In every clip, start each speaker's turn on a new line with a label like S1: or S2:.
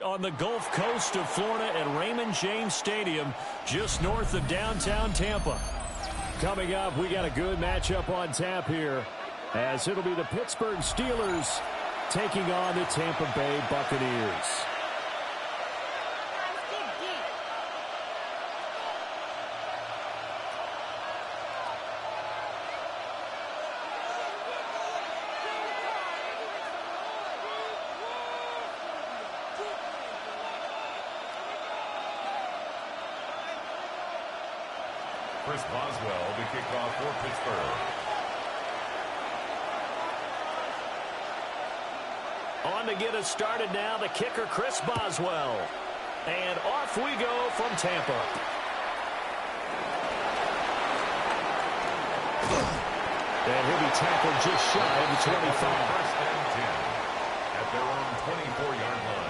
S1: On the Gulf Coast of Florida at Raymond James Stadium, just north of downtown Tampa. Coming up, we got a good matchup on tap here, as it'll be the Pittsburgh Steelers taking on the Tampa Bay Buccaneers.
S2: Chris Boswell to kick off for Pittsburgh.
S1: On to get us started now, the kicker, Chris Boswell. And off we go from Tampa. And he'll be tackled just shy of the 25.
S2: First and 10 at their own 24-yard line.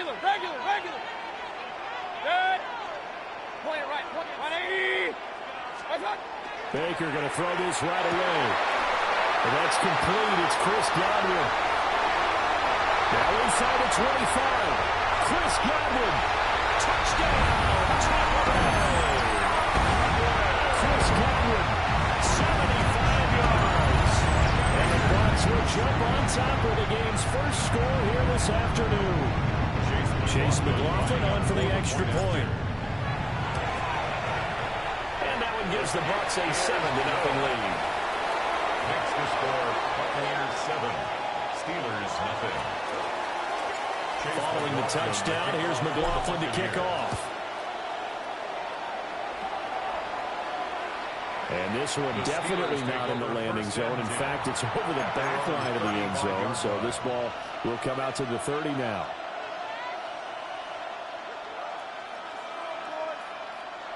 S3: Regular. Good. Point it right. 180.
S1: Baker going to throw this right away. And that's complete. It's Chris Godwin. Now inside the 25. Chris Godwin. Touchdown. Tampa Bay. Chris Godwin. 75 yards. And the Bucs will jump on top of the game's first score here this afternoon. Chase McLaughlin on for the extra point. And that one gives the Bucs a 7-0 lead.
S2: Next to score, Buccaneers 7, Steelers nothing.
S1: Following the touchdown, here's McLaughlin to kick off. And this one definitely not in the landing zone. In fact, it's over the back line of the end zone. So this ball will come out to the 30 now.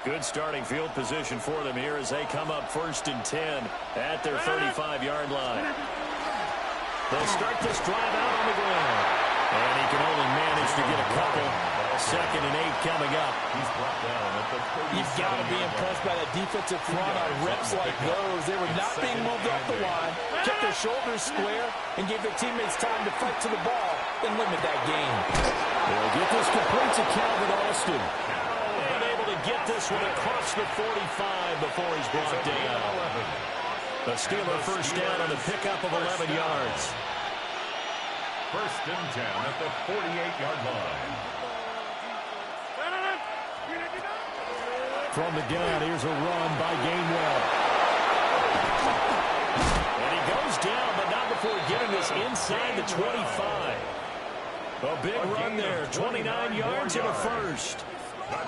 S1: Good starting field position for them here as they come up 1st and 10 at their 35-yard line. They'll start this drive out on the ground. And he can only manage to get a couple. 2nd and 8 coming up.
S2: He's brought down at the 30.
S4: You've got to be impressed by that defensive front on reps like those. They were not being moved up the line, kept their shoulders square, and gave their teammates time to fight to the ball and limit that gain.
S1: They'll get this complete to Calvin Austin. And able to get this one across the 45 before he's brought down. The Steeler first down on the pickup of 11 yards.
S2: 1st and 10 at the 48-yard line.
S1: From the gun, here's a run by Gainwell. And he goes down, but not before getting this inside the 25. A big run there, 29 yards and a first.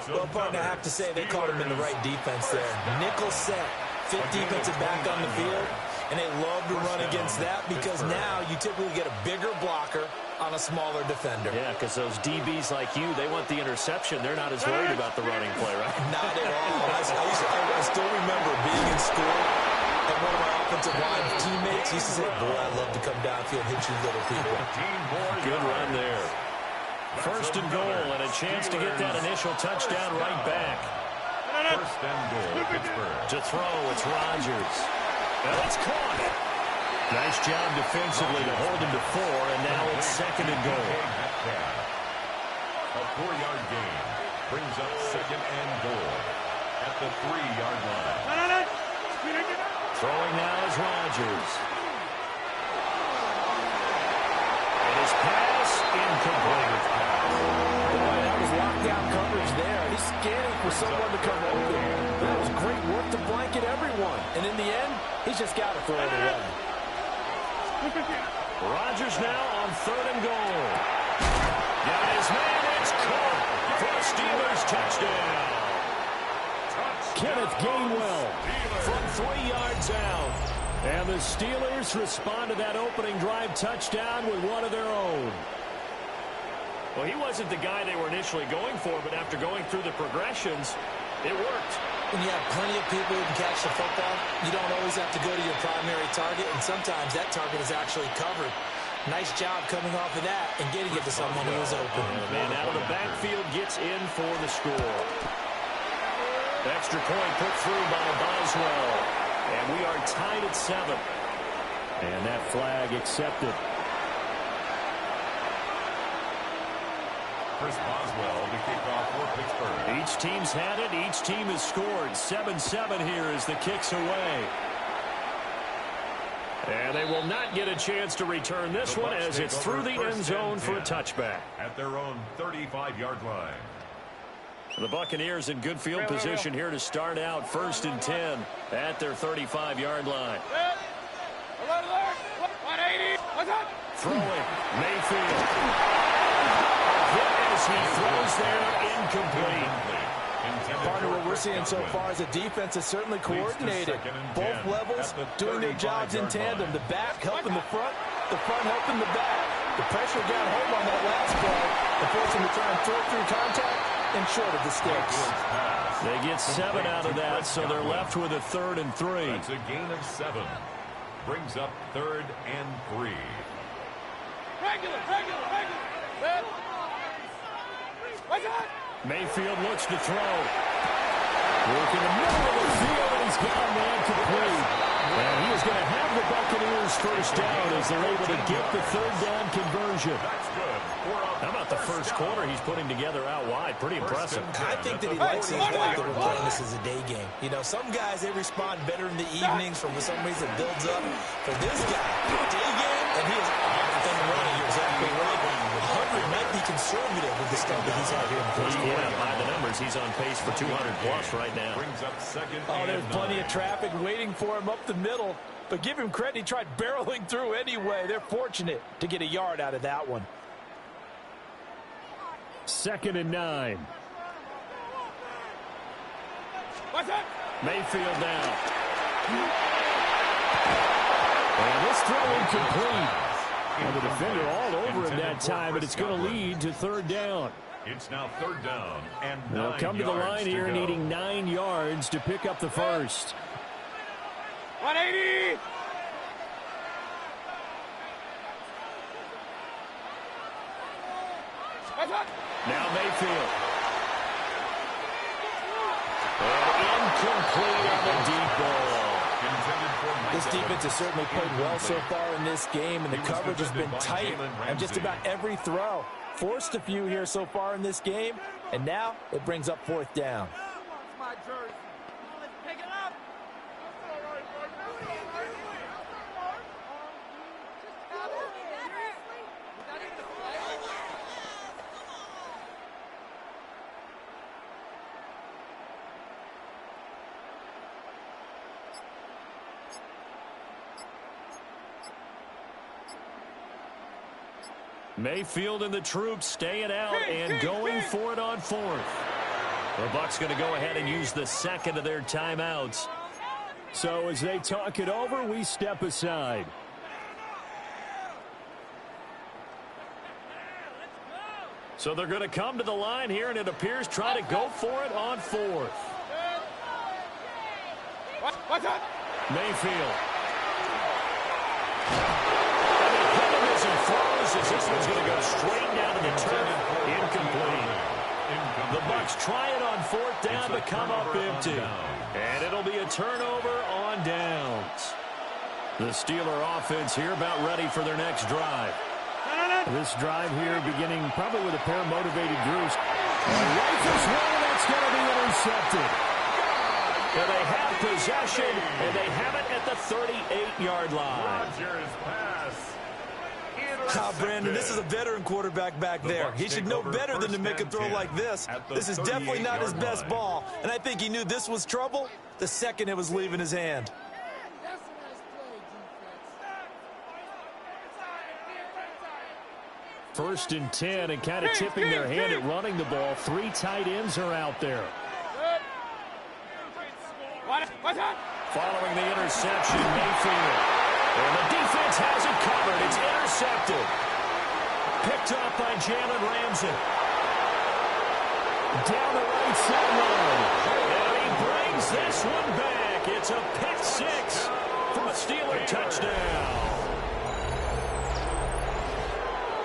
S4: Well, partner, I have to say they caught him in the right defense there. Nickel set, fit defensive back on the field, and they love to run against that because now you typically get a bigger blocker on a smaller defender.
S1: Yeah, because those DBs like you, they want the interception. They're not as worried about the running play, right?
S4: Not at all. I still remember being in school, and one of my offensive line teammates used to say, boy, I'd love to come downfield and hit you little people.
S1: Good run there. 1st and goal, and a chance to get that initial touchdown right back.
S2: 1st and goal, Pittsburgh.
S1: To throw, it's Rodgers. And it's caught. Nice job defensively to hold him to 4, and now it's 2nd and goal.
S2: A 4-yard gain brings up 2nd and goal at the 3-yard line.
S1: Throwing now is Rodgers. And his pass incomplete.
S4: Boy, that was lockdown coverage there. He's scanning for someone to come open. That was great work to blanket everyone. And in the end, he's just got to throw it away.
S1: Rodgers now on 3rd and goal. Got his man, it's caught for a Steelers touchdown. Kenneth Gainwell from 3 yards out. And the Steelers respond to that opening drive touchdown with one of their own. Well, he wasn't the guy they were initially going for, but after going through the progressions, it worked.
S4: When you have plenty of people who can catch the football, you don't always have to go to your primary target, and sometimes that target is actually covered. Nice job coming off of that and getting it to someone who is open.
S1: Man out of the backfield gets in for the score. Extra point put through by Boswell. And we are tied at 7. And that flag accepted.
S2: Chris Boswell to kick off for Pittsburgh.
S1: Each team's had it. Each team has scored. 7-7 here as the kick's away. And they will not get a chance to return this one as it's through the end zone for a touchback.
S2: At their own 35-yard line.
S1: The Buccaneers in good field position here to start out 1st and 10 at their 35-yard line. Throwing, Mayfield. As he throws there, incomplete.
S4: Partner, what we're seeing so far is the defense is certainly coordinated. Both levels doing their jobs in tandem. The back helping the front helping the back. The pressure got home on that last play and forced him to try and throw through contact and short of the sticks.
S1: They get 7 out of that, so they're left with a 3rd and 3.
S2: That's a gain of 7. Brings up 3rd and 3.
S3: Regular.
S1: Mayfield looks to throw. Work in the middle of the field, and he's got a man complete. And he is going to have the Buccaneers first down as they're able to get the 3rd down conversion.
S2: That's good.
S1: How about the first quarter he's putting together out wide? Pretty impressive.
S4: I think that he likes the fact that we're playing this as a day game. You know, some guys, they respond better in the evenings. For some reason, it builds up. For this guy, day game And he is off and running. You're exactly right. 100 might be conservative with the stuff that he's had here in the first quarter.
S1: Yeah, by the numbers, he's on pace for 200-plus right now.
S2: Brings up second
S4: there's
S2: and
S4: plenty
S2: 9.
S4: of traffic waiting for him up the middle. But give him credit, he tried barreling through anyway. They're fortunate to get a yard out of that one.
S1: 2nd and 9. Mayfield now. And this throw incomplete. And the defender all over him that time, but it's going to lead to 3rd down.
S2: It's now 3rd down and 9
S1: They'll come to the line here
S2: go.
S1: needing 9 yards to pick up the first.
S3: 180!
S1: Now Mayfield. And incomplete on the deep ball.
S4: This defense has certainly played well so far in this game, and the coverage has been tight on just about every throw. Forced a few here so far in this game, and now it brings up 4th down.
S1: Mayfield and the troops staying out and going for it on 4th. The Bucs going to go ahead and use the 2nd of their timeouts. So as they talk it over, we step aside. So they're going to come to the line here, and it appears try to go for it on 4th. Mayfield. As this one's going to go straight down to the turf. Incomplete. The Bucs try it on 4th down to come up empty. And it'll be a turnover on downs. The Steeler offense here about ready for their next drive. This drive here beginning probably with a pair of motivated groups. Rifles one, that's going to be intercepted. And they have possession, and they have it at the 38-yard line.
S2: Rodgers pass.
S4: Brandon, this is a veteran quarterback back there. He should know better than to make a throw like this. This is definitely not his best ball, and I think he knew this was trouble the second it was leaving his hand.
S1: First and 10, and kind of tipping their hand at running the ball. 3 tight ends are out there. Following the interception, Mayfield. And the defense has it covered. It's intercepted. Picked up by Jalen Ramsey. Down the right sideline. And he brings this one back. It's a pick 6 for a Steeler touchdown.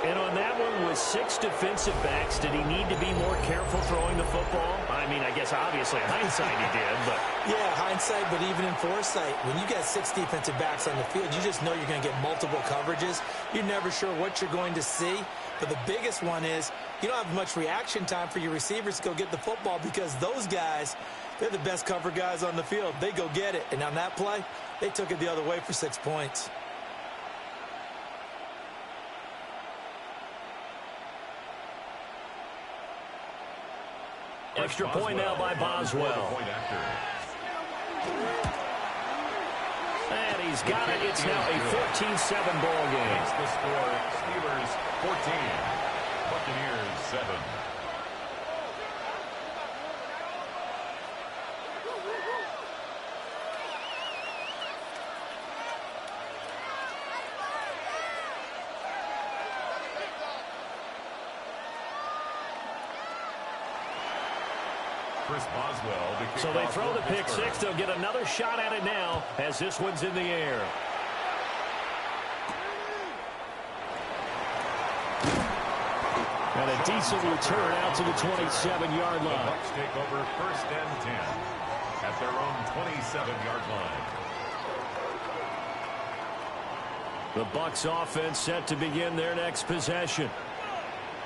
S1: And on that one, with 6 defensive backs, did he need to be more careful throwing the football? I mean, I guess obviously in hindsight he did, but...
S4: Yeah, hindsight, but even in foresight, when you got 6 defensive backs on the field, you just know you're going to get multiple coverages. You're never sure what you're going to see. But the biggest one is you don't have much reaction time for your receivers to go get the football because those guys, they're the best cover guys on the field. They go get it. And on that play, they took it the other way for 6 points.
S1: Extra point now by Boswell. And he's got it. It's now a 14-7 ball game.
S2: That's the score. Steelers 14, Buccaneers 7.
S1: So they throw the pick 6. They'll get another shot at it now as this one's in the air. And a decent return out to the 27-yard line.
S2: The Bucs take over 1st and 10 at their own 27-yard line.
S1: The Bucs offense set to begin their next possession.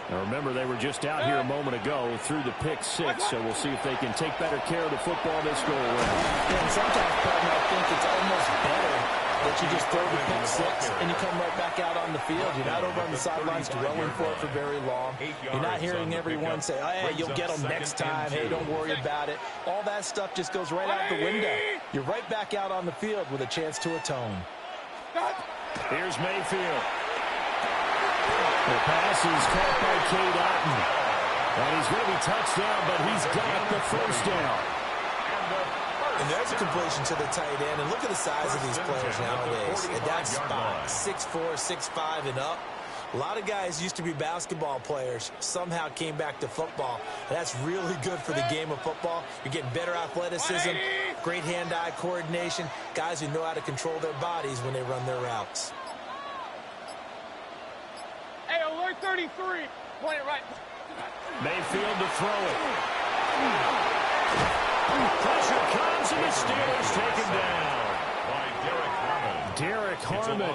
S1: Now remember, they were just out here a moment ago through the pick 6, so we'll see if they can take better care of the football this go around.
S4: And sometimes, partner, I think it's almost better that you just throw the pick six and you come right back out on the field. You're not over on the sidelines dwelling for it for very long. You're not hearing everyone say, oh, hey, you'll get them next time. Hey, don't worry about it. All that stuff just goes right out the window. You're right back out on the field with a chance to atone.
S1: Here's Mayfield. The pass is caught by Cade Otton. And he's going to be touched down, but he's got the first down.
S4: And there's a completion to the tight end. And look at the size of these players nowadays. At that spot, 6'4", 6'5", and up. A lot of guys used to be basketball players, somehow came back to football. And that's really good for the game of football. You're getting better athleticism, great hand-eye coordination, guys who know how to control their bodies when they run their routes.
S3: Hey, alert 33. Point it right.
S1: Mayfield to throw it. Pressure comes, and the Steelers take him down. Derek Harmon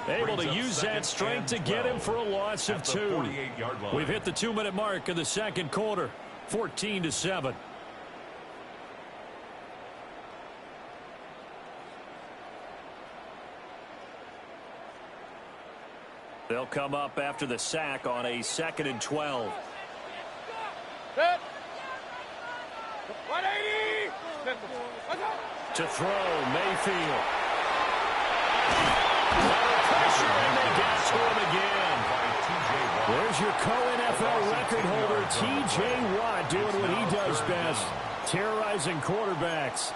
S1: able to use that strength to get him for a loss of 2. We've hit the 2-minute mark in the second quarter, 14-7. They'll come up after the sack on a 2nd and 12.
S3: Set. 180.
S1: To throw, Mayfield. Pressure, and they get to him again. There's your co-NFL record holder, T.J. Watt, doing what he does best, terrorizing quarterbacks.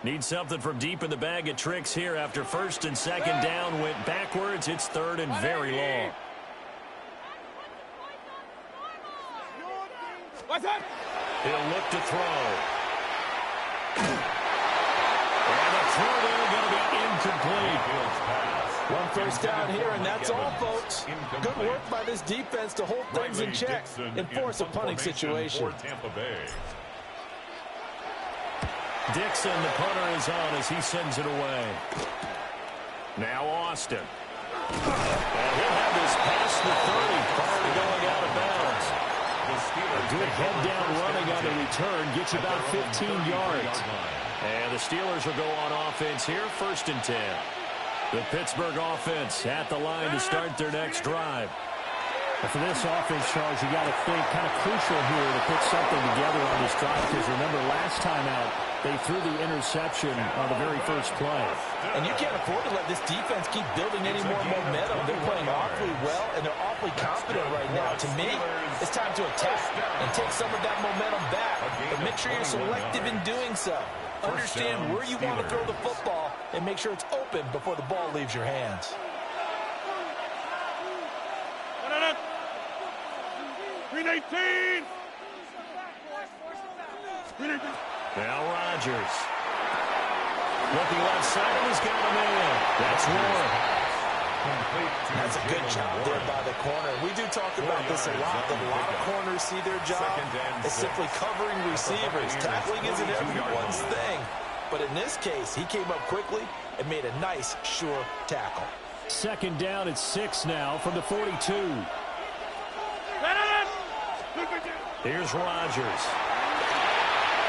S1: Need something from deep in the bag of tricks here after 1st and 2nd down went backwards. It's 3rd and very long. He'll look to throw. And the throw there going to be incomplete.
S4: One first down here, and that's all, folks. Good work by this defense to hold things in check and force a punting situation.
S1: Dixon, the punter, is on as he sends it away. Now Austin. And he'll have this past the 30 prior to going out of bounds. A good head-down running on the return gets about 15 yards. And the Steelers will go on offense here, 1st and 10. The Pittsburgh offense at the line to start their next drive.
S5: For this offense, Charles, you got to think kind of crucial here to put something together on this drive, because remember last time out they threw the interception on the very first play.
S4: And you can't afford to let this defense keep building any more momentum. They're playing awfully well, and they're awfully confident right now. To me, it's time to attack and take some of that momentum back. But make sure you're selective in doing so. Understand where you want to throw the football and make sure it's open before the ball leaves your hands.
S3: Green 18.
S1: Now Rodgers. Looking left side, and he's got a man. That's one.
S4: That's a good job there by the corner. We do talk about this a lot, that a lot of corners see their job as simply covering receivers. Tackling isn't everyone's thing. But in this case, he came up quickly and made a nice, sure tackle.
S1: 2nd down at 6 now from the 42. Here's Rodgers.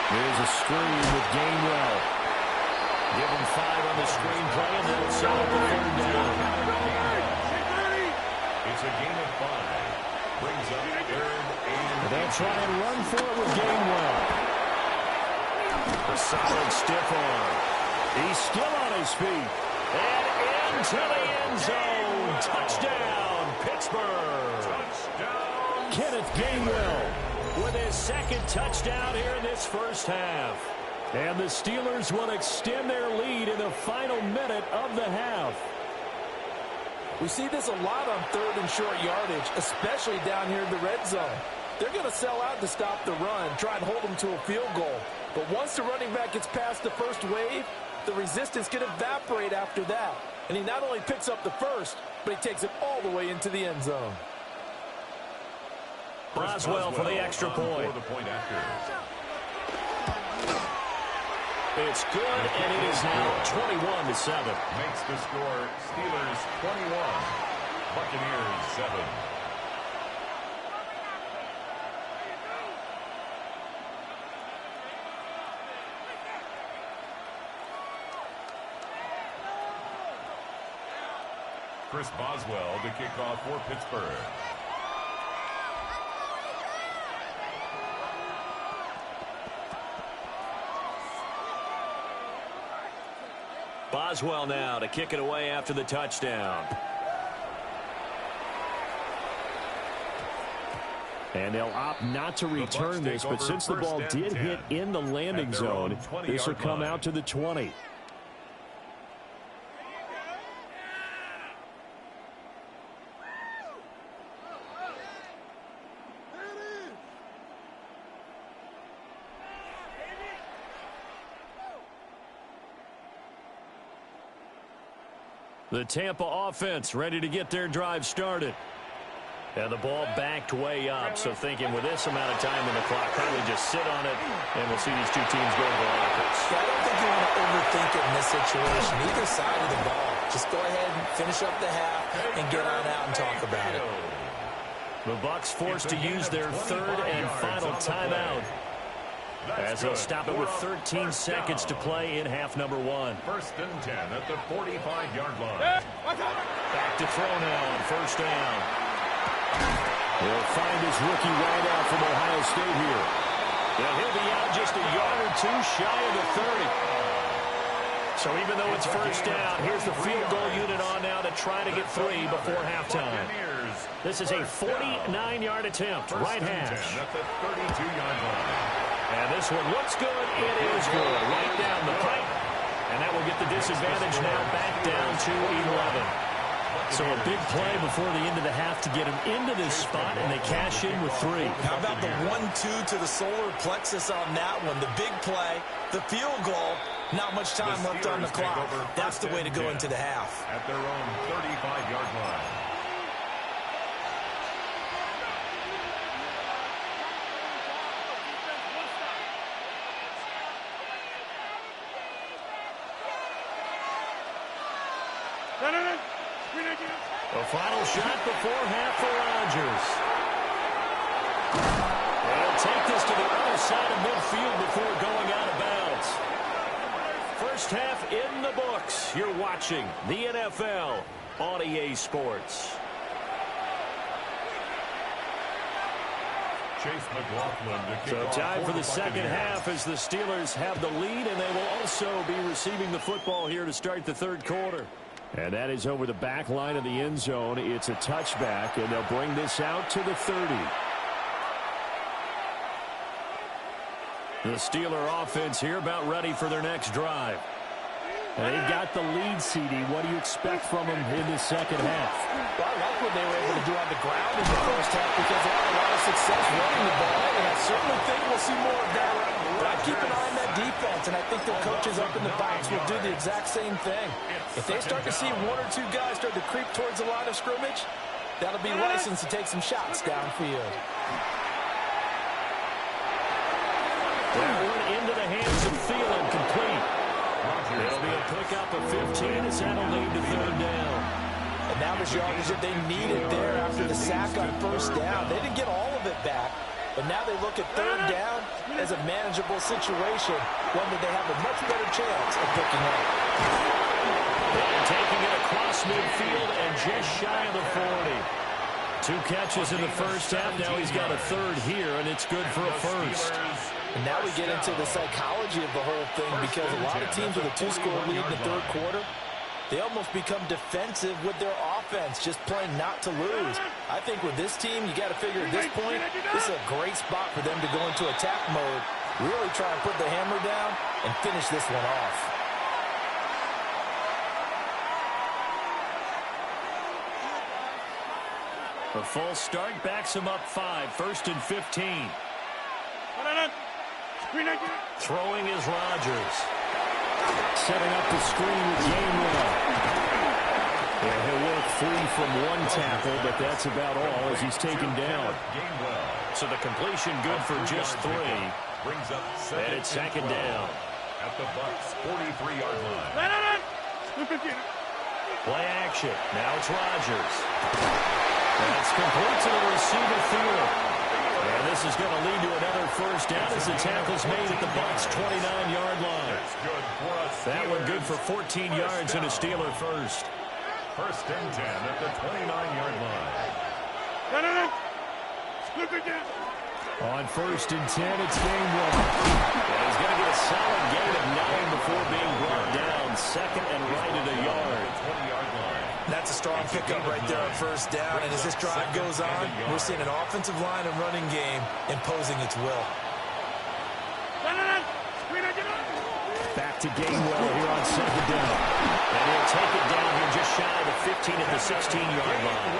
S1: Here's a screen with Gainwell. Give him 5 on the screen play, and then set up the 3rd down.
S2: It's a gain of 5. Brings up 3rd and
S1: they'll try and run for it with Gainwell. A solid stiff arm. He's still on his feet. And into the end zone. Touchdown, Pittsburgh. Kenneth Gainwell with his 2nd touchdown here in this first half. And the Steelers will extend their lead in the final minute of the half.
S4: We see this a lot on 3rd and short yardage, especially down here in the red zone. They're going to sell out to stop the run, try and hold them to a field goal. But once the running back gets past the first wave, the resistance can evaporate after that. And he not only picks up the first, but he takes it all the way into the end zone.
S1: Boswell for the extra point. It's good, and it is now 21-7.
S2: Makes the score Steelers 21, Buccaneers 7. Chris Boswell to kick off for Pittsburgh.
S1: Boswell now to kick it away after the touchdown. And they'll opt not to return this, but since the ball did hit in the landing zone, this will come out to the 20. The Tampa offense ready to get their drive started. And the ball backed way up, so thinking with this amount of time in the clock, probably just sit on it, and we'll see these two teams go to the lockers.
S4: Yeah, I don't think you want to overthink it in this situation. Either side of the ball. Just go ahead and finish up the half and get on out and talk about it.
S1: The Bucs forced to use their third and final timeout, as they'll stop it with 13 seconds to play in half number 1.
S2: First and 10 at the 45-yard line.
S1: Back to throw now on first down. He'll find his rookie wideout from Ohio State here. And he'll be out just a yard or two shy of the 30. So even though it's first down, here's the field goal unit on now to try to get 3 before halftime. This is a 49-yard attempt, right hash.
S2: At the 32-yard line.
S1: And this one looks good. It is good. Right down the pipe. And that will get the disadvantage now back down to 11. So a big play before the end of the half to get him into this spot, and they cash in with 3.
S4: How about the 1-2 to the solar plexus on that one? The big play, the field goal, not much time left on the clock. That's the way to go into the half.
S2: At their own 35-yard line.
S1: The final shot before half for Rodgers. They'll take this to the other side of midfield before going out of bounds. First half in the books. You're watching the NFL on EA Sports.
S2: Chase McLaughlin to kick
S1: So
S2: off
S1: time for the
S2: the
S1: second half as the Steelers have the lead, and they will also be receiving the football here to start the third quarter. And that is over the back line of the end zone. It's a touchback, and they'll bring this out to the 30. The Steeler offense here about ready for their next drive. And they've got the lead, CD. What do you expect from them in the second half?
S4: Well, I like what they were able to do on the ground in the first half because they had a lot of success running the ball, and I certainly think we'll see more of that. But I keep an eye on that defense, and I think their coaches up in the box will do the exact same thing. If they start to see 1 or 2 guys start to creep towards the line of scrimmage, that'll be licensed to take some shots downfield.
S1: That one into the hands of Thielen, complete. It'll be a pickup of 15 as that'll lead to third down.
S4: And now the yardage that they needed there after the sack on first down. They didn't get all of it back, but now they look at third down as a manageable situation, one that they have a much better chance of picking up.
S1: And taking it across midfield and just shy of the 40. 2 catches in the first half. Now he's got a third here, and it's good for a first.
S4: And now we get into the psychology of the whole thing because a lot of teams with a 2-score lead in the third quarter, they almost become defensive with their offense, just playing not to lose. I think with this team, you got to figure at this point, this is a great spot for them to go into attack mode, really try and put the hammer down and finish this one off.
S1: The false start backs him up 5, 1st and 15. Throwing is Rodgers. Setting up the screen with Gainwell. And he'll work free from 1 tackle, but that's about all as he's taken down. So the completion good for just 3.
S2: Brings up
S1: and it's second down.
S2: At the Bucs 43-yard line.
S1: Play action. Now it's Rodgers. That's complete to the receiver field. And this is going to lead to another first down as the tackle's made at the Bucs' 29-yard line. That one good for 14 yards and a Steeler first.
S2: First and 10 at the 29-yard line.
S3: No. Split it down.
S1: On first and 10, it's game one. And he's going to get a solid gain of 9 before being brought down. Second and right at a yard.
S2: 20-yard line.
S4: That's a strong pickup right there on first down. And as this drive goes on, we're seeing an offensive line and running game imposing its will.
S1: Back to Gainwell here on second down. And he'll take it down here just shy of the 15 at the 16-yard line.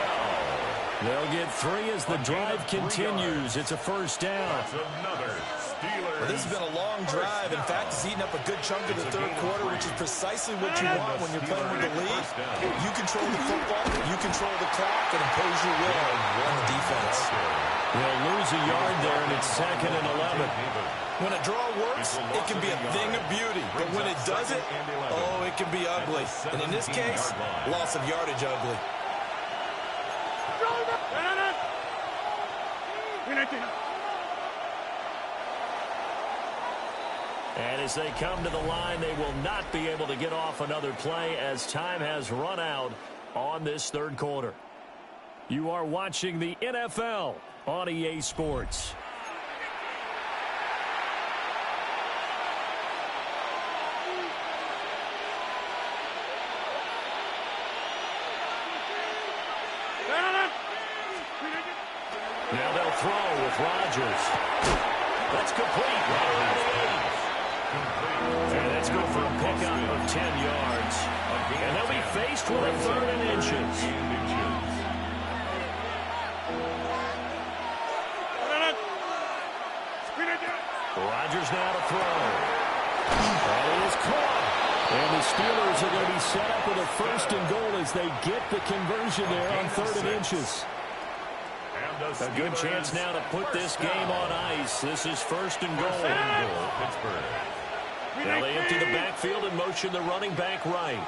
S1: They'll get 3 as the drive continues. It's a first down.
S4: Well, this has been a long drive. In fact, it's eaten up a good chunk of the third quarter, which is precisely what you want when you're playing with the lead. You control the football, you control the clock, and impose your will on the defense.
S1: They'll lose a yard there, and it's second and 11.
S4: When a draw works, it can be a thing of beauty. But when it doesn't, oh, it can be ugly. And in this case, loss of yardage ugly.
S1: And as they come to the line, they will not be able to get off another play as time has run out on this third quarter. You are watching the NFL on EA Sports. Now they'll throw with Rodgers. That's complete. And that's good for a pickup of 10 yards. And they'll be faced with a third and inches. Rodgers now to throw. And it is caught. And the Steelers are going to be set up with a first and goal as they get the conversion there on third and inches. A good chance now to put this game on ice. This is first and goal. Now they empty the backfield and motion the running back right.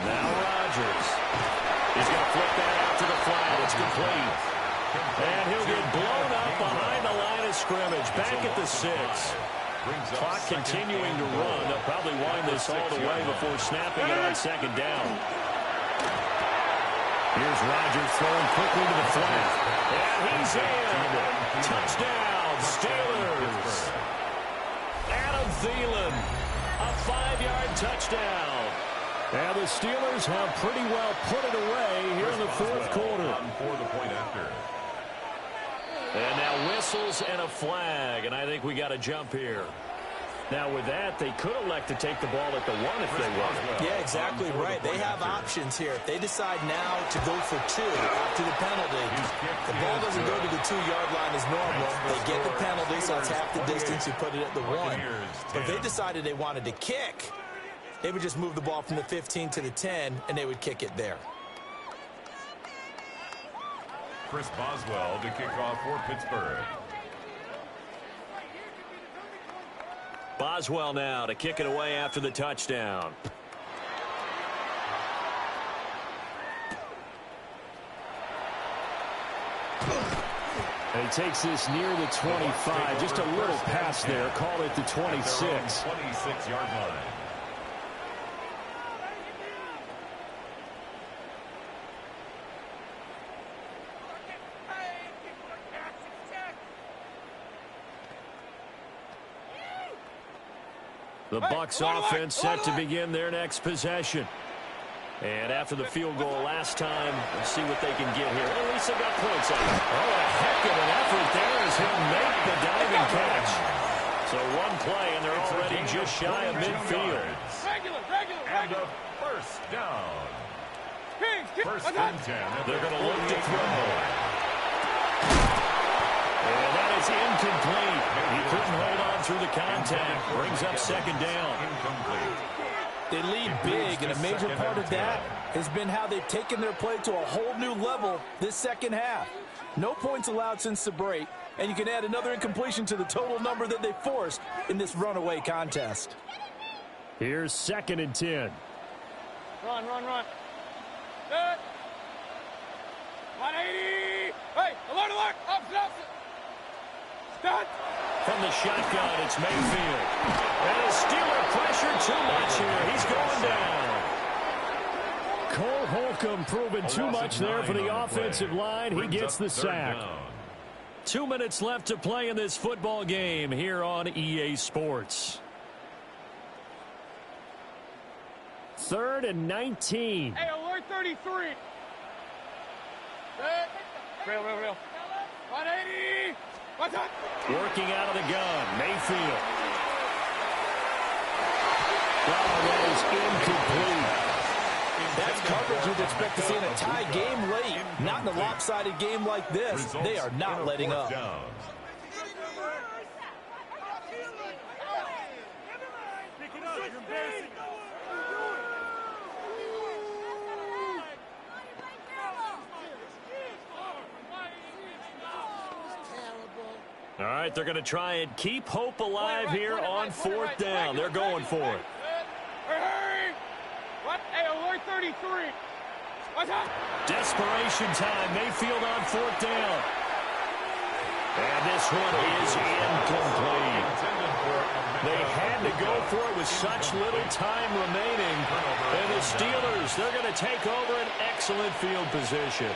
S1: Now Rodgers. He's going to flip that out to the flat. It's complete. And he'll get blown up behind the line of scrimmage. Back at the 6. Clock continuing to run. They'll probably wind this all the way before snapping it on second down. Here's Rodgers throwing quickly to the flat. And he's in. Touchdown, Steelers. Adam Thielen, a 5-yard touchdown. And the Steelers have pretty well put it away here in the fourth quarter.
S2: For the point after.
S1: And now whistles and a flag, and I think we got to jump here. Now, with that, they could elect to take the ball at the 1 if they want.
S4: Yeah, exactly right. They have options here. If they decide now to go for 2 after the penalty, the ball doesn't go to the 2-yard line as normal. They get the penalty, so it's half the distance. You put it at the 1. But if they decided they wanted to kick, they would just move the ball from the 15 to the 10, and they would kick it there.
S2: Chris Boswell to kick off for Pittsburgh.
S1: Boswell now to kick it away after the touchdown. And he takes this near the 25. Just a little pass there. Call it the 26.
S2: 26-yard line.
S1: The Bucs offense set to begin their next possession. And after the field goal last time, we'll see what they can get here. At least they got points on it. Oh, a heck of an effort there as he'll make the diving catch. So one play, and they're already just shy of midfield.
S3: Regular.
S2: And a first down. First and 10.
S1: They're going to look to throw. And that is incomplete. He couldn't hold on through the contact. Brings up second down.
S2: Incomplete.
S4: They lead big, and a major part of that has been how they've taken their play to a whole new level this second half. No points allowed since the break, and you can add another incompletion to the total number that they forced in this runaway contest.
S1: Here's second and 10.
S3: Run. Good. 180. Hey, alert. Opposite. Start.
S1: From the shotgun, it's Mayfield. And a Steeler pressure too much here. He's going down. Cole Holcomb proving too much there for the offensive line. He gets the sack. 2 minutes left to play in this football game here on EA Sports. 3rd and 19.
S3: Hey, alert 33. Real. 180. What's up?
S1: Working out of the gun, Mayfield. Oh, that is incomplete.
S4: That's coverage you'd expect to see in a tie game late. Not in a lopsided game like this. They are not letting up.
S1: All right, they're going to try and keep hope alive here on 4th down. They're going for it.
S3: Hurry! What? Hey, alert 33. What's up?
S1: Desperation time. Mayfield on 4th down. And this one is incomplete. They had to go for it with such little time remaining. And the Steelers, they're going to take over an excellent field position.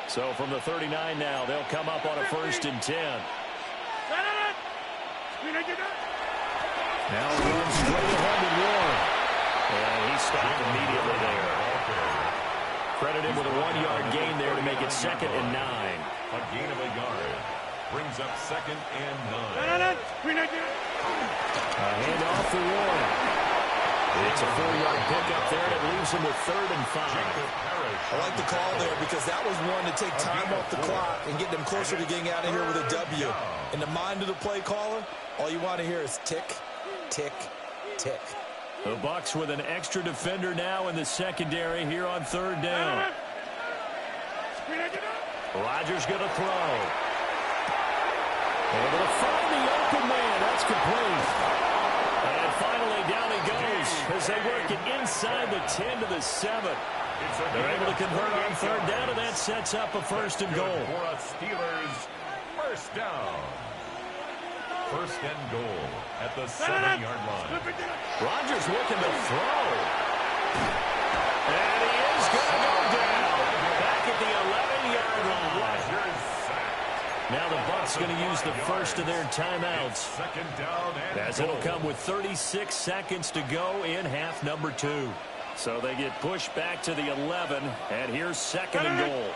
S1: So from the 39 now, they'll come up on a 1st and 10. Now runs straight ahead to Warren. And he stopped immediately there. Credit him with a 1-yard gain there to make it 2nd and 9.
S2: A gain of a yard. Brings up 2nd and 9.
S1: A handoff for Warren. It's a 4-yard pickup there. It leaves him with 3rd and 5.
S4: I like the call there because that was one to take time off the clock and get them closer to getting out of here with a W. In the mind of the play caller, all you want to hear is tick, tick, tick.
S1: The Bucs with an extra defender now in the secondary here on 3rd down. Rodgers going to throw. Able to find the open man. That's complete. And finally down he goes as they work it inside the 10 to the 7. They're able to convert on 3rd down, and that sets up a 1st and goal.
S2: For a Steelers 1st down. 1st and goal at the 7-yard line.
S1: Rodgers looking to throw. And he is going to go down. Back at the 11-yard line. Now the Bucs going to use the first of their timeouts.
S2: 2nd down and
S1: as it'll come with 36 seconds to go in half number 2. So they get pushed back to the 11, and here's 2nd and goal.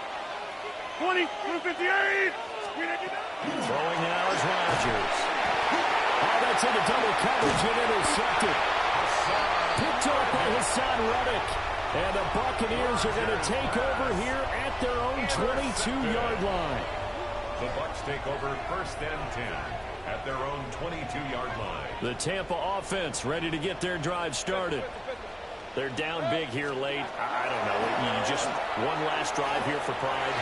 S3: 20, 58.
S1: Throwing now is Rodgers. Oh, that's into double coverage and intercepted. Picked up by Hassan Reddick. And the Buccaneers are going to take over here at their own 22-yard line.
S2: The Bucs take over 1st and 10 at their own 22-yard line.
S1: The Tampa offense ready to get their drive started. They're down big here late. I don't know. You just one last drive here for pride.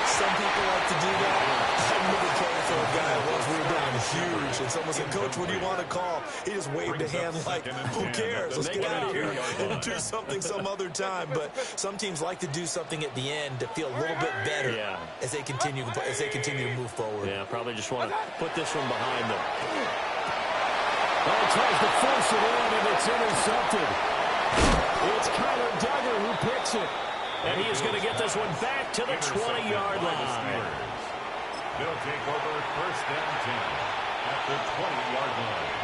S4: Some people like to do that. I remember playing for a guy once we were down huge, and someone said, "Coach, what do you want to call?" He just waved a hand like, "Who cares? Let's get out of here and do something some other time." But some teams like to do something at the end to feel a little bit better as they continue to move forward.
S1: Yeah, probably just want to put this one behind them. Oh, tries to force it in, and it's intercepted. It's Kyler Duggar who picks it. And he is going to get this one back to the 20-yard line.
S2: They'll take over 1st and 10 at the 20-yard line.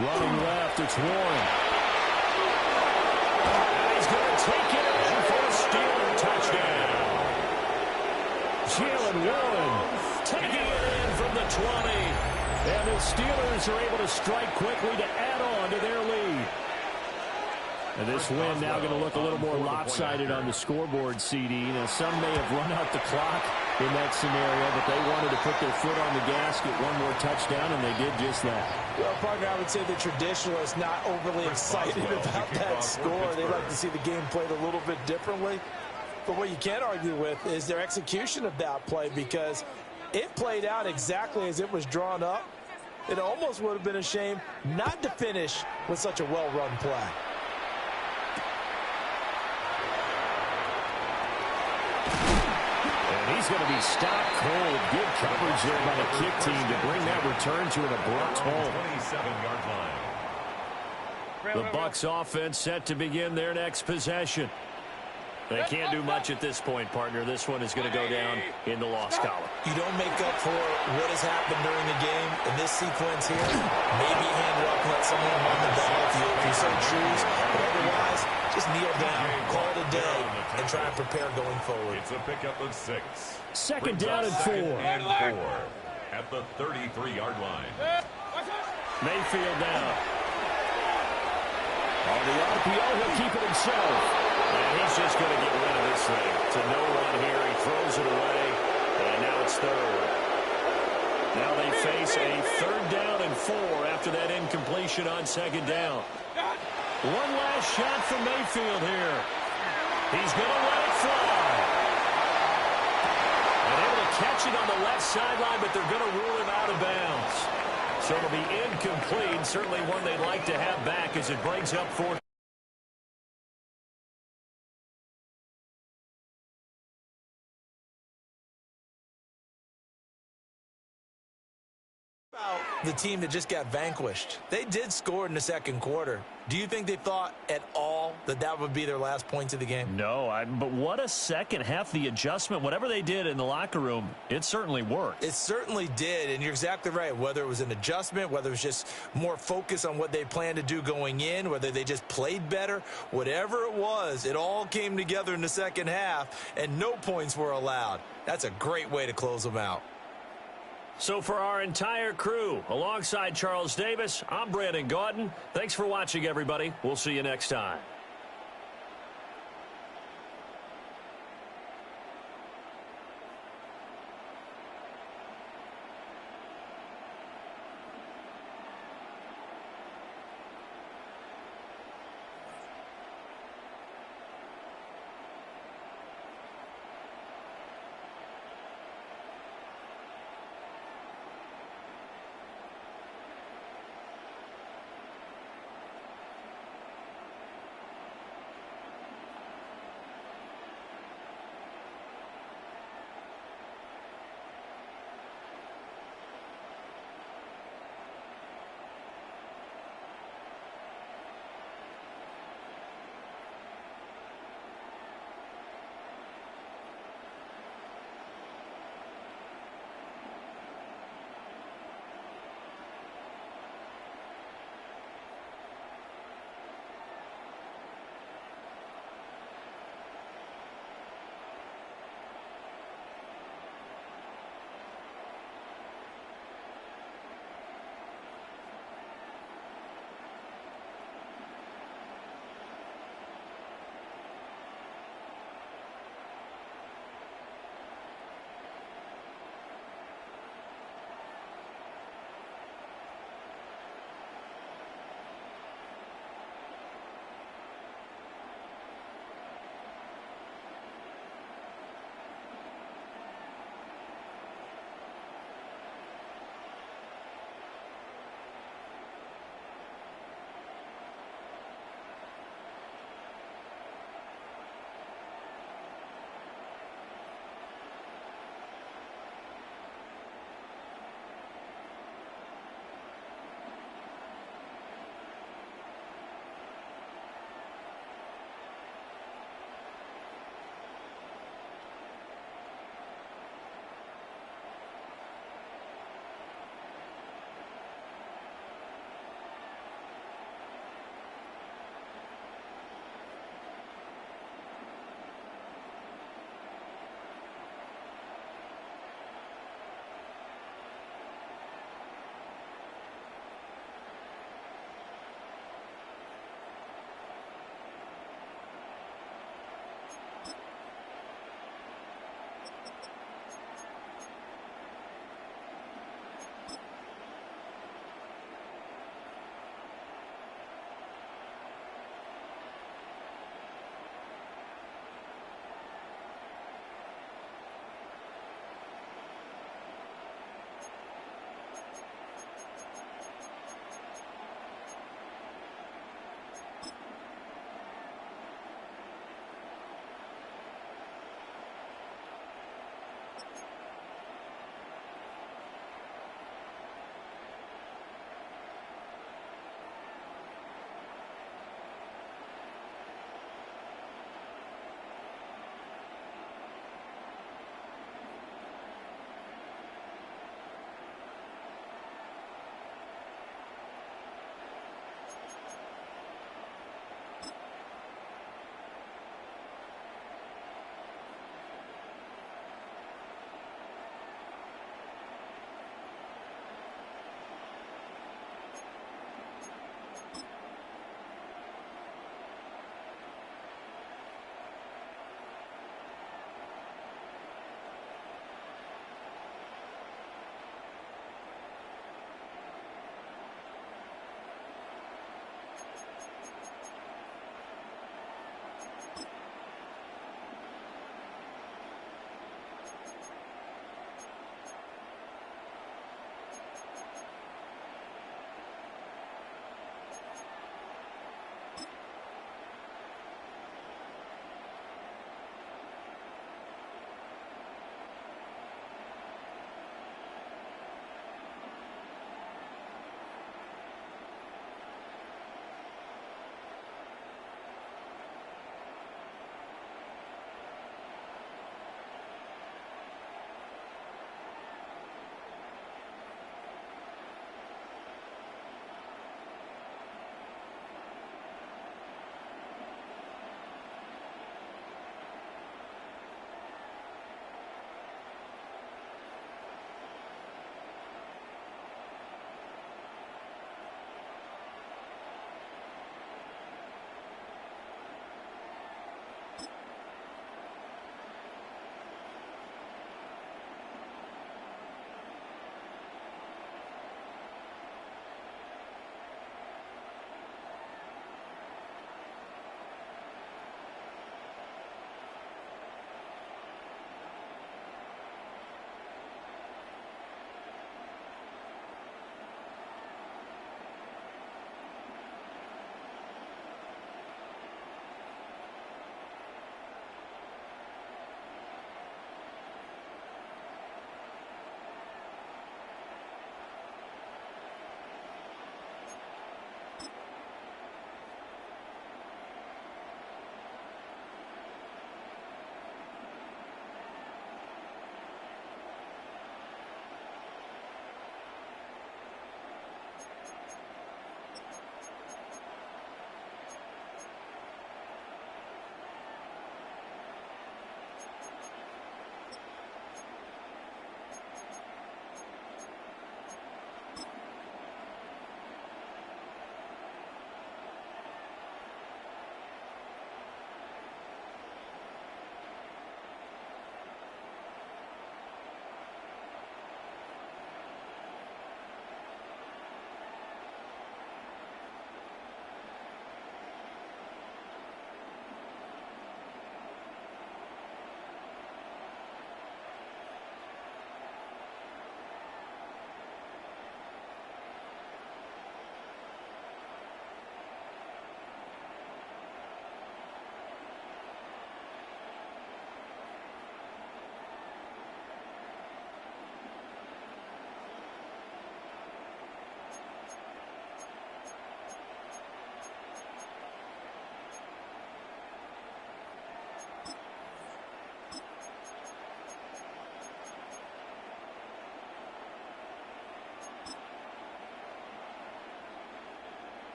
S1: Running left, it's Warren. And he's going to take it in for a Steeler touchdown. Jalen Warren taking it in from the 20. And the Steelers are able to strike quickly to add on to their lead. And this win now going to look a little more lopsided on the scoreboard, CD. Now, some may have run out the clock in that scenario, but they wanted to put their foot on the gas, get one more touchdown, and they did just that.
S4: Well, partner, I would say the traditionalists not overly excited about that score. They like to see the game played a little bit differently. But what you can't argue with is their execution of that play, because it played out exactly as it was drawn up. It almost would have been a shame not to finish with such a well-run play.
S1: He's going to be stopped cold. Good coverage there by the kick team to bring that return to an abrupt halt.
S2: 27-yard line.
S1: The Bucs offense set to begin their next possession. They can't do much at this point, partner. This one is going to go down in the loss column.
S4: You don't make up for what has happened during the game in this sequence here. Maybe hand it up and let someone run the ball if you so choose. But otherwise, just kneel down, call it a day, and try and prepare going forward.
S2: It's a pickup of 6.
S1: Second down and 4.
S2: And 4 at the 33-yard line.
S1: Mayfield down. On the RPO, he'll keep it himself. And he's just going to get rid of this thing. It's a no-run here. He throws it away, and now it's third. Now they face a 3rd down and 4 after that incompletion on 2nd down. One last shot from Mayfield here. He's going to let it fly. And able to catch it on the left sideline, but they're going to rule him out of bounds. So it'll be incomplete. Certainly one they'd like to have back as it brings up 4th.
S4: The team that just got vanquished. They did score in the 2nd quarter. Do you think they thought at all that that would be their last points of the game?
S1: No, but what a second half. The adjustment, whatever they did in the locker room, it certainly worked.
S4: It certainly did, and you're exactly right. Whether it was an adjustment, whether it was just more focus on what they planned to do going in, whether they just played better, whatever it was, it all came together in the 2nd half, and no points were allowed. That's a great way to close them out.
S1: So for our entire crew, alongside Charles Davis, I'm Brandon Gaudin. Thanks for watching, everybody. We'll see you next time.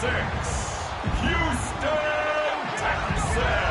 S2: Houston Texans.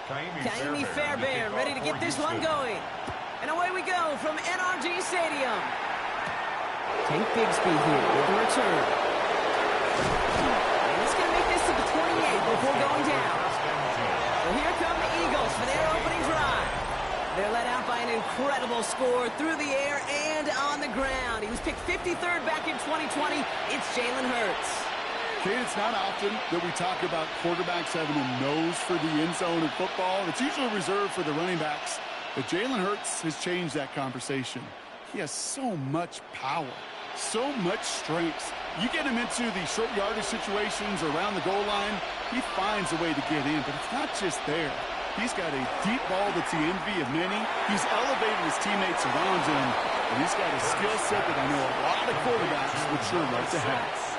S6: Kaimi Fairbairn ready to get this one going. And away we go from NRG Stadium. Tank Bigsby here with a return. And it's going to make this to the 28 before going down. So here come the Eagles for their opening drive. They're led out by an incredible score through the air and on the ground. He was picked 53rd back in 2020. It's Jalen Hurts.
S7: Kate, it's not often that we talk about quarterbacks having a nose for the end zone in football. It's usually reserved for the running backs. But Jalen Hurts has changed that conversation. He has so much power, so much strength. You get him into the short yardage situations around the goal line, he finds a way to get in. But it's not just there. He's got a deep ball that's the envy of many. He's elevated his teammates around him. And he's got a skill set that I know a lot of quarterbacks would sure love to have.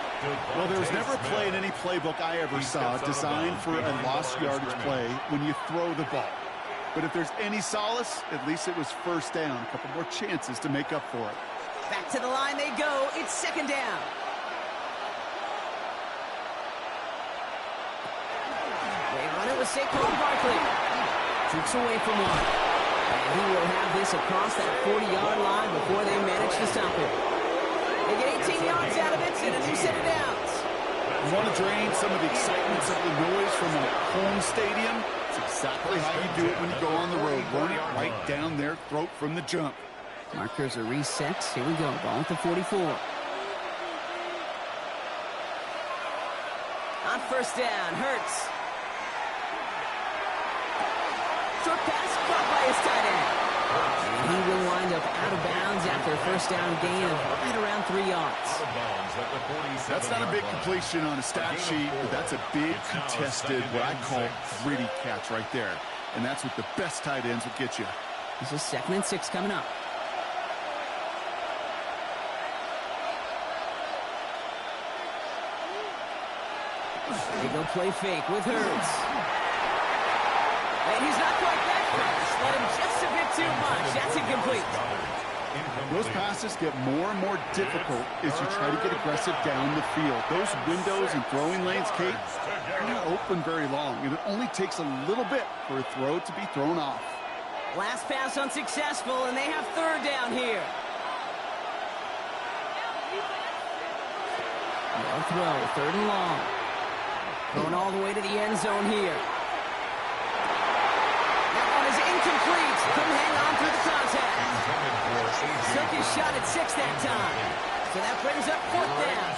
S8: Well, there was never a play in any playbook I ever saw designed for a lost yardage play when you throw the ball. But if there's any solace, at least it was first down. A couple more chances to make up for it.
S6: Back to the line they go. It's second down. They run it with Saquon Barkley. Shoots away from one. And he will have this across that 40-yard line before they manage to stop him. They get 18 yards out of it and a new set of downs.
S7: You want to drain some of the excitement, some of the noise from a home stadium? It's exactly how you do it when you go on the road. Run it right down their throat from the jump.
S6: Markers are reset. Here we go. Ball at the 44. On first down, Hurts. Short pass caught by his tight end. And he will wind up out of bounds after a first down gain of right around 3 yards.
S7: That's not a big completion on a stat sheet, but that's a big contested, what I call gritty catch right there. And that's what the best tight ends will get you.
S6: This is 2nd and 6 coming up. They go play fake with Hurts. And he's not quite that fast. Let him just a bit too much. That's incomplete.
S7: Those passes get more and more difficult as you try to get aggressive down the field. Those windows and throwing lanes, Kate, they're not open very long. And it only takes a little bit for a throw to be thrown off.
S6: Last pass unsuccessful, and they have third down here. No throw, 3rd and long. Going all the way to the end zone here. That one is incomplete. Couldn't hang on through the contact. Took his shot at 6 that time. So that brings up 4th down.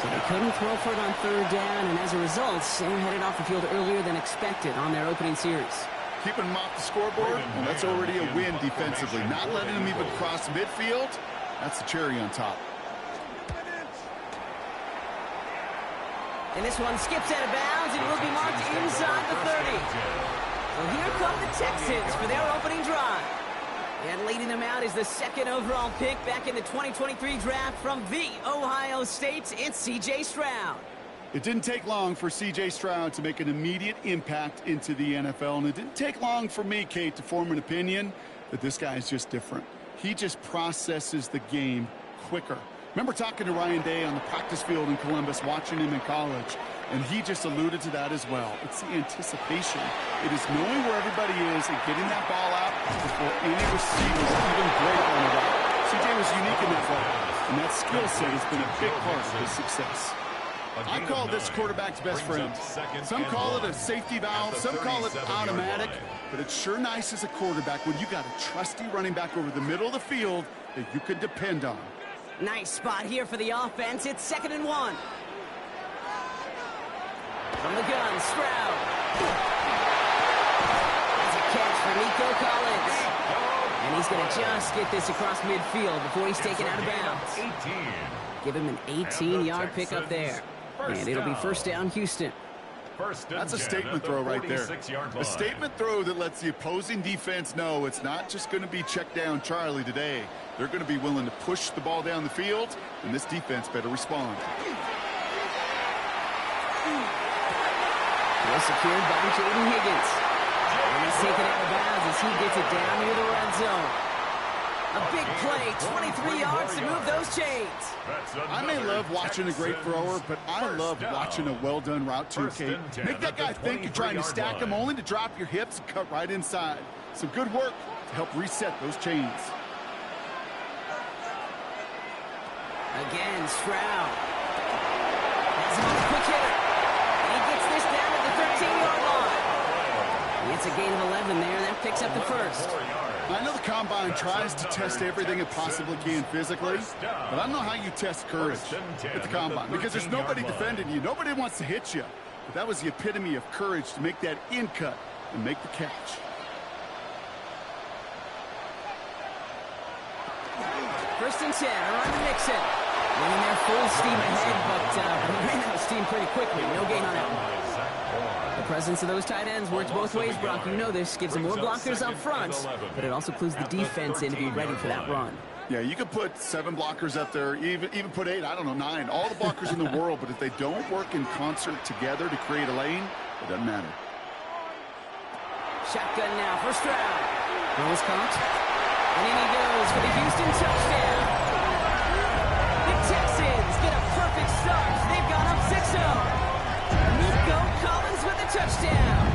S6: So they couldn't throw for it on 3rd down, and as a result, they were headed off the field earlier than expected on their opening series.
S7: Keeping him off the scoreboard, well, that's already a win defensively. Not letting him even cross midfield, that's the cherry on top.
S6: And this one skips out of bounds and will be marked inside the 30. So here come the Texans for their opening drive. And leading them out is the 2nd overall pick back in the 2023 draft from the Ohio State. It's C.J. Stroud.
S7: It didn't take long for C.J. Stroud to make an immediate impact into the NFL. And it didn't take long for me, Kate, to form an opinion that this guy is just different. He just processes the game quicker. Remember talking to Ryan Day on the practice field in Columbus, watching him in college, and he just alluded to that as well. It's the anticipation. It is knowing where everybody is and getting that ball out before any receivers even break on the route. CJ was unique in that way, and that skill set has been a big part of his success. I call this quarterback's best friend. Some call it a safety valve, some call it automatic, but it's sure nice as a quarterback when you got a trusty running back over the middle of the field that you can depend on.
S6: Nice spot here for the offense. It's 2nd and 1. From the gun, Stroud. That's a catch for Nico Collins. And he's going to just get this across midfield before he's taken out of bounds. Give him an 18-yard pickup there. And it'll be first down, Houston.
S8: That's a statement throw right there. A statement throw that lets the opposing defense know it's not just going to be check down Charlie today. They're going to be willing to push the ball down the field, and this defense better respond.
S6: Well secured by Jaden Higgins. And he's taken out of bounds as he gets it down near the red zone. A big play, 23 yards to move those chains.
S8: I may love watching a great thrower, but I love watching a well-done route too, Kate. Make that guy think you're trying to stack him only to drop your hips and cut right inside. Some good work to help reset those chains.
S6: Again, Stroud. That's a quick hitter. And he gets this down at the 13-yard line. It's a gain of 11 there. That picks up the first.
S8: I know the Combine tries to test everything it possibly can physically, but I don't know how you test courage at the Combine because there's nobody defending you. Nobody wants to hit you. But that was the epitome of courage to make that in cut and make the catch.
S6: First and 10, around to Mixon. Running there full steam ahead, but ran out of steam pretty quickly. No gain on that one. The presence of those tight ends works both ways, Brock. You know this. Gives them more blockers up front, but it also clues the defense in to be ready for that run.
S8: Yeah, you could put 7 blockers up there, even put 8, I don't know, 9. All the blockers in the world, but if they don't work in concert together to create a lane, it doesn't matter.
S6: Shotgun now, first round. Nose caught. And in he goes for the Houston touchdown. The Texans get a perfect start. They've gone up 6-0. Nico Collins with a touchdown.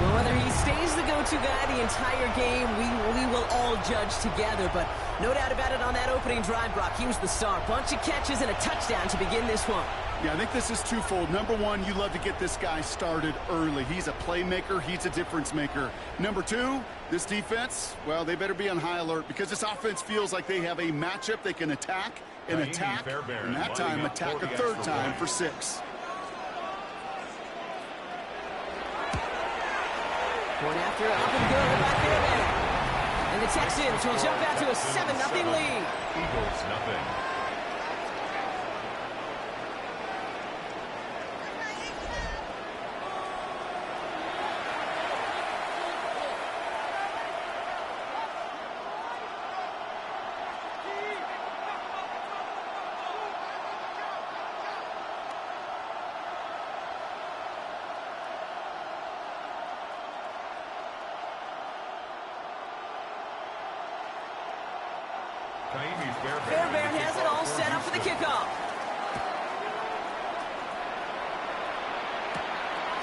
S6: Well, whether he stays the go-to guy the entire game, we will all judge together. But no doubt about it, on that opening drive, Brock, he was the star. Bunch of catches and a touchdown to begin this one.
S8: Yeah, I think this is twofold. Number one, you love to get this guy started early. He's a playmaker. He's a difference maker. Number two, this defense, well, they better be on high alert because this offense feels like they have a matchup they can attack and attack, and that time attack a third time for 6.
S6: Point after, up and good by Fairbairn. And the Texans will jump out to a 7-0 lead.
S2: Eagles nothing.
S6: Fairbairn has it all set up for the kickoff.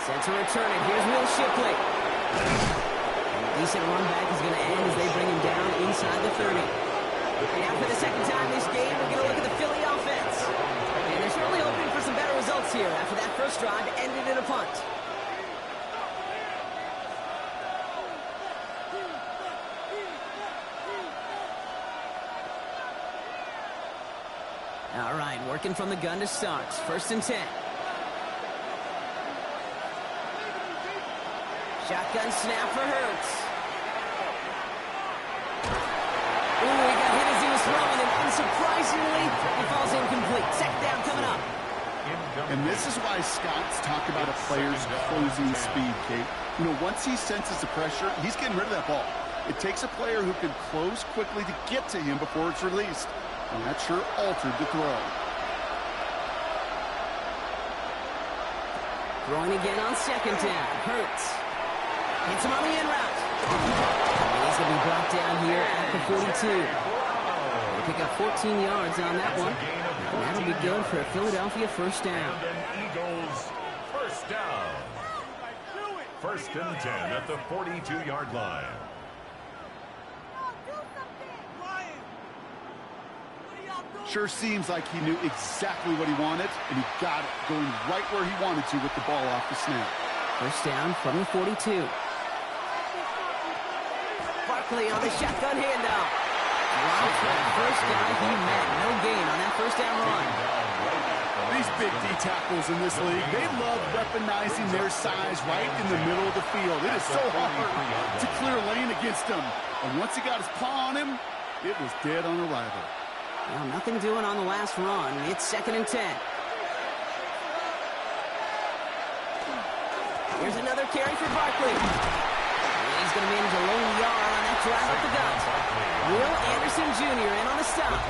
S6: Set to return it. Here's Will Shipley. And a decent run back is going to end as they bring him down inside the 30. Now for the second time this game, we're going to look at the Philly offense. And they're certainly hoping for some better results here after that first drive ended in a punt. All right, working from the gun to start. First and 10. Shotgun snap for Hurts. Ooh, he got hit as he was throwing, and unsurprisingly, he falls incomplete. Second down coming up.
S8: And this is why scouts talk about a player's closing speed, Kate. You know, once he senses the pressure, he's getting rid of that ball. It takes a player who can close quickly to get to him before it's released. And that sure altered the throw.
S6: Throwing again on second down. Hurts. Hits him on the in route. And he's going to be brought down here at the 42. They pick up 14 yards on that one. And that'll be good for a Philadelphia first down.
S2: Eagles first down. First and 10 at the 42-yard line.
S8: Sure seems like he knew exactly what he wanted, and he got it, going right where he wanted to with the ball off the snap.
S6: First down from the 42. Barkley on the shotgun handoff. Wow, for the first guy he met. No gain on that first down run.
S8: The
S7: these big D tackles in this league. They love weaponizing their size right in the middle of the field. It is so hard to clear lane against him. And once he got his paw on him, it was dead on arrival.
S6: Well, nothing doing on the last run. It's 2nd and 10. Here's another carry for Barkley. He's going to manage a lone yard on that drive up the gut. Will Anderson Jr. in on the stop.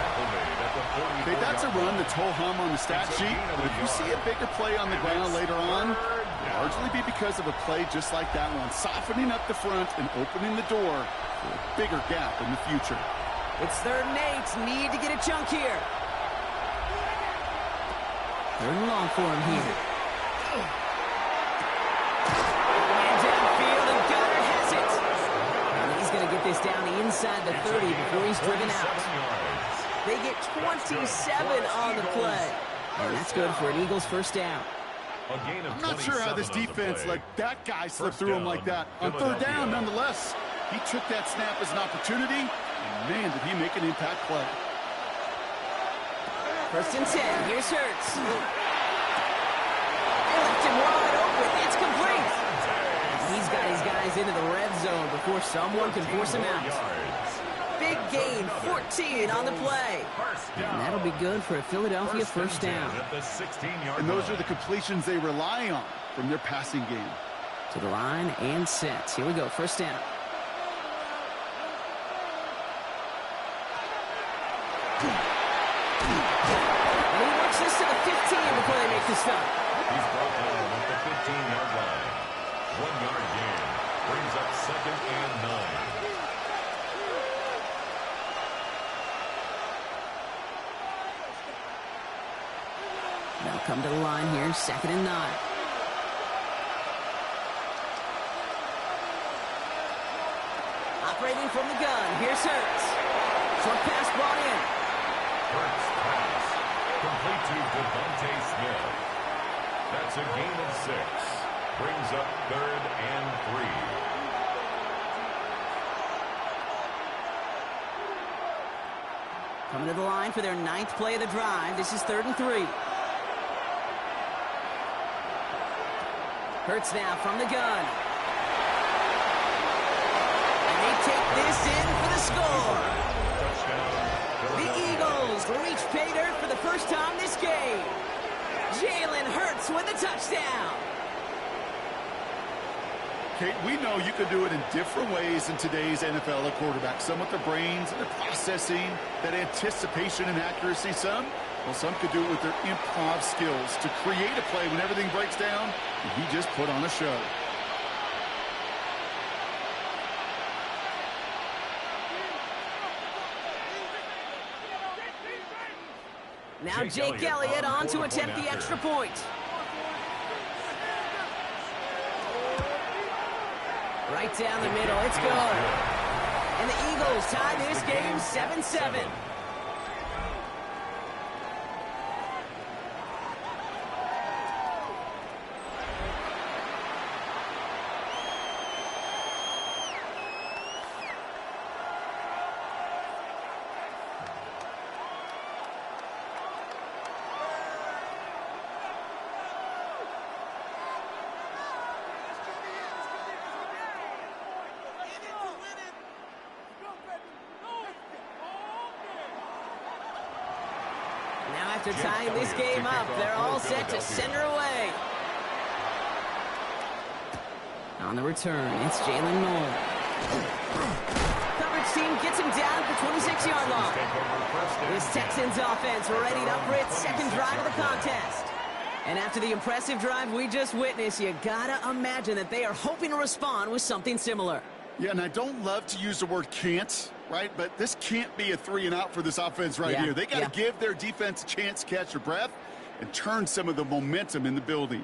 S7: Okay, that's a run that's ho-hum on the stat sheet, but if you see a bigger play on the ground later on, it'll largely be because of a play just like that one, softening up the front and opening the door for a bigger gap in the future.
S6: It's 3rd and 8. Need to get a chunk here. 3rd and long for him here. And downfield, and Goddard has it. And he's going to get this down inside the 30 before he's driven out. They get 27 on the play. And that's good for an Eagles first down.
S7: I'm not sure how this defense let that guy slip through him like that. On 3rd down, nonetheless, he took that snap as an opportunity, and man, did he make an impact play.
S6: 1st and 10. Here's Hurts. They left him wide open. It's complete. He's got his guys into the red zone before someone can force him out. Big gain, 14 on the play. And that'll be good for a Philadelphia first down.
S7: And those are the completions they rely on from their passing game.
S6: To the line and set. Here we go, first down. And he works this to the 15 before they make the stop.
S2: He's brought down at the 15-yard line. 1-yard gain brings up 2nd and 9.
S6: Now come to the line here, 2nd and 9. Operating from the gun, here's Hurts. Short pass brought in.
S2: Hurts pass. Complete to Devontae Smith. That's a gain of 6. Brings up 3rd and 3.
S6: Coming to the line for their 9th play of the drive. This is 3rd and 3. Hurts now from the gun. And they take this in for the score. The Eagles reach pay dirt for the first time this game. Jalen Hurts with a touchdown.
S7: Kate, we know you can do it in different ways in today's NFL at quarterback. Some with their brains, their processing, that anticipation and accuracy. Some could do it with their improv skills to create a play when everything breaks down, and he just put on a show.
S6: Now Jake Elliott on to attempt the extra point. Right down the middle, it's good. And the Eagles tie this game 7-7. After tying this game up, they're all set to send her away. On the return, it's Jalen Noel. Coverage team gets him down for 26-yard line. This Texans offense readied up for its 2nd drive of the contest. And after the impressive drive we just witnessed, you gotta imagine that they are hoping to respond with something similar.
S7: Yeah, and I don't love to use the word can't, right? But this can't be a 3-and-out for this offense right here. They got to give their defense a chance to catch their breath and turn some of the momentum in the building.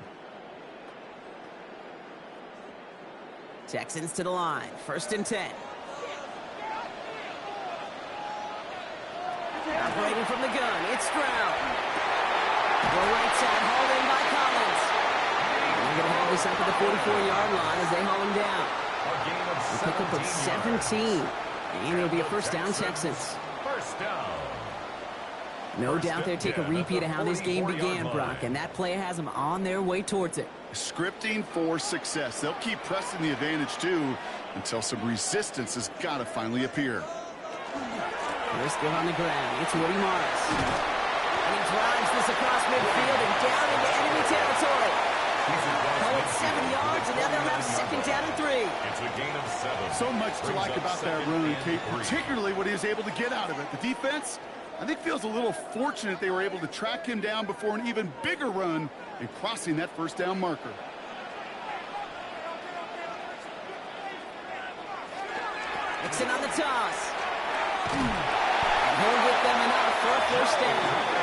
S6: Texans to the line, 1st and 10. Operating from the gun, it's Stroud. The right side hauled in by Collins. They're going to haul this up at the 44-yard line as they haul him down. They pick up at 17. And it'll be a first down, Texans.
S2: First down.
S6: No doubt they'll take a repeat of how this game began, Brock, and that play has them on their way towards it.
S7: Scripting for success. They'll keep pressing the advantage, too, until some resistance has got to finally appear.
S6: They're still on the ground. It's Woody Morris. And he drives this across midfield and down into enemy territory. Call it 7 yards, and now they'll have second down and 3.
S2: It's a gain of 7.
S7: So much to like about that run, Kate, particularly what he was able to get out of it. The defense, I think, feels a little fortunate they were able to track him down before an even bigger run and crossing that first down marker.
S6: Nixon on the toss. And he'll get them enough for a first down.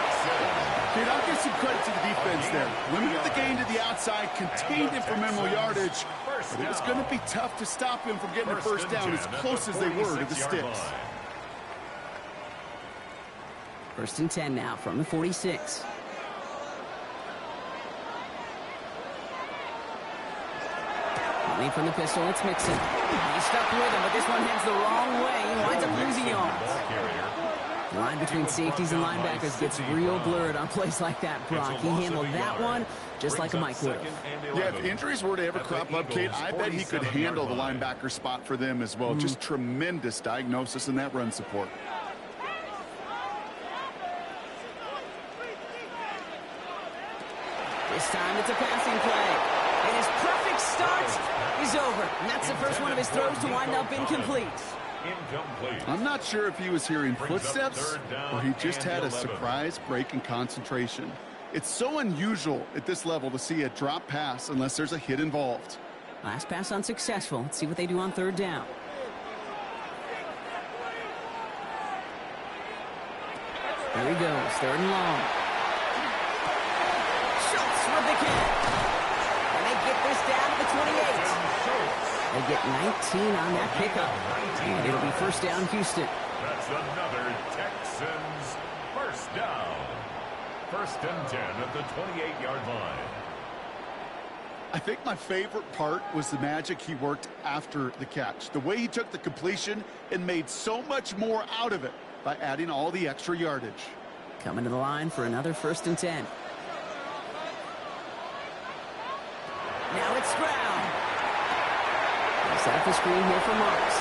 S7: Kate, I'll give some credit to the defense there. Limited the gain to the outside, contained him for minimal yardage, but it was going to be tough to stop him from getting a first down as close as they were to the sticks.
S6: First and 10 now from the 46. Running from the pistol, it's Mixon. He's stuck with him, but this one heads the wrong way. He winds up losing yards. The line between safeties and linebackers gets real blurred on plays like that, Brock. He handled that one just like a Mike would have.
S7: Yeah, if injuries were to ever crop up, Kate, I bet he could handle the linebacker spot for them as well. Just tremendous diagnosis in that run support.
S6: This time it's a passing play. And his perfect start is over. And that's the first one of his throws to wind up incomplete.
S7: I'm not sure if he was hearing footsteps or he just had a surprise break in concentration. It's so unusual at this level to see a drop pass unless there's a hit involved.
S6: Last pass unsuccessful. Let's see what they do on third down. There he goes, third and long. Schultz with the catch. And they get this down to the 28. They get 19 on that pickup. And it'll be first down, Houston.
S2: That's another Texans first down. First and 10 at the 28-yard line.
S7: I think my favorite part was the magic he worked after the catch. The way he took the completion and made so much more out of it by adding all the extra yardage.
S6: Coming to the line for another first and 10. Now it's Stroud. Set up the screen here for Marks.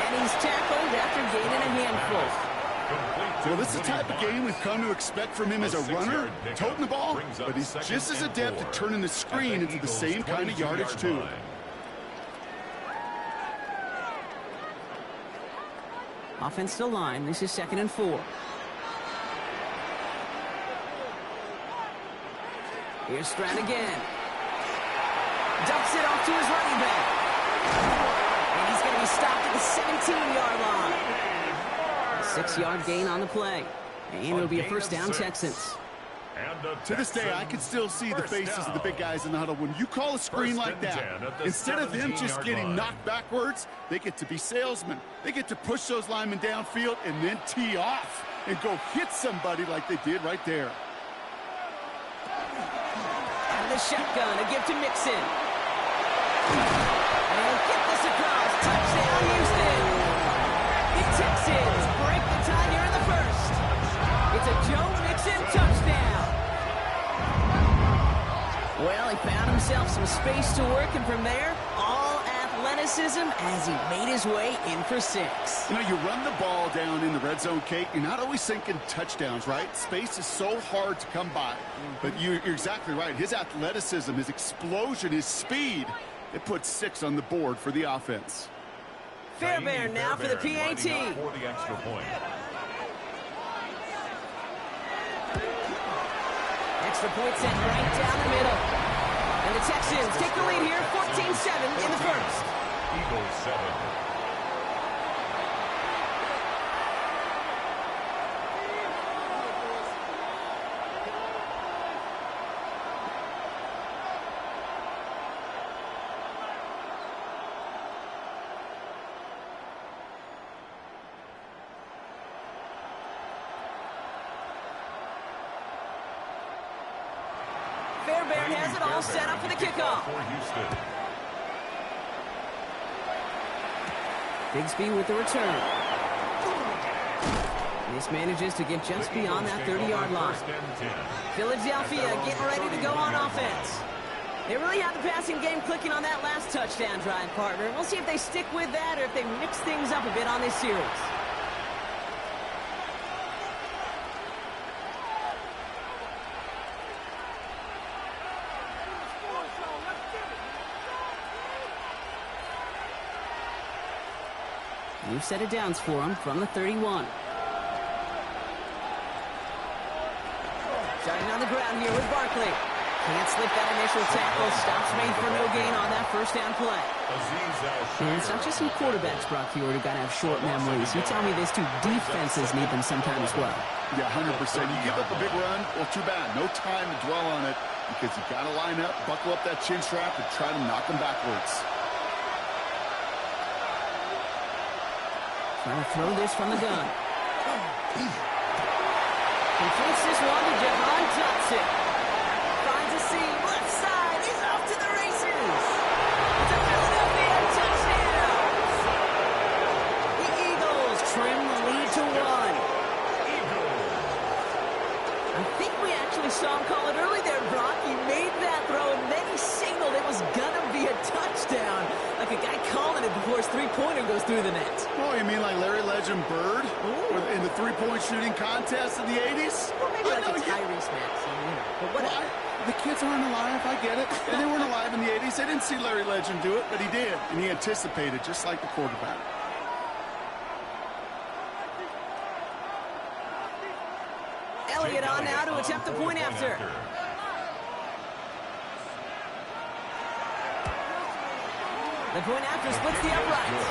S6: And he's tackled after gaining a handful.
S7: Well, this is the type of game we've come to expect from him as a runner, toting the ball, but he's just as adept at turning the screen into the same kind of yardage, too.
S6: Offense to line. This is 2nd and 4. Here's Stroud again. Dumps it off to his running back. And he's going to be stopped at the 17-yard line. A 6-yard gain on the play. And it'll be a first down, Texans.
S7: To this day, I can still see the faces of the big guys in the huddle. When you call a screen like that, instead of them just getting knocked backwards, they get to be salesmen. They get to push those linemen downfield and then tee off and go hit somebody like they did right there.
S6: And the shotgun, a give to Mixon. And he'll get this across. Touchdown, Houston. The Texans break the tie here in the first. It's a Joe Mixon touchdown. Well, he found himself some space to work, and from there, all athleticism as he made his way in for 6.
S7: You know, you run the ball down in the red zone, Kate, you're not always thinking touchdowns, right? Space is so hard to come by. But you're exactly right. His athleticism, his explosion, his speed, it puts 6 on the board for the offense.
S6: Fairbairn now for the PAT.
S2: For the extra point.
S6: Extra point set right down the middle. And the Texans take the lead here, 14-7 in the first.
S2: Eagles 7.
S6: Fairbairn has it all set up for the kickoff.
S2: For Houston.
S6: Bigsby with the return. This manages to get just beyond that 30-yard line. Philadelphia getting ready to go on offense. They really have the passing game clicking on that last touchdown drive, partner. We'll see if they stick with that or if they mix things up a bit on this series. New set of downs for him from the 31. Starting on the ground here with Barkley. Can't slip that initial tackle. Stops made for no gain on that first down play. And it's not just some quarterbacks, Brock Huard, who got to have short memories. You tell me this too, defenses need them sometimes as well.
S8: Yeah, 100%. You give up a big run, well, too bad. No time to dwell on it because you got to line up, buckle up that chin strap, and try to knock them backwards.
S6: Trying to throw this from the gun. Completes this one to Jahan Johnson. Finds a seam, left side, he's off to the races. It's a Philadelphia touchdown. The Eagles trim the lead to 1. I think we actually saw him call it early there, Brock. He made that throw, and then he signaled it was gonna be a touchdown. Like a guy calling it before his three-pointer goes through the net.
S8: Oh, you mean like Larry Legend Bird in the three-point shooting contest in the 80s?
S6: Well, maybe like a Tyrese Maxey. But what?
S8: Well, the kids aren't alive, I get it. And they weren't alive in the 80s. They didn't see Larry Legend do it, but he did. And he anticipated, just like the quarterback.
S6: Elliott on now to attempt the point after. The point after splits the uprights.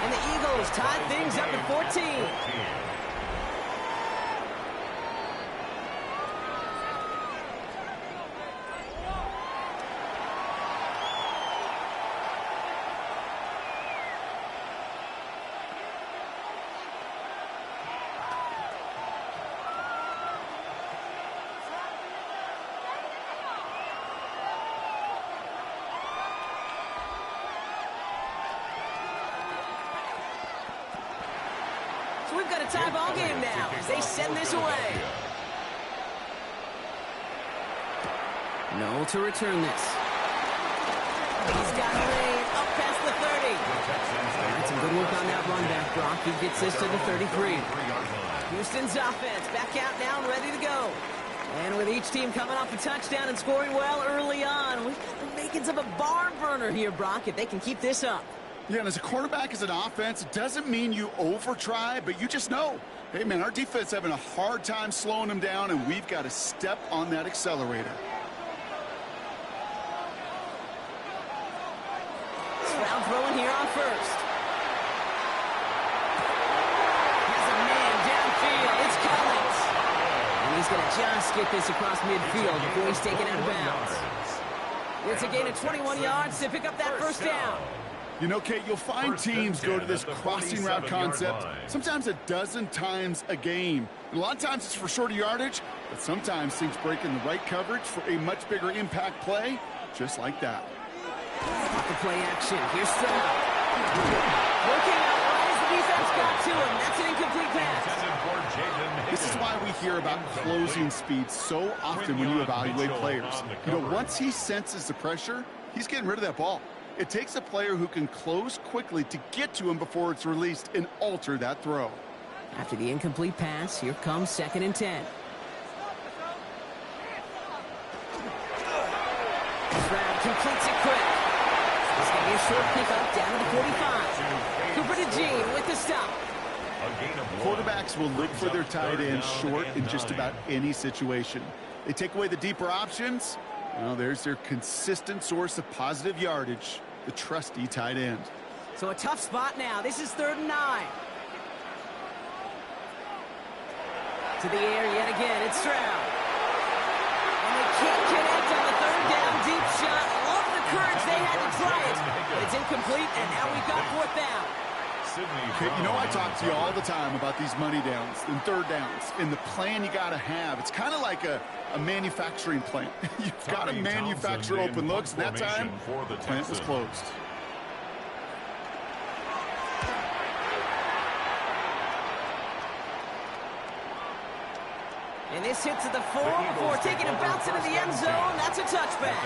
S6: And the Eagles tied things up at 14. We've got a tie ball game now as they send this away. No to return this. He's got Lane up past the 30. That's some good work on that run back, Brock. He gets this to the 33. Houston's offense back out now and ready to go. And with each team coming off a touchdown and scoring well early on, we've got the makings of a barn burner here, Brock, if they can keep this up.
S8: Yeah, and as a quarterback, as an offense, it doesn't mean you over-try, but you just know, hey, man, our defense having a hard time slowing them down, and we've got to step on that accelerator.
S6: Stroud throwing here on first. Has a man downfield. It's Collins. And he's going to just get this across midfield before he's taken out of bounds. It's a gain of 21 yards to pick up that first down.
S8: You know, Kate, you'll find teams go to this crossing route concept sometimes a dozen times a game. And a lot of times it's for shorter yardage, but sometimes things break in the right coverage for a much bigger impact play, just like that.
S6: The play action. Here's Stroud. Working out right as the defense got to him. That's an incomplete pass.
S8: This is why we hear about closing speed so often when you evaluate players. You know, once he senses the pressure, he's getting rid of that ball. It takes a player who can close quickly to get to him before it's released and alter that throw.
S6: After the incomplete pass, here comes 2nd and 10. Stroud completes it quick. It's going to be a short pickup down to the 45. Cooper to Gene with the stop.
S8: Quarterbacks will look for their tight end short in just about any situation. They take away the deeper options. Well, there's their consistent source of positive yardage, the trusty tight end.
S6: So a tough spot now. This is 3rd and 9. To the air yet again. It's Stroud. And they can't connect on the 3rd down deep shot. Love the courage they had to try it. But it's incomplete, and now we've got 4th down.
S8: Okay, you know I talk to you all the time about these money downs and 3rd downs and the plan you got to have. It's kind of like a manufacturing plant. You've got to manufacture open looks, and that time the plant was closed.
S6: And this hits at the 4 before taking a bounce into the end zone. That's a touchback.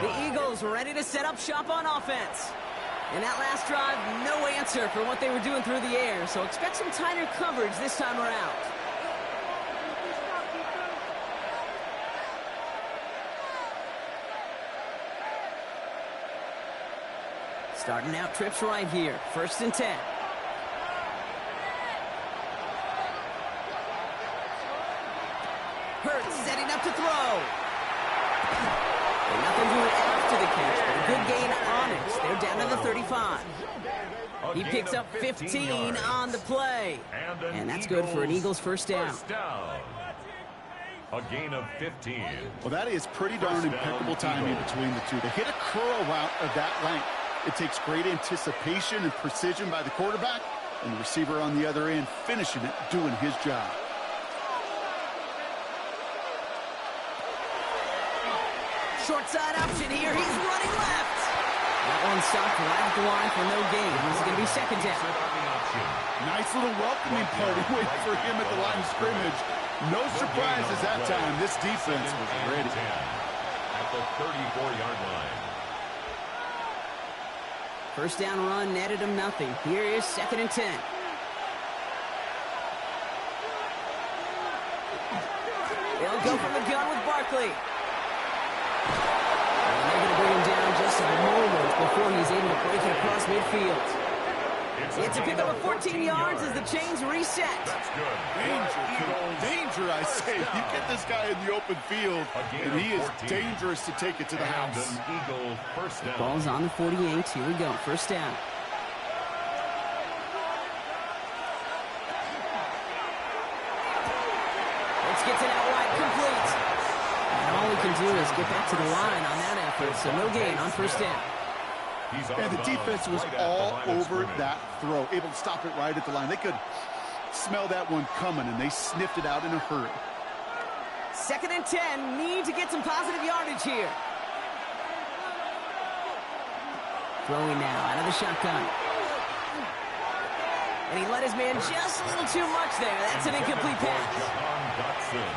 S6: The Eagles ready to set up shop on offense. And that last drive, no answer for what they were doing through the air. So expect some tighter coverage this time around. Starting out trips right here. 1st and 10. Hurts setting up to throw. And nothing doing after the catch, but a good gain on it. They're down to the 35. He picks up 15 on the play. And that's good for an Eagles first down.
S2: A gain of 15.
S8: Well, that is pretty darn impeccable timing between the two. They hit a curl route of that length. It takes great anticipation and precision by the quarterback, and the receiver on the other end finishing it, doing his job.
S6: Short side option here. He's running left. That one stopped right at the line for no gain. This is going to be 2nd down.
S8: Nice little welcoming party waiting for him at the line of scrimmage. No surprises that time. This defense was ready.
S2: At the 34-yard line.
S6: First down run netted him nothing. Here is 2nd and 10. They'll go from the gun with Barkley. And they're going to bring him down just a moment before he's able to break it across midfield. It's a pickup of 14 yards as the chains reset.
S2: That's good.
S8: Danger, I say. You get this guy in the open field, and he is dangerous to take it to the house.
S2: Eagle first down.
S6: Ball's on the 48. Here we go. First down. Let's get to that wide complete. And all he can do is get back to the line on that effort, so no gain on first down.
S8: And the defense was all over that throw, able to stop it right at the line. They could smell that one coming, and they sniffed it out in a hurry.
S6: 2nd and 10. Need to get some positive yardage here. Throwing now out of the shotgun. And he let his man just a little too much there. That's an incomplete pass.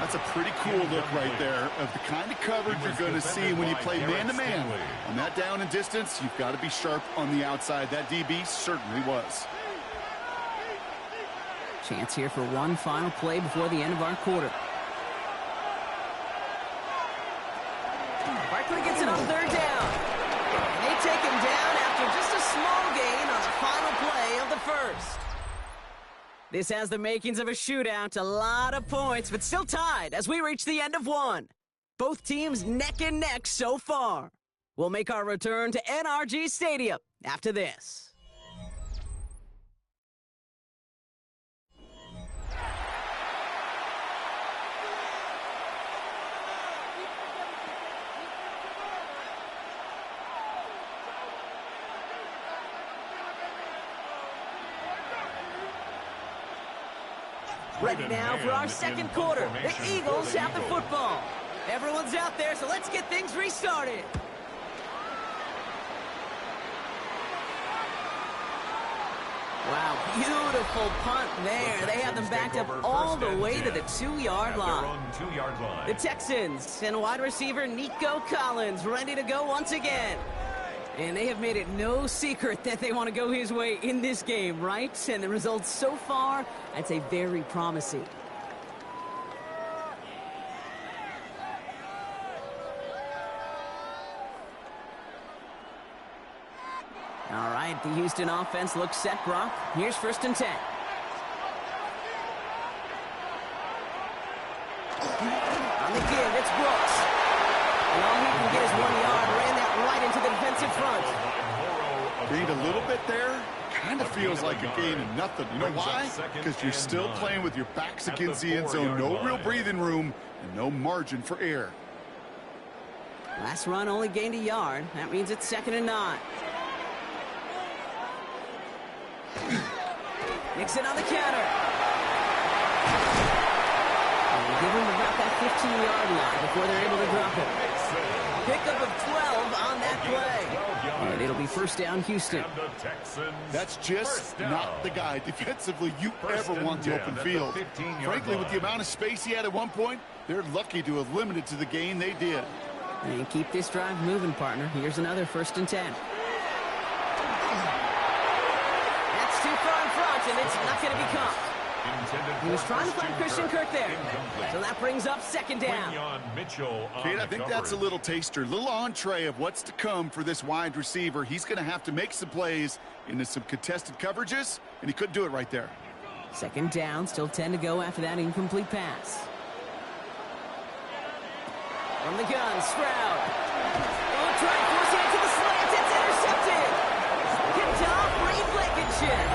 S8: That's a pretty cool look right there of the kind of coverage you're going to see when you play man-to-man. On that down and distance, you've got to be sharp on the outside. That DB certainly was.
S6: Chance here for one final play before the end of our quarter. Barkley gets it on 3rd down. And they take him down after just a small gain on the final play of the first. This has the makings of a shootout. A lot of points, but still tied as we reach the end of one. Both teams neck and neck so far. We'll make our return to NRG Stadium after this. Ready now for our 2nd quarter. The Eagles have the football. Everyone's out there, so let's get things restarted. Wow, beautiful punt there. They have them backed up all the way to the 2-yard line. The Texans and wide receiver Nico Collins ready to go once again. And they have made it no secret that they want to go his way in this game, right? And the results so far, I'd say very promising. All right, the Houston offense looks set, Brock. Here's 1st and 10. On the give, it's Brooks. And all he can get is 1 yard. Ran that right into the defensive front.
S8: Gained a little bit there. Kind of feels like a gain of nothing. You know why? Because you're still playing with your backs against the end zone. No real breathing room and no margin for error.
S6: Last run only gained a yard. That means it's 2nd and 9. Nixon on the counter. And give him about that 15-yard line before they're able to drop it. Pickup of 12 on that play. And it'll be first down, Houston.
S2: And the Texans,
S7: That's just not the guy defensively you ever want in the open field. Frankly, with the amount of space he had at one point, they're lucky to have limited to the gain they did.
S6: And keep this drive moving, partner. Here's another 1st and 10. That's too far in front, and it's not going to be caught. He was trying to find Christian Kirk there. So that brings up 2nd down.
S7: Kate, I think that's a little taster, a little entree of what's to come for this wide receiver. He's going to have to make some plays into some contested coverages, and he couldn't do it right there.
S6: 2nd down, still 10 to go after that incomplete pass. From the gun, Stroud. Oh, try forcing it to the slant. It's intercepted. Picked off, Reed Blankenship.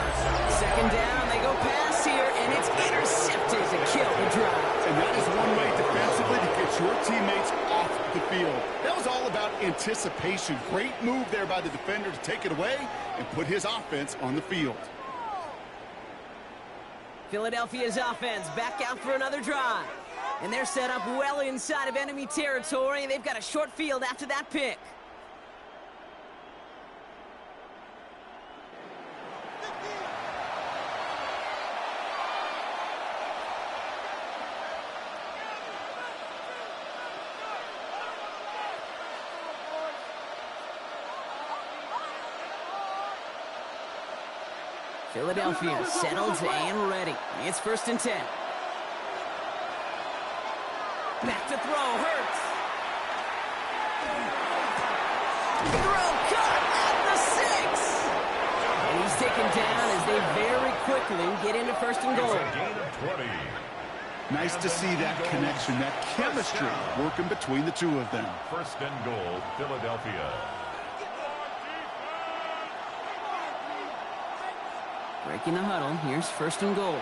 S6: 2nd down, they go pass here, and it's intercepted to kill the drive.
S7: And that is one way defensively to get your teammates off the field. That was all about anticipation. Great move there by the defender to take it away and put his offense on the field.
S6: Philadelphia's offense back out for another drive. And they're set up well inside of enemy territory. They've got a short field after that pick. Philadelphia settled and ready. It's 1st and 10. Back to throw, Hurts. Throw caught at the 6. And he's taken down as they very quickly get into 1st and goal.
S7: Nice to see that connection, that chemistry working between the two of them.
S2: 1st and goal, Philadelphia.
S6: Breaking the huddle. Here's 1st and goal.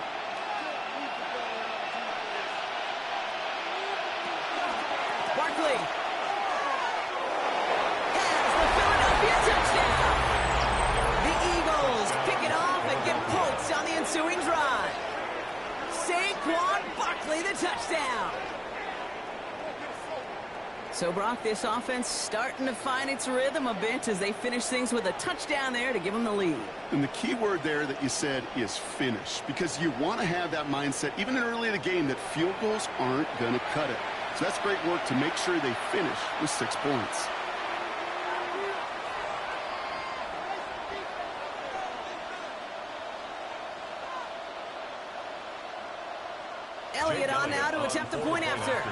S6: Barkley has the Philadelphia touchdown. The Eagles pick it off and get points on the ensuing drive. Saquon Barkley, the touchdown. So, Brock, this offense starting to find its rhythm a bit as they finish things with a touchdown there to give them the lead.
S7: And the key word there that you said is finish, because you want to have that mindset, even early in the game, that field goals aren't going to cut it. So that's great work to make sure they finish with 6 points.
S6: Elliott on now to attempt the point after.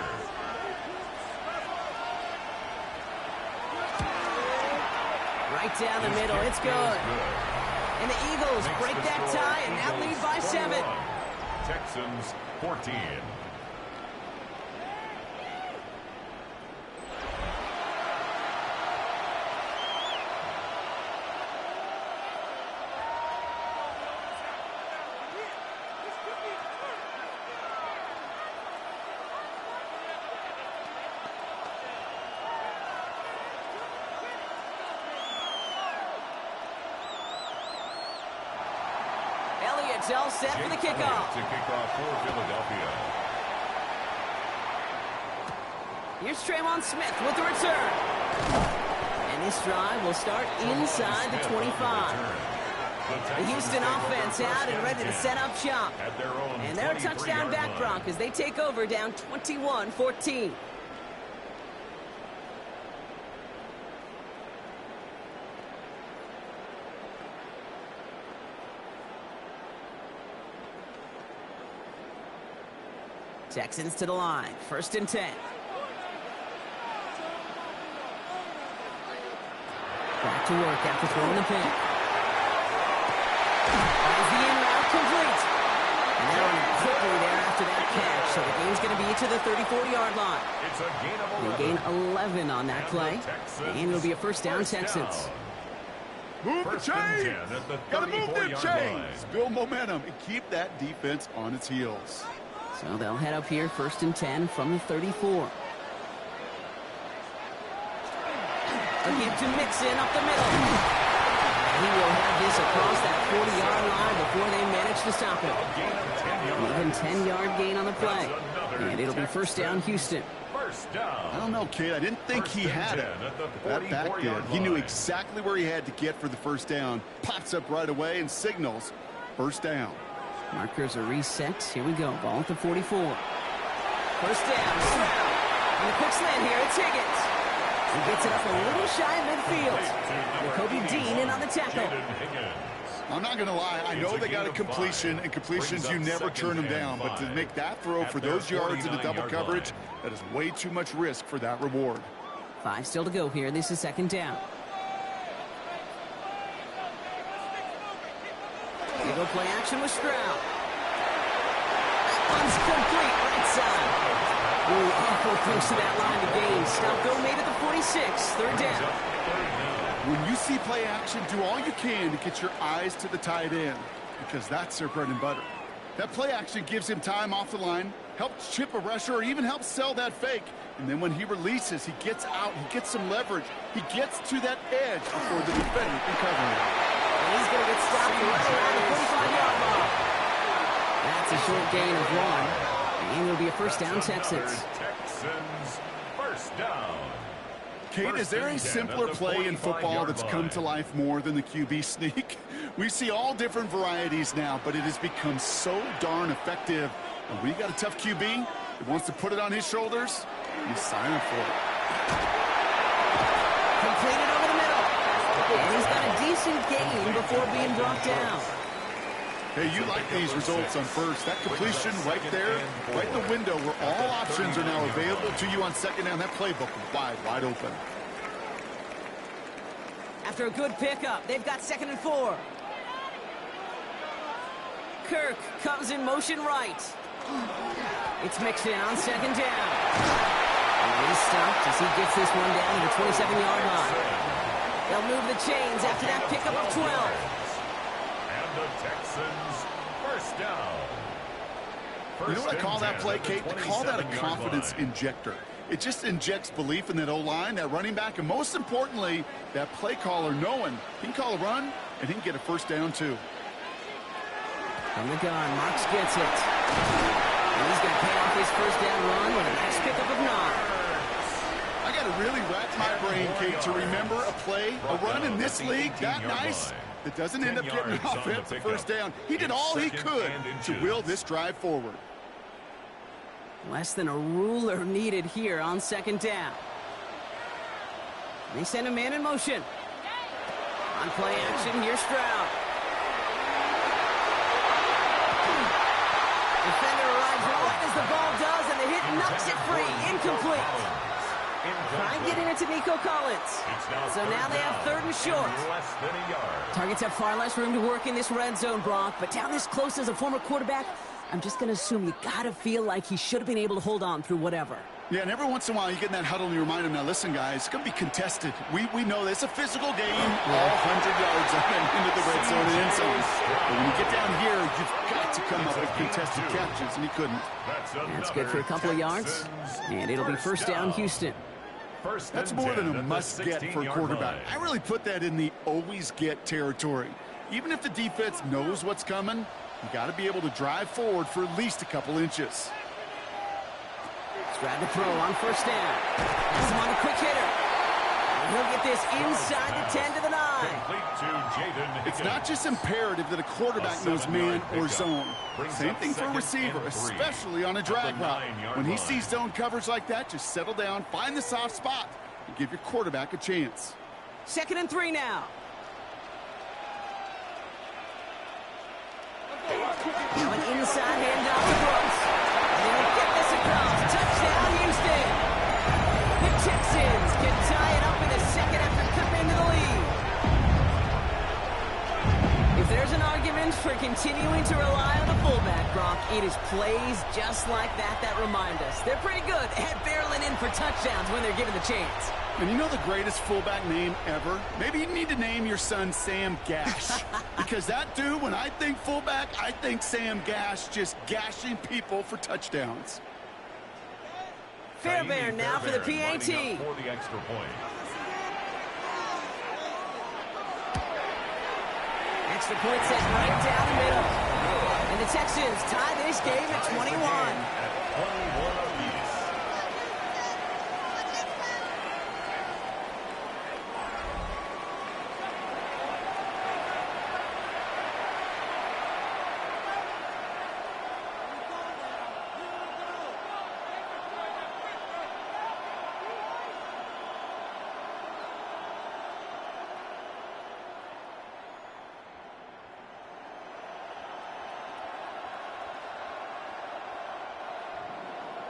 S6: Right down the middle, it's good. And the Eagles break that tie and now lead by 7.
S2: Texans 14.
S6: Elliott's all set for the kickoff.
S2: To kick off for Philadelphia.
S6: Here's Traymon Smith with the return. And this drive will start inside the 25. The Houston offense out and ready to set up shop. And their touchdown back, Brock, as they take over down 21-14. Texans to the line. 1st and 10. Back to work after throwing the pick. Is the in route complete? And they're running quickly there after that catch. So the game's going to be to the 34-yard line.
S2: It's a gain of 11.
S6: They gain 11 on that play. And it'll be a 1st down, Texans.
S7: Move the chains! Gotta move them chains! Build momentum and keep that defense on its heels.
S6: So they'll head up here, 1st and 10 from the 34. Again to Mixon up the middle. He will have this across that 40-yard line before they manage to stop him. Even 10-yard gain on the play. And it'll be 1st down, Houston.
S2: First down.
S8: I don't know, kid. I didn't think he had it. That back did. He knew exactly where he had to get for the first down. Pops up right away and signals first down.
S6: Markers are reset. Here we go. Ball at the 44. First down. Stroud. And a quick slant here. It's Higgins. He gets it up a little shy of midfield. Jacoby Dean in on the tackle.
S8: I'm not going to lie. I know they got a completion, and completions, you never turn them down. But to make that throw for those yards into double coverage, that is way too much risk for that reward.
S6: 5 still to go here. This is second down. They go play action with Stroud. That one's complete. Right side. Ooh, awful close to that line to gain. Stop go made at the 46. Third down.
S8: When you see play action, do all you can to get your eyes to the tight end, because that's their bread and butter. That play action gives him time off the line, helps chip a rusher, or even helps sell that fake. And then when he releases, he gets out, he gets some leverage. He gets to that edge before the defender can cover him.
S6: And he's going to get stopped right around the 45-yard line. That's a short gain of 1. And it'll be a first down, Texans.
S2: Texans, first down.
S8: Kate, is there a simpler play in football that's come to life more than the QB sneak? We see all different varieties now, but it has become so darn effective. And when you got a tough QB that wants to put it on his shoulders, you sign up for it.
S6: Completed over the middle. And he's got a decent gain before being brought down.
S8: Hey, you like these results on first. That completion right there, right in the window where all options are now available to you on second down. That playbook wide open.
S6: After a good pickup, they've got 2nd and 4. Kirk comes in motion right. It's Mixon on second down. And he's stopped as he gets this one down to the 27-yard line. They'll move the chains after that pickup of 12.
S2: The Texans, first down.
S8: You know what I call that play, Kate? I call that a confidence injector. It just injects belief in that O-line, that running back, and most importantly, that play caller knowing he can call a run and he can get a first down too.
S6: From the gun, Marks gets it. And he's going to pay off his first down run with a nice pickup of 9.
S8: I got to really rack my brain, Kate, to remember a play, a run in this league that nice that doesn't end up getting an offensive first down. He did all he could to will this drive forward.
S6: Less than a ruler needed here on second down. They send a man in motion. On play action, here's Stroud. Defender arrives right as the ball does, and the hit knocks it free. Incomplete. Trying getting it to Nico Collins. So now they have 3rd and short. Targets have far less room to work in this red zone, Brock, but down this close as a former quarterback, I'm just going to assume you got to feel like he should have been able to hold on through whatever.
S8: Yeah, and every once in a while you get in that huddle and you remind him, now listen, guys, it's going to be contested. We know this. It's a physical game, all 100 yards up and into the red zone and end zone. But when you get down here, you've got to come up with contested catches, and he couldn't.
S6: That's good for a couple of yards, and it'll be first down, Houston.
S8: That's more than a must-get for a quarterback. I really put that in the always-get territory. Even if the defense knows what's coming, you got to be able to drive forward for at least a couple inches.
S6: Grab the throw on first down. Has him on a quick hitter. And he'll get this inside the 10 to the 9.
S8: It's not just imperative that a quarterback knows man or zone. Same thing for a receiver, especially on a drag route. When he sees zone coverage like that, just settle down, find the soft spot, and give your quarterback a chance.
S6: 2nd and 3 now. Now an inside handoff to Brooks. And they'll get this across. Touchdown, Houston. The Texans can tie it up in the second after cutting into the lead. If there's an argument for continuing to rely on the fullback, Brock, it is plays just like that remind us. They're pretty good at barreling in for touchdowns when they're given the chance.
S8: And you know the greatest fullback name ever? Maybe you need to name your son Sam Gash. Because that dude, when I think fullback, I think Sam Gash just gashing people for touchdowns.
S6: Fairbairn now for the PAT.
S2: For the extra point.
S6: Extra point set right down the middle. And the Texans tie this game at 21.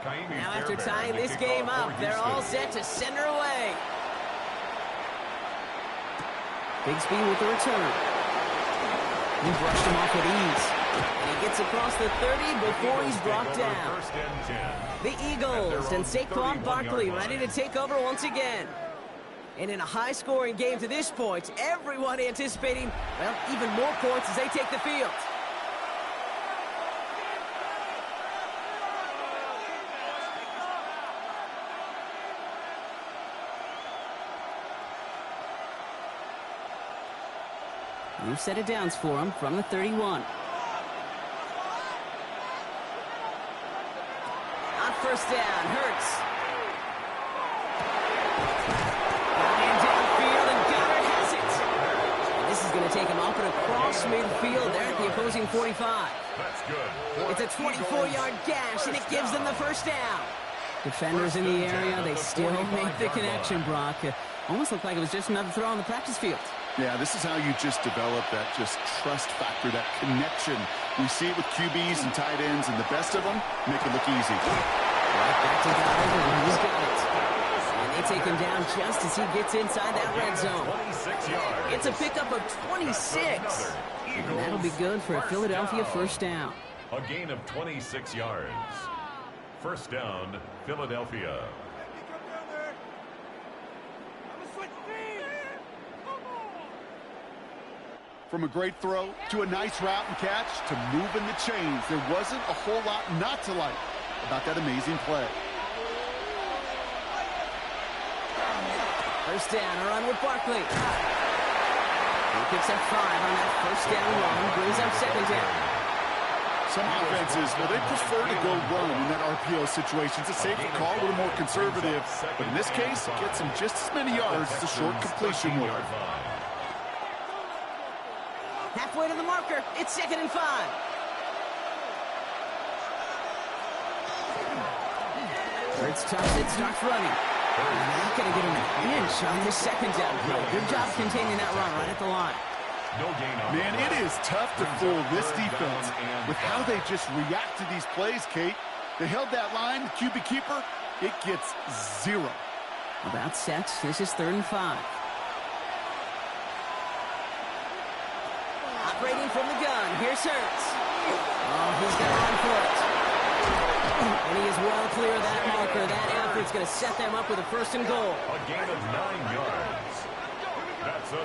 S6: Now after tying this game up, they're all set to send her away. Bigsby with the return. He brushed him off with ease. And he gets across the 30 before he's brought down. The Eagles and Saquon Barkley ready to take over once again. And in a high-scoring game to this point, everyone anticipating, well, even more points as they take the field. New set of downs for him from the 31. On first down, Hurts. Ryan downfield, and Goddard has it. And this is going to take him up and across midfield there at the opposing 45.
S2: That's good.
S6: It's a 24-yard gash, and it gives them the first down. Defenders in the area, they still make the connection, Brock. Almost looked like it was just another throw on the practice field.
S8: Yeah, this is how you just develop that just trust factor, that connection. We see it with QBs and tight ends, and the best of them make it look easy.
S6: Right back to Goddard, and he's got it. And they take him down just as he gets inside that red zone. It's a pickup of 26. And that'll be good for a Philadelphia first down.
S2: A gain of 26 yards. First down, Philadelphia.
S8: From a great throw to a nice route and catch to moving the chains, there wasn't a whole lot not to like about that amazing play.
S6: First down, a run with Barkley. He picks up 5 on that first down run, brings up second down.
S8: Some offenses, well, they prefer to go run in that RPO situation. It's a safer call, a little more conservative. But in this case, it gets them just as many yards as a short completion would.
S6: Halfway to the marker. It's 2nd and 5. Hurts tucks it, starts running. They're not going to get him an inch on the second down play. Good job containing that run right at the line.
S8: Man, it is tough to fool this defense with how they just react to these plays, Kate. They held that line, the QB keeper, it gets 0.
S6: About set. This is 3rd and 5. Operating from the gun. Here's Hurts. Oh, he's got to run for it. And he is well clear of that marker. That effort's going to set them up with a 1st and goal.
S2: A gain of 9 yards.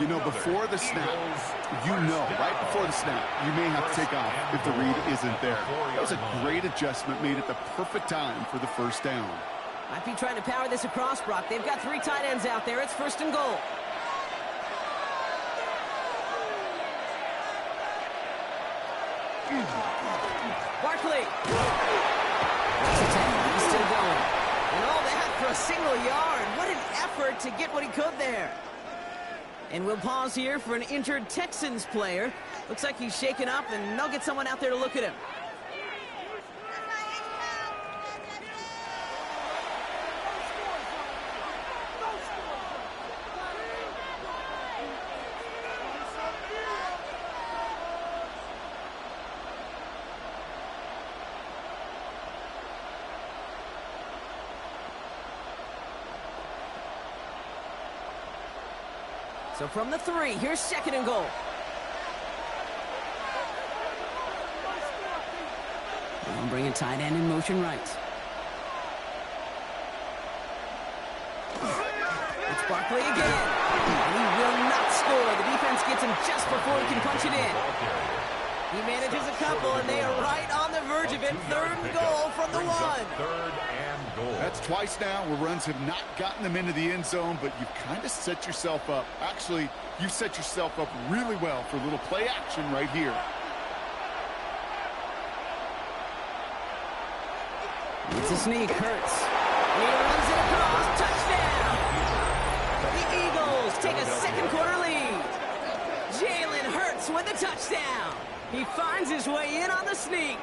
S8: You know, before the snap, right before the snap, you may have to take off if the read isn't there. That was a great adjustment made at the perfect time for the first down.
S6: Might be trying to power this across, Brock. They've got 3 tight ends out there. It's 1st and goal. Barkley. He's still going. And all that for a single yard. What an effort to get what he could there. And we'll pause here for an injured Texans player. Looks like he's shaken up, and they'll get someone out there to look at him. So from the 3, here's 2nd and goal. And bringing tight end in motion right. It's Barkley again. And he will not score. The defense gets him just before he can punch it in. He manages a couple, and they are right on the verge of it. 3rd and goal from the 1.
S2: 3rd and goal.
S8: That's twice now where runs have not gotten them into the end zone, but you've kind of set yourself up. Actually, you've set yourself up really well for a little play action right here.
S6: It's a sneak, Hurts. And he runs it across. Touchdown! The Eagles take a second quarter lead. Jalen Hurts with a touchdown. He finds his way in on the sneak.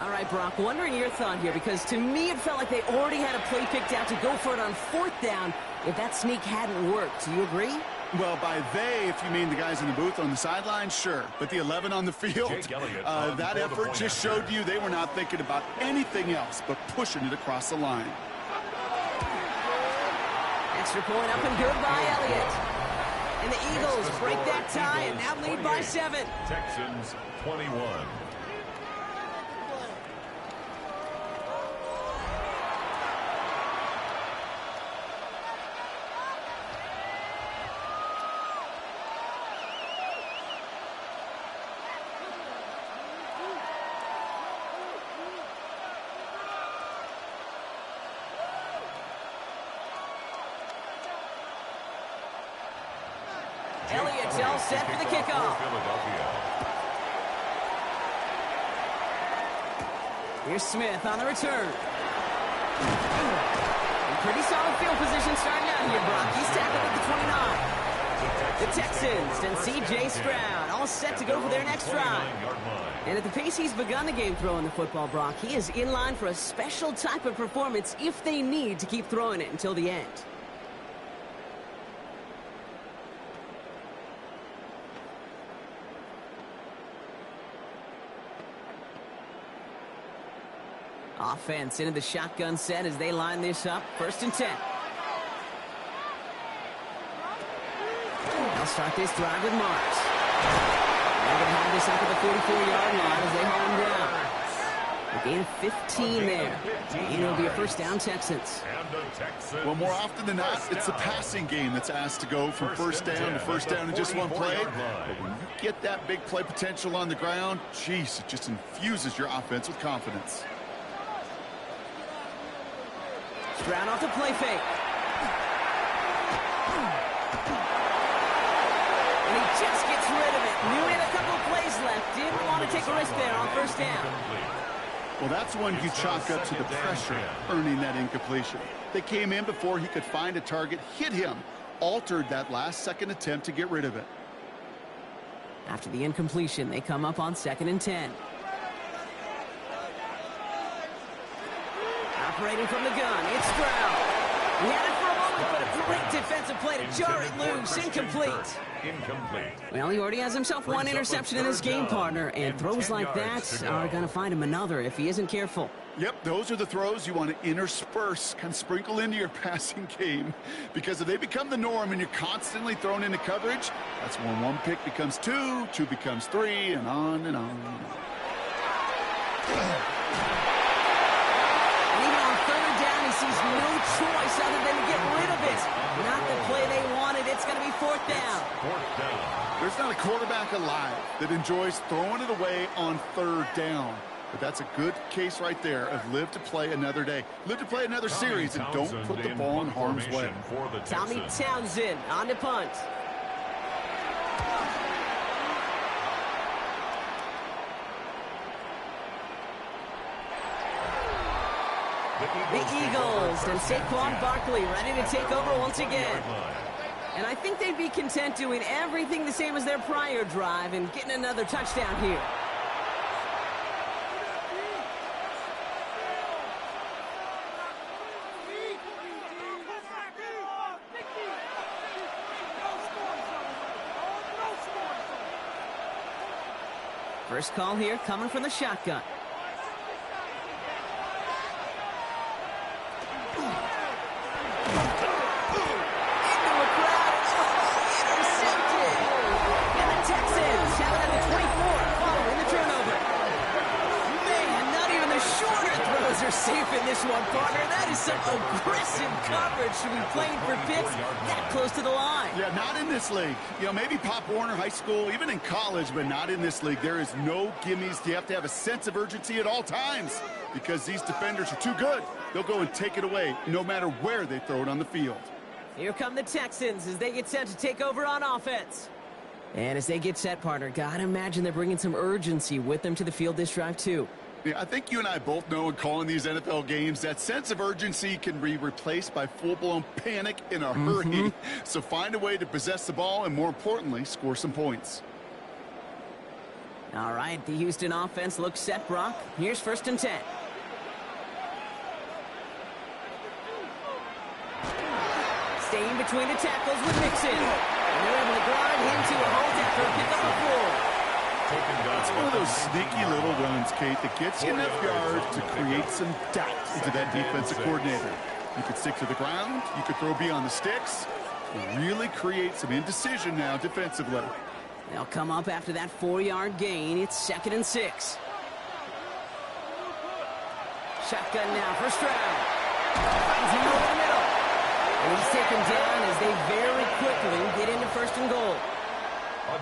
S6: All right, Brock, wondering your thought here, because to me it felt like they already had a play picked out to go for it on 4th down if that sneak hadn't worked. Do you agree?
S7: Well, by they, if you mean the guys in the booth on the sideline, sure. But the 11 on the field, that effort just showed you they were not thinking about anything else but pushing it across the line.
S6: Extra point up and good by Elliott. And the Eagles break that tie and now lead by 7.
S2: Texans 21.
S6: Elliott's all set for the kickoff. Here's Smith on the return. Pretty solid field position starting out here, Brock. He's tackled at the 29. The Texans and C.J. Stroud all set to go for their next drive. And at the pace he's begun the game throwing the football, Brock, he is in line for a special type of performance if they need to keep throwing it until the end. Offense into the shotgun set as they line this up. 1st and 10. They'll start this drive with Marks. They're going to have this up at the 44-yard line as they haul him down. A gain of 15 there. And it'll be a 1st down, Texans.
S7: Well, more often than not, it's the passing game that's asked to go from 1st down to 1st down in just one play. But when you get that big play potential on the ground, geez, it just infuses your offense with confidence.
S6: Stroud off the play fake. And he just gets rid of it. Knew he had a couple of plays left. Didn't want to take a risk there on 1st down.
S7: Well, that's one you chalk up to the pressure, earning that incompletion. They came in before he could find a target, hit him, altered that last-second attempt to get rid of it.
S6: After the incompletion, they come up on 2nd and 10. Operating from the gun, it's Stroud. He had it for a moment, but a great defensive play to jar it loose. Incomplete. Well, he already has himself one interception in his game, partner, and throws like that are going to find him another if he isn't careful.
S7: Yep, those are the throws you want to intersperse, kind of sprinkle into your passing game, because if they become the norm and you're constantly thrown into coverage, that's when 1 pick becomes 2, 2 becomes 3, and on and on.
S6: Sees no choice other than to get rid of it. Not the play they wanted. It's going to be 4th down.
S7: There's not a quarterback alive that enjoys throwing it away on 3rd down. But that's a good case right there of live to play another day. Live to play another series and don't put the ball in harm's way.
S6: Tommy Townsend on the punt. The Eagles and Saquon Barkley ready to take over once again. And I think they'd be content doing everything the same as their prior drive and getting another touchdown here. First call here coming from the shotgun. Safe in this one, partner. That is some aggressive coverage to be playing for picks that close to the line.
S7: Yeah, not in this league. You know, maybe Pop Warner High School, even in college, but not in this league. There is no gimmies. You have to have a sense of urgency at all times because these defenders are too good. They'll go and take it away no matter where they throw it on the field.
S6: Here come the Texans as they get set to take over on offense. And as they get set, partner, gotta imagine they're bringing some urgency with them to the field this drive, too.
S7: Yeah, I think you and I both know in calling these NFL games that sense of urgency can be replaced by full-blown panic in a hurry. So find a way to possess the ball and, more importantly, score some points.
S6: All right, the Houston offense looks set, Brock. Here's 1st and 10. staying between the tackles with Mixon. And they're able to grind him to a halt after a pick up the 4.
S7: It's one of those sneaky little runs, Kate, that gets you enough yards to create some doubt into that defensive coordinator. You could stick to the ground. You could throw beyond the sticks. Really create some indecision now defensively.
S6: They'll come up after that 4-yard gain. It's 2nd and 6. Shotgun now for Stroud. Finds him over the middle. And he's taken down as they very quickly get into 1st and goal.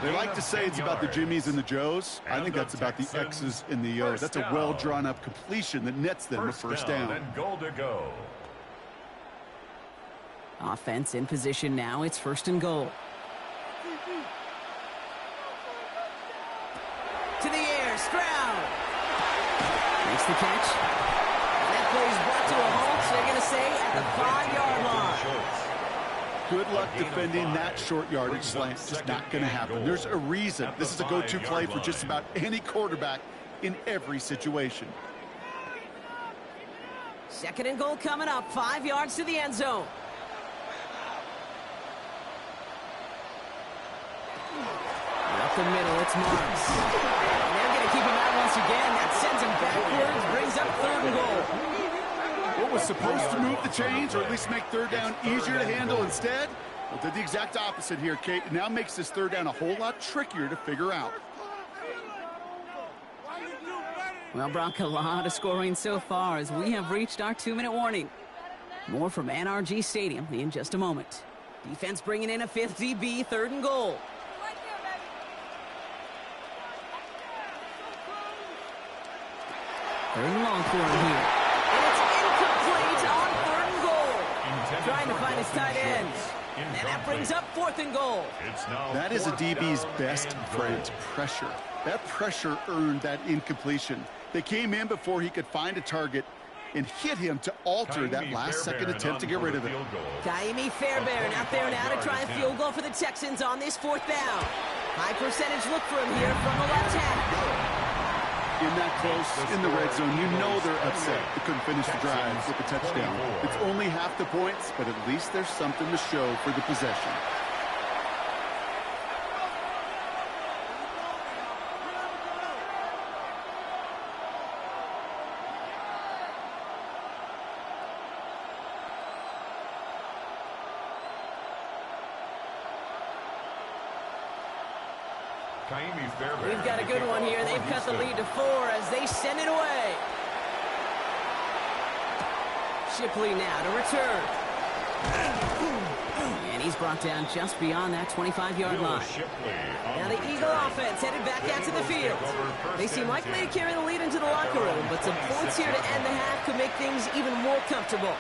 S8: They like to say it's about the Jimmies and the Joes. I think that's about the X's and the O's. That's a well-drawn-up completion that nets them a first down.
S2: And goal to go.
S6: Offense in position now. It's 1st and goal. To the air, Stroud. Makes the catch. And that play is brought to a halt, so they're going to say at the 5-yard line.
S8: Good luck defending that short yardage slant. Just not going to happen. There's a reason. This is a go-to play for just about any quarterback in every situation.
S6: 2nd and goal coming up. 5 yards to the end zone. Up the middle, it's Marks. And they're going to keep him out once again. That sends him backwards, brings up 3rd and goal.
S8: What was supposed to move the chains, or at least make 3rd down easier to handle instead? Well, did the exact opposite here, Kate. It now makes this 3rd down a whole lot trickier to figure out.
S6: Well, Brock, a lot of scoring so far as we have reached our 2-minute warning. More from NRG Stadium in just a moment. Defense bringing in a 5th DB, 3rd and goal. 3rd and long for him here. And it's incomplete on 3rd and goal. Trying to find his tight end. And that brings up 4th and goal.
S8: That is a DB's best friend, pressure. That pressure earned that incompletion. They came in before he could find a target and hit him to alter that last-second attempt to get rid of it.
S6: Kaimi Fairbairn out there now to try a field goal for the Texans on this 4th down. High percentage look for him here from the left half.
S8: In that close, in the red zone, you know they're upset. They couldn't finish the drive with the touchdown. It's only half the points, but at least there's something to show for the possession.
S6: We've got a good one here. They've cut the lead to 4 as they send it away. Shipley now to return. And he's brought down just beyond that 25-yard line. Now the Eagle offense headed back out to the field. They seem likely to carry the lead into the locker room, but some points here to end the half could make things even more comfortable.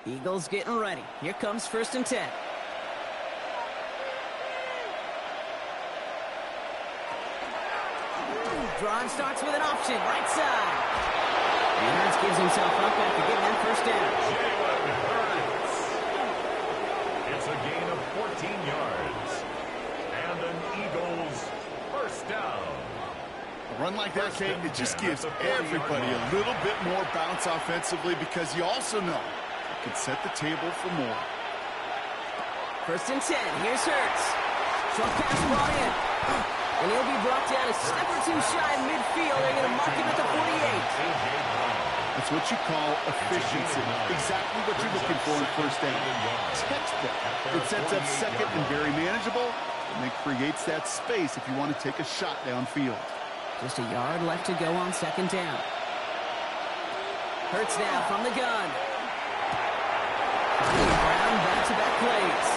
S6: Eagles getting ready. Here comes 1st and 10. Drive starts with an option, right side. And Hurts gives himself up after getting that 1st down.
S2: It's a gain of 14 yards. And an Eagles 1st down.
S8: A run like that, Kate, it just gives everybody a little bit more bounce offensively because you also know it can set the table for more.
S6: 1st and 10. Here's Hurts. Short pass brought in. And he'll be brought down a step or two shy in midfield. They're going to mark him at the 48.
S8: That's what you call efficiency. Exactly what you're looking for in 1st down. Textbook. It sets up 2nd and very manageable, and it creates that space if you want to take a shot downfield.
S6: Just a yard left to go on 2nd down. Hurts now from the gun. Around back-to-back plays.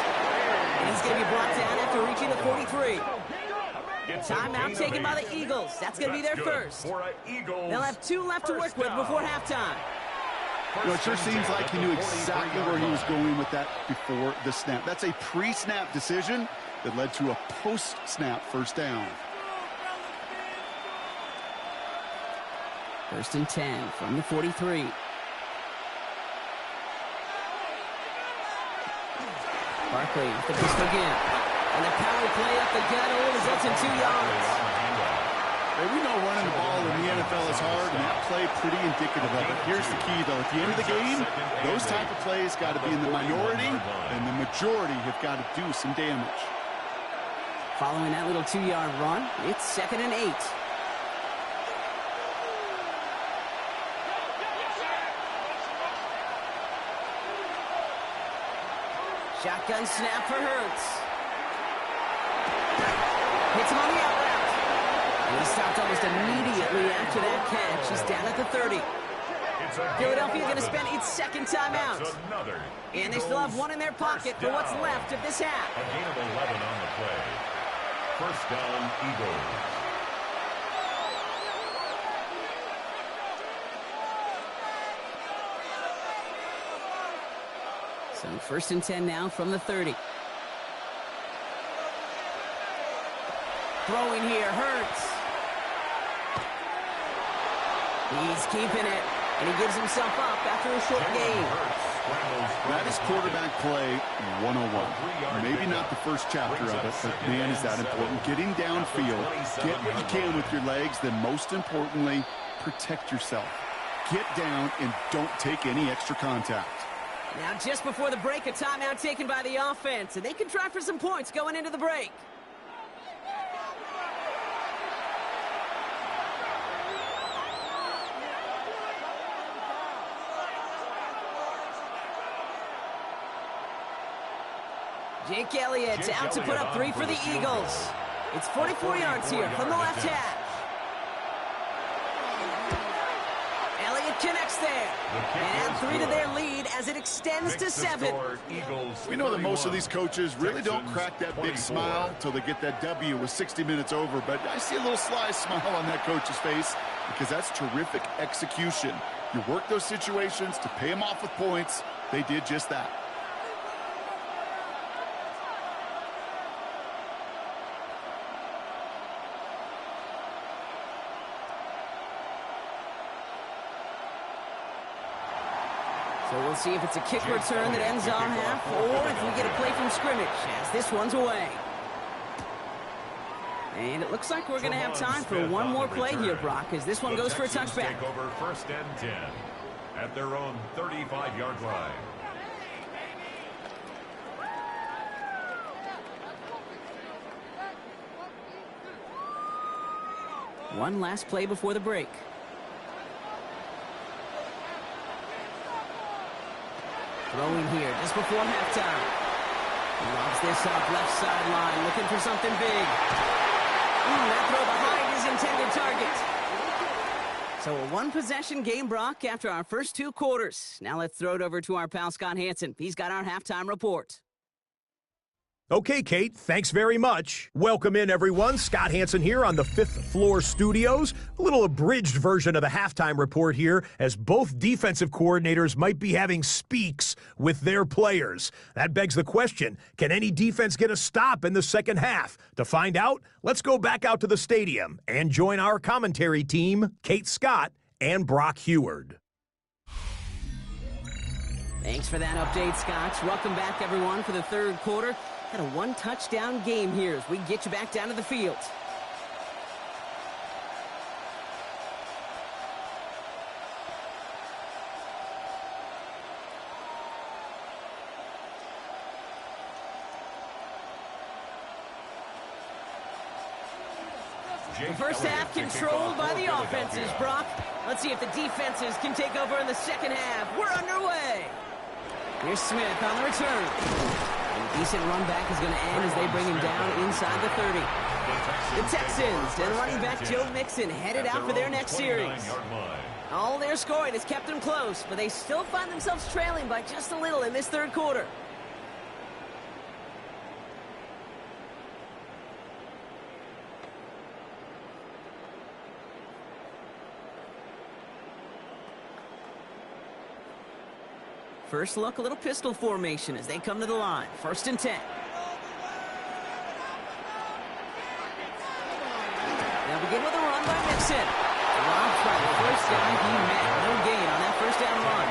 S6: And he's going to be brought down after reaching the 43. Timeout taken by the Eagles. That's going to be their first. They'll have 2 left to work with before halftime.
S8: Well, it sure seems like he knew exactly where he was going with that before the snap. That's a pre-snap decision that led to a post-snap 1st down.
S6: 1st and 10 from the 43. Barkley with the pistol again. And the power play up the gut only results in 2 yards.
S8: Hey, we know running the ball in the NFL is hard, and that play pretty indicative of it. Here's the key, though. At the end of the game, those type of plays got to be in the minority, and the majority have got to do some damage.
S6: Following that little 2-yard run, it's 2nd and 8. Shotgun snap for Hurts. Hits him on the out route. And he stopped almost immediately after that catch. He's down at the 30. Philadelphia going to spend its second timeout. And they still have one in their pocket for what's left of this half.
S2: A gain of 11 on the play. First down, Eagles.
S6: So 1st and 10 now from the 30. Throwing here, Hurts. He's keeping it, and he gives himself up after a short gain.
S8: That is quarterback play 101. Maybe not the first chapter of it, but man, is that important. Getting downfield, get what you can with your legs, then most importantly, protect yourself. Get down and don't take any extra contact.
S6: Now, just before the break, a timeout taken by the offense, and they can try for some points going into the break. Jake Elliott out to put up 3 for the Eagles. It's 44 yards here from the left half. Elliott connects there. And add 3 to their lead as it extends to 7.
S8: We know that most of these coaches really don't crack that big smile until they get that W with 60 minutes over, but I see a little sly smile on that coach's face because that's terrific execution. You work those situations to pay them off with points. They did just that.
S6: So we'll see if it's a kick return that ends our half, or if we get a play from scrimmage, as this one's away. And it looks like we're going to have time for one more play here, Brock, as this one goes for a touchback.
S2: Take over 1st and 10 at their own 35-yard line.
S6: One last play before the break. Throwing here just before halftime. He lobs this up left sideline, looking for something big. That throw behind his intended target. So a one-possession game, Brock, after our first 2 quarters. Now let's throw it over to our pal Scott Hansen. He's got our halftime report.
S9: Okay, Kate, thanks very much. Welcome in, everyone. Scott Hansen here on the 5th floor studios. A little abridged version of the halftime report here, as both defensive coordinators might be having speaks with their players. That begs the question, can any defense get a stop in the second half? To find out, let's go back out to the stadium and join our commentary team, Kate Scott and Brock Heward.
S6: Thanks for that update, Scott. Welcome back, everyone, for the third quarter. Had a one-touchdown game here as we get you back down to the field. The first half controlled by the offenses, Brock. Let's see if the defenses can take over in the second half. We're underway. Here's Smith on the return. A decent run back is going to end as they bring him down inside the 30. The Texans and running back Joe Mixon headed out for their next series. All their scoring has kept them close, but they still find themselves trailing by just a little in this third quarter. First look, a little pistol formation as they come to the line. 1st and 10. They'll begin with a run by Mixon. Robbed by the first down he met. No gain on that first down run.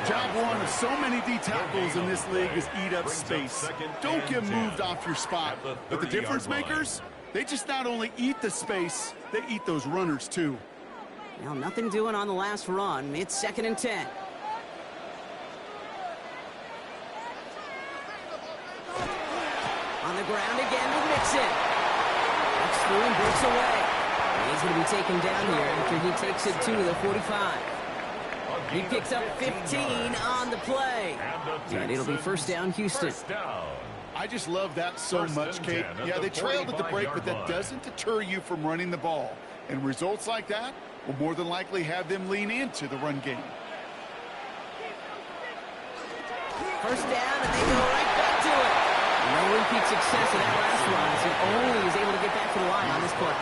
S7: Job one of so many D tackles in this league is eat up space. Don't get moved off your spot. But the difference makers, they just not only eat the space, they eat those runners too.
S6: Well, nothing doing on the last run. It's 2nd and 10. On the ground again with Mixon. Walks through and breaks away. He's going to be taken down here after he takes it to the 45. He picks up 15 on the play. And it'll be 1st down, Houston.
S7: I just love that so much, Kate. Yeah, they trailed at the break, but that doesn't deter you from running the ball. And results like that will more than likely have them lean into the run game.
S6: 1st down, and they go right back to it. No repeat success of that last run, as he only is able to get back to the line on this play.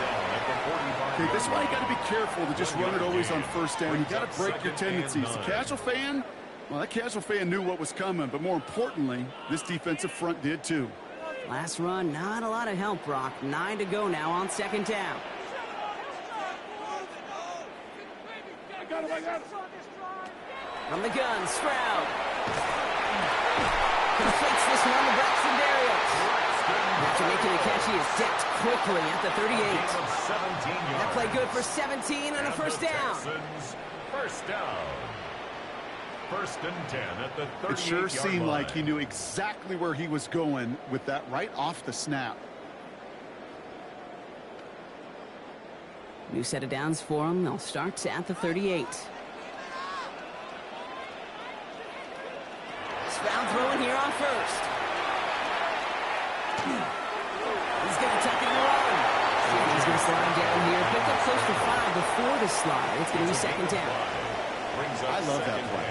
S7: Okay, this is why you got to be careful to just run it always on 1st down. You got to break your tendencies. The casual fan, well, that casual fan knew what was coming, but more importantly, this defensive front did too.
S6: Last run, not a lot of help, Brock. 9 to go now on 2nd down. From the gun, Stroud. Completes this one to Braxton Berrios. After making the catch, he is decked quickly at the 38. That play good for 17 and a 1st down.
S2: 1st down. 1st and 10 at the 38-yard line.
S7: It sure seemed like he knew exactly where he was going with that right off the snap.
S6: New set of downs for him. They'll start at the 38. Stroud throwing here on 1st. He's going to tuck it and run. And he's going to slide down here. Picked up close to 5 before the slide. It's going to be 2nd down.
S7: I love that play.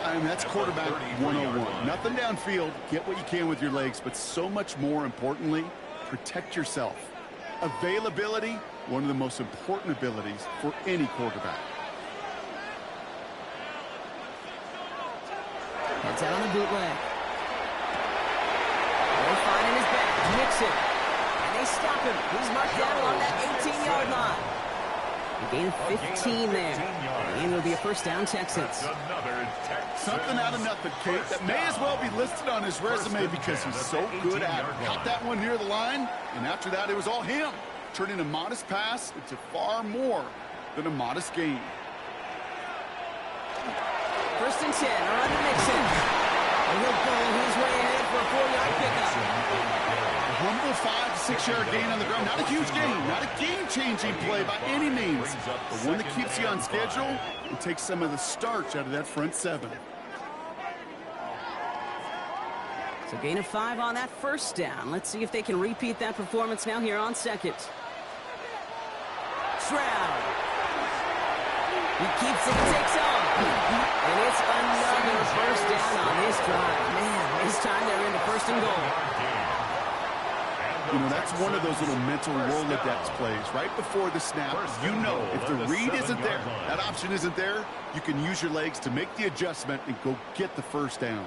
S7: I mean, that's quarterback 101. Nothing downfield. Get what you can with your legs, but so much more importantly, protect yourself. Availability, one of the most important abilities for any quarterback.
S6: Heads out on the bootleg. They're finding his back. Mixon. And they stop him. He's marked down along that 18-yard line. A gain of 15 there. And it'll be a 1st down, Texans.
S7: Something out of nothing, Kate. That may as well be listed on his resume because he's so good at it. Got that one near the line, and after that, it was all him. Turning a modest pass into far more than a modest gain.
S6: 1st and 10, around to Mixon. And he'll go his way ahead for a 4-yard pickup.
S7: A humble 5 to 6 yard gain on the ground. Not a huge gain, not a game-changing play by any means, but one that keeps you on schedule and takes some of the starch out of that front 7.
S6: So gain of 5 on that 1st down. Let's see if they can repeat that performance now here on 2nd. Stroud. He keeps it, takes off. And it's another 1st down on this drive. Man, this time they're into 1st and goal.
S7: You know, that's one of those little mental Rolodex plays. Right before the snap, you know if the read isn't there, that option isn't there, you can use your legs to make the adjustment and go get the 1st down.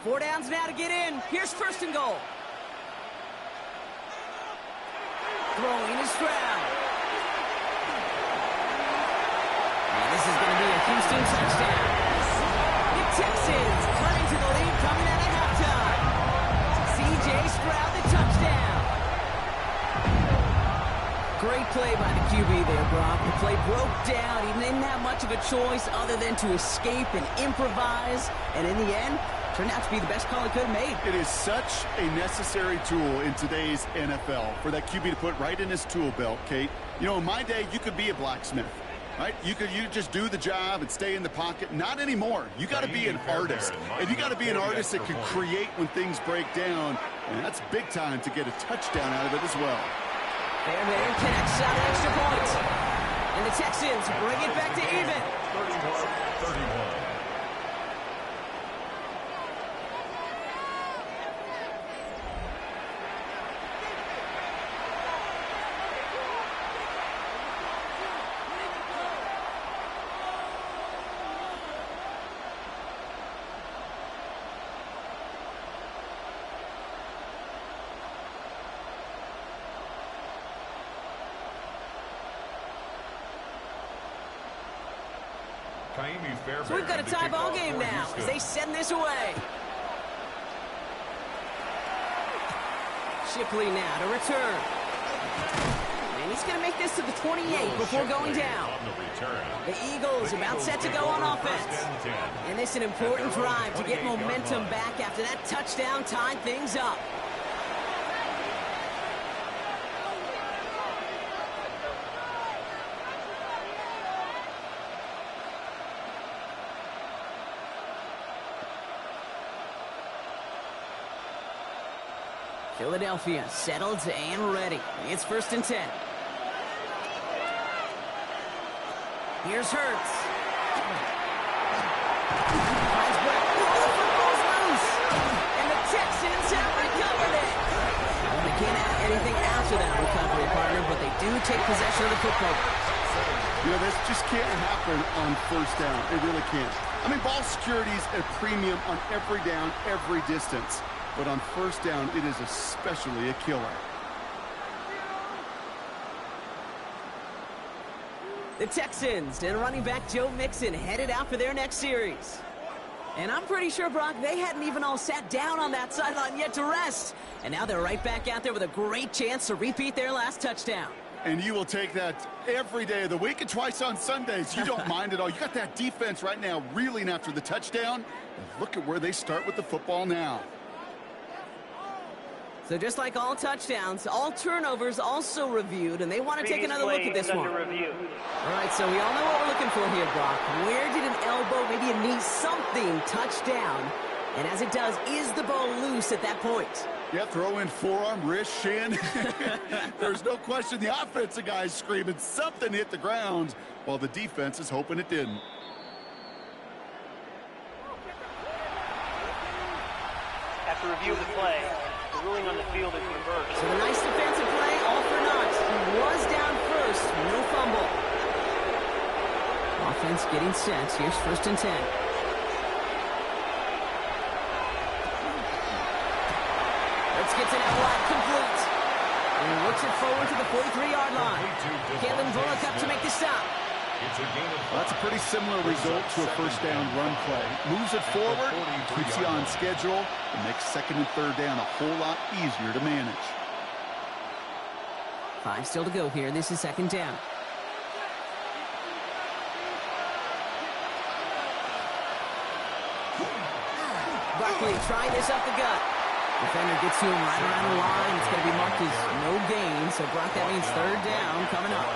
S6: 4 downs now to get in. Here's 1st and goal. Throwing is Stroud. And this is going to be a Houston touchdown. The Texans cutting to the lead coming out of halftime. C.J. Stroud, the touchdown. Great play by the QB there, Brock. The play broke down. He didn't have much of a choice other than to escape and improvise. And in the end, turned out to be the best call he could have made.
S7: It is such a necessary tool in today's NFL for that QB to put right in his tool belt, Kate. You know, in my day, you could be a blacksmith, right? You just do the job and stay in the pocket. Not anymore. You got to be an artist. And you got to be an artist that can create when things break down. And that's big time to get a touchdown out of it as well.
S6: Fairbairn connects on an extra point. And the Texans bring it back to even.
S2: 31. Kaimi
S6: So we've got a tie ball game now as they send this away. Shipley now to return. And he's going to make this to the 28 before going down. The Eagles about set to go on offense. And this is an important drive to get momentum back after that touchdown tied things up. Philadelphia settled and ready. It's 1st and 10. Here's Hurts. Finds Brett. Oh, the football's loose. And the Texans have recovered it. Well, they can't add anything after that recovery, partner, but they do take possession of the football.
S8: You know, this just can't happen on 1st down. It really can't. I mean, ball security's a premium on every down, every distance. But on 1st down, it is especially a killer.
S6: The Texans and running back Joe Mixon headed out for their next series. And I'm pretty sure, Brock, they hadn't even all sat down on that sideline yet to rest. And now they're right back out there with a great chance to repeat their last touchdown.
S8: And you will take that every day of the week and twice on Sundays. You don't mind at all. You got that defense right now reeling after the touchdown. And look at where they start with the football now.
S6: So just like all touchdowns, all turnovers also reviewed, and they want to take another look at this one. All right, so we all know what we're looking for here, Brock. Where did an elbow, maybe a knee, something touch down? And as it does, is the ball loose at that point?
S8: Yeah, throw in forearm, wrist, shin. There's no question the offensive guy's screaming something hit the ground, while the defense is hoping it didn't.
S10: After review of the play, the ruling on the field is reversed.
S6: So a nice defensive play, all for naught. He was down first, no fumble. Offense getting set. Here's 1st and 10. Let's get to that wide, complete. And he looks it forward to the 43-yard line. Kalen Bullock up to make the stop.
S8: Well, that's a pretty similar result to a 1st down run play. Moves it forward, keeps you on schedule, and makes 2nd and 3rd down a whole lot easier to manage.
S6: 5 still to go here. This is 2nd down. Buckley trying this up the gut. Defender gets to him right around the line. It's going to be marked as no gain. So, Brock, that means 3rd down coming up.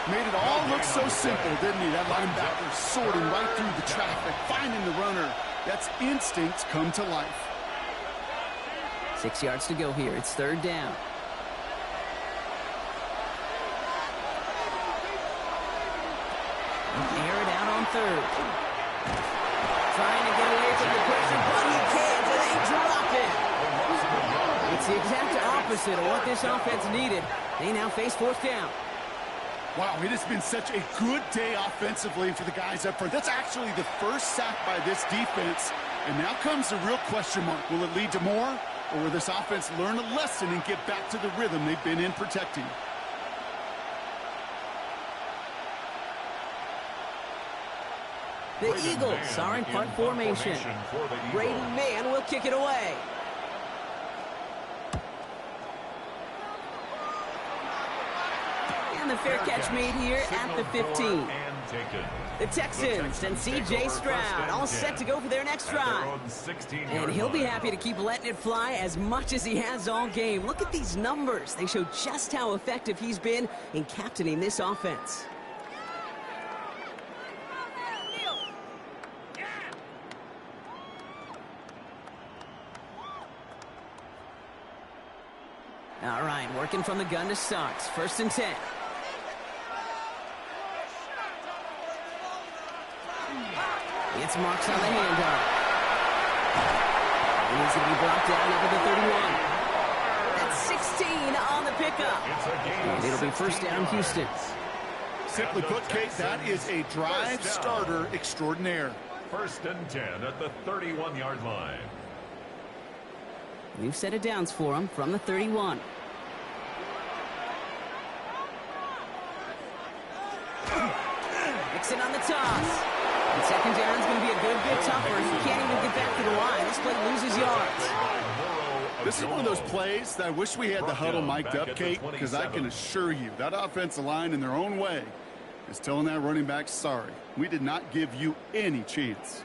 S8: Made it all look so simple, didn't he? That linebacker sorting right through the traffic, finding the runner. That's instincts come to life.
S6: 6 yards to go here. It's 3rd down. Air it out on 3rd. Trying to get away from the pressure, but he can't, and they drop it. It's the exact opposite of what this offense needed. They now face 4th down.
S8: Wow, it has been such a good day offensively for the guys up front. That's actually the first sack by this defense. And now comes the real question mark. Will it lead to more? Or will this offense learn a lesson and get back to the rhythm they've been in protecting?
S6: The Eagles are in punt formation. Brady Mann will kick it away. And the fair catch made here at the 15. The Texans and C.J. Stroud all set to go for their next drive. And he'll be happy to keep letting it fly as much as he has all game. Look at these numbers. They show just how effective he's been in captaining this offense. All right, working from the gun to start. 1st and 10. It's Marks on the handoff. And he's going to be brought down over the 31. That's 16 on the pickup. And it'll be 1st down, Houston.
S8: Simply put, Kate, that is a drive starter extraordinaire.
S2: 1st and 10 at the 31-yard line.
S6: We've set it downs for him from the 31. Mixon on the toss. And second down is going to be a good bit tougher. You can't even get back to the line. This play loses yards.
S7: This is one of those plays that I wish we had the huddle mic'd up, Kate, because I can assure you that offensive line in their own way is telling that running back, sorry, we did not give you any chance.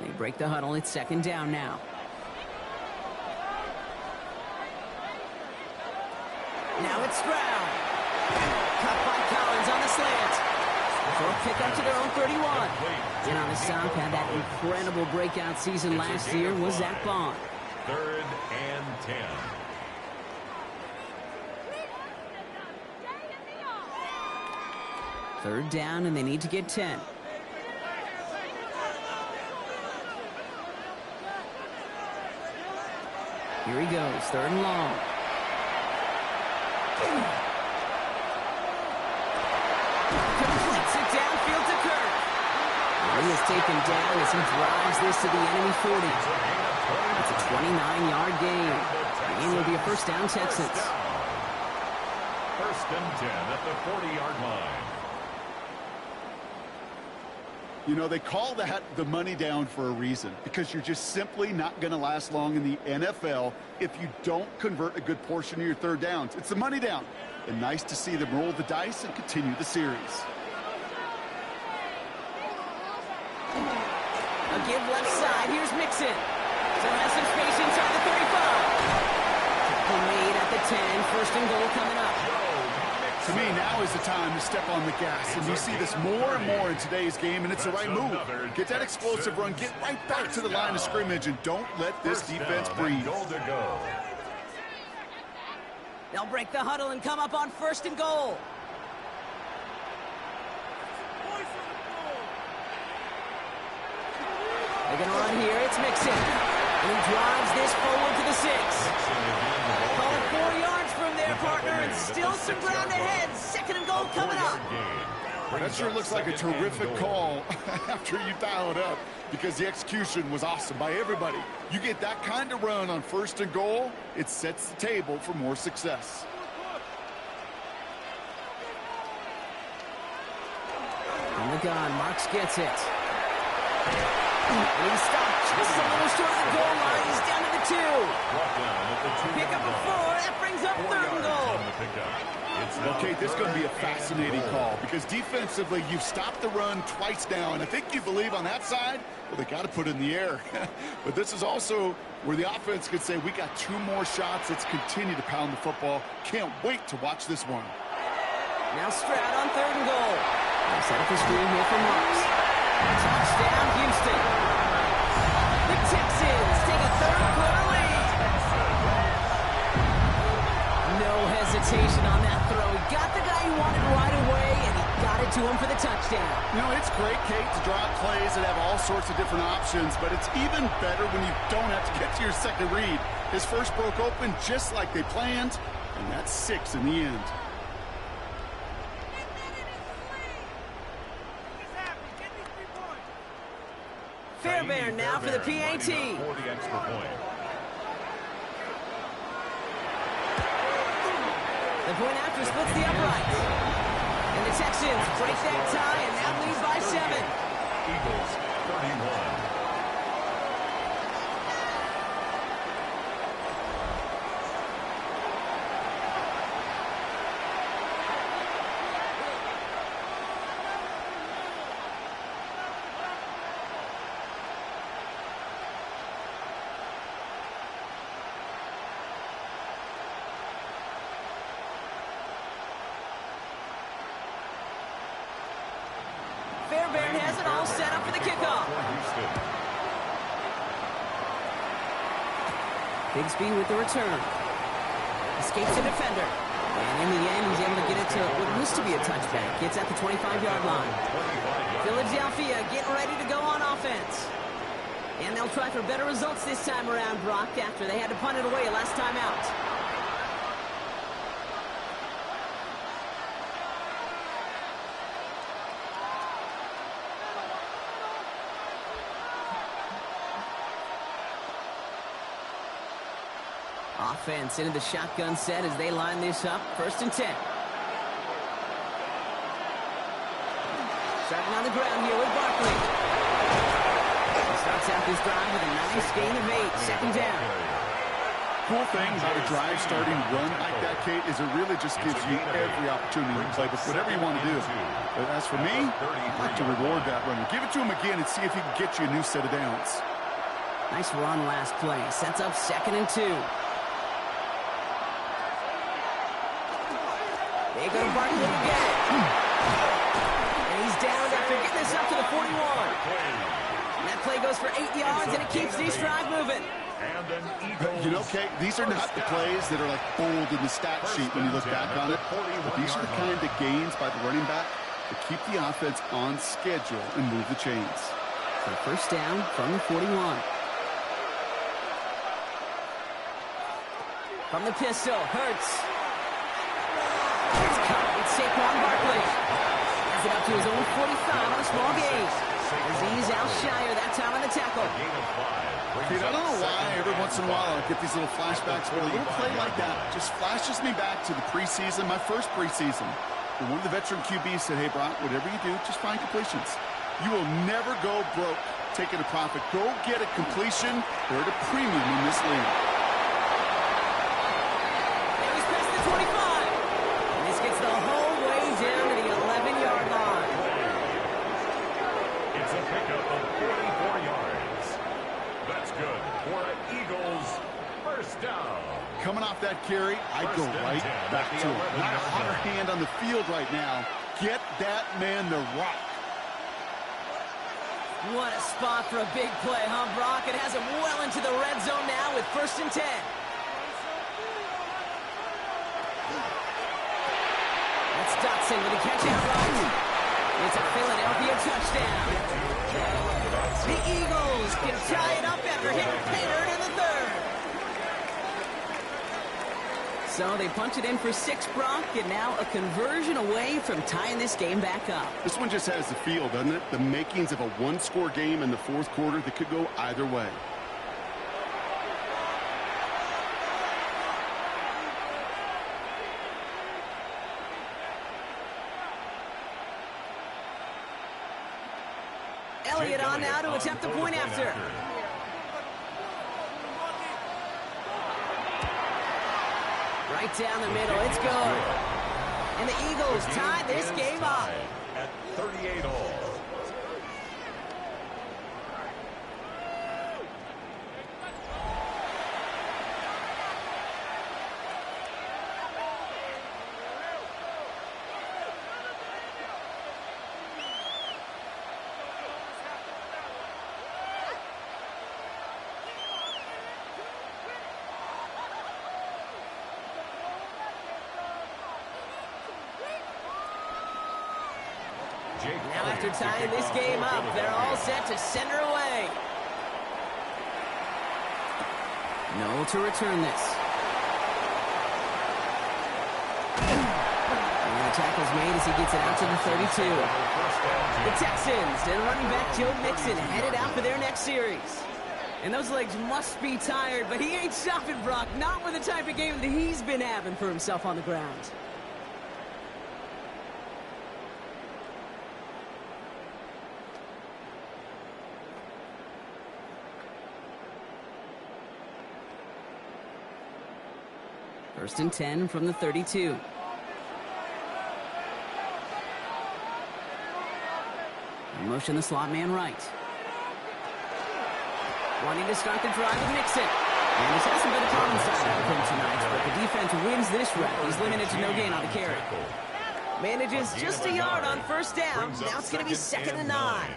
S6: They break the huddle. It's second down now. Now it's Stroud. Cut by Collins on the slant. For a pickup to their own 31. And on the stop, had that incredible breakout season last year was Zach Bond.
S2: 3rd and 10.
S6: Third down, and they need to get 10. Here he goes, 3rd and long. Completes it downfield to Kirk. He is taken down as he drives this to the enemy 40. It's a 29-yard gain. The game will be a first down, Texans.
S2: 1st and 10 at the 40-yard line.
S7: You know, they call that the money down for a reason, because you're just simply not going to last long in the NFL if you don't convert a good portion of your third downs. It's the money down. And nice to see them roll the dice and continue the series.
S6: A give left side. Here's Mixon. So has some space inside the 35. Tackle made at the 10. 1st and goal coming up.
S7: To me, now is the time to step on the gas. And you see this more and more in today's game, and it's the right move. Get that explosive run. Get right back to the line of scrimmage, and don't let this defense breathe.
S6: They'll break the huddle and come up on 1st and goal. They're going to run here. It's Mixon. And he drives this forward to the 6. Call it 4 yards from their partner, and still some ground ahead. 2nd and goal coming up.
S7: That sure looks like a terrific call after you dial it up, because the execution was awesome by everybody. You get that kind of run on 1st and goal, it sets the table for more success.
S6: On the gun, Marks gets it. And he stopped just a little short of the goal line. He's down to the 2. Pick up a 4. That brings up 3rd and goal.
S7: Okay, this is going to be a fascinating call, because defensively, you've stopped the run twice now, and I think you believe on that side, well, they got to put it in the air. But this is also where the offense could say, we got 2 more shots. Let's continue to pound the football. Can't wait to watch this one.
S6: Now Stroud on 3rd and goal. Set up the screen here for Marks. Touchdown, Houston. The Texans take a 3rd-quarter lead. No hesitation on that throw. He got the guy he wanted right away, and he got it to him for the touchdown.
S7: You know, it's great, Kate, to draw up plays that have all sorts of different options, but it's even better when you don't have to get to your second read. His first broke open just like they planned, and that's 6 in the end.
S6: Fairbairn now for the PAT.
S2: For the extra point.
S6: The point after splits the uprights. And the Texans break that tie and now lead by 7.
S2: Eagles 31.
S6: Fairbairn has it all set up for the kickoff. Bigsby with the return. Escapes the defender. And in the end, he's able to get it to what used to be a touchback. Gets at the 25-yard line. Philadelphia getting ready to go on offense. And they'll try for better results this time around, Brock, after they had to punt it away last time out. Offense into the shotgun set as they line this up. 1st and 10. Starting on the ground here with Barkley. Nice gain of 8, second down.
S8: Cool thing about a drive starting run like that, Kate, is it really just gives you every opportunity to play with whatever you want to do. But as for me, I'd like to reward that runner. Give it to him again and see if he can get you a new set of downs.
S6: Nice run last play. Sets up 2nd and 2. They go to Barkley again. And he's down after getting this up to the 41. And that play goes for 8 yards, and it keeps these drive moving.
S8: You know, Kate, these are not the plays that are like bold in the stat sheet when you look back on it. But these are the kind of gains by the running back that keep the offense on schedule and move the chains.
S6: So first down from the 41. From the pistol, Hurts. It's caught. It's Saquon Barkley. Has it up to his own 45 on a small gain. He's Alshire that time on the tackle.
S8: Kate, I don't know why every once in a while I get these little flashbacks, but a little play like that just flashes me back to the preseason, my first preseason. And one of the veteran QBs said, hey, Brock, whatever you do, just find completions. You will never go broke taking a profit. Go get a completion. They're at a premium in this league.
S6: Now he's past the 25. And this gets the whole way down to the 11-yard line.
S2: It's a pickup of 44 yards. That's good for an Eagles first down.
S8: Coming off that carry, I'd go right back to him. Not a hotter hand on the field right now. Get that man the rock.
S6: What a spot for a big play, huh, Brock? It has him well into the red zone now with 1st and 10. That's Dotson with a catch out right. It's a Philadelphia touchdown. The Eagles can tie it up after hitting Painter in the 3rd. So they punch it in for 6, Brock, and now a conversion away from tying this game back up.
S8: This one just has the feel, doesn't it? The makings of a one-score game in the 4th quarter that could go either way.
S6: Elliott on now to attempt the point after. Right down the middle, it's good. And the Eagles tie this game up.
S2: At 38 all.
S6: Now after tying this game up, they're all set to send her away. No to return this. And the tackle's made as he gets it out to the 32. The Texans and running back Joe Mixon headed out for their next series. And those legs must be tired, but he ain't stopping, Brock. Not with the type of game that he's been having for himself on the ground. First and 10 from the 32. Motion the slot man right. Wanting to start the drive with Mixon. And this hasn't been a common side of him tonight, but the defense wins this rep. He's limited to no gain on the carry. Manages just a yard on first down. Now it's going to be 2nd and 9.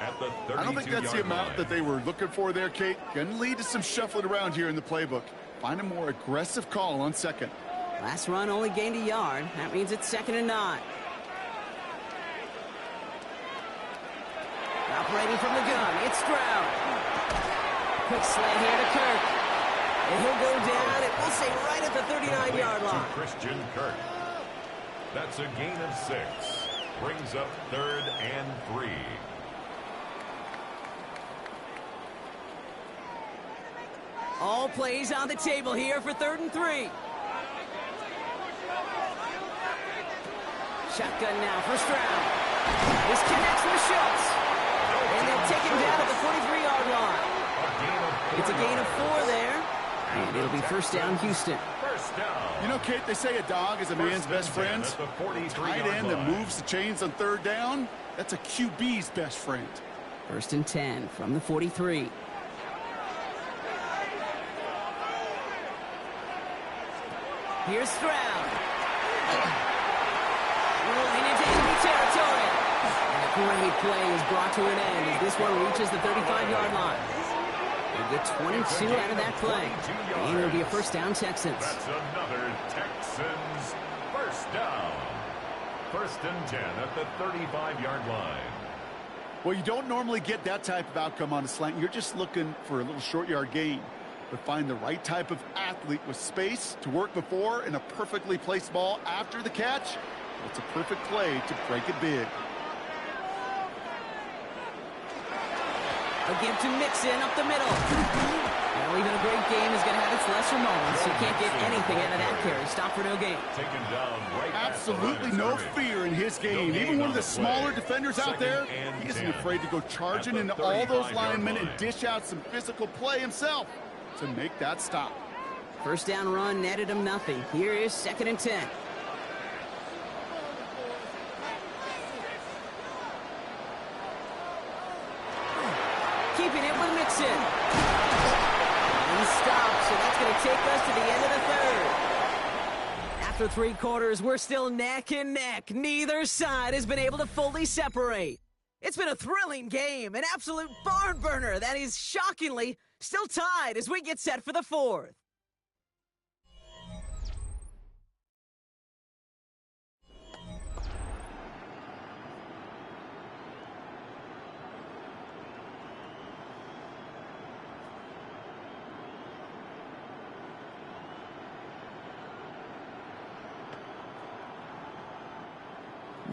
S8: I don't think that's the amount that they were looking for there, Kate. Going to lead to some shuffling around here in the playbook. Find a more aggressive call on 2nd.
S6: Last run only gained a yard. That means it's 2nd and 9. Operating from the gun, it's Stroud. Quick slant here to Kirk. And he'll go down, and we'll say right at the 39-yard line.
S2: Christian Kirk. That's a gain of 6. Brings up 3rd and 3.
S6: All plays on the table here for 3rd and 3. Shotgun now for Stroud. This connects with Schultz. And they'll take him down at the 43-yard line.
S2: A gain of
S6: And it'll be first down, Houston.
S2: First down.
S8: You know, Kate, they say a dog is a man's best friend. Tight end that moves the chains on third down, that's a QB's best friend.
S6: First and 10 from the 43. Here's Stroud. Rolling into enemy territory. And a great play is brought to an end as this one reaches the 35-yard line. They get 22 out of that play. And it'll be a first down, Texans.
S2: That's another Texans first down. First and 10 at the 35-yard line.
S8: Well, you don't normally get that type of outcome on a slant. You're just looking for a little short yard gain. But find the right type of athlete with space to work before and a perfectly placed ball after the catch. It's a perfect play to break it big.
S6: A give to Mixon up the middle. Well, even a great game is going to have its lesser moments. You can't get anything out of that carry. Stop for no gain.
S2: Taken down right.
S8: Absolutely no fear in his game. Even one of the smaller defenders out there, he isn't afraid to go charging into all those linemen and dish out some physical play himself to make that stop.
S6: First down run netted him nothing. Here is second and 10. Keeping it with Mixon. And stopped, so that's going to take us to the end of the third. After 3 quarters, we're still neck and neck. Neither side has been able to fully separate. It's been a thrilling game, an absolute barn burner that is shockingly still tied as we get set for the fourth.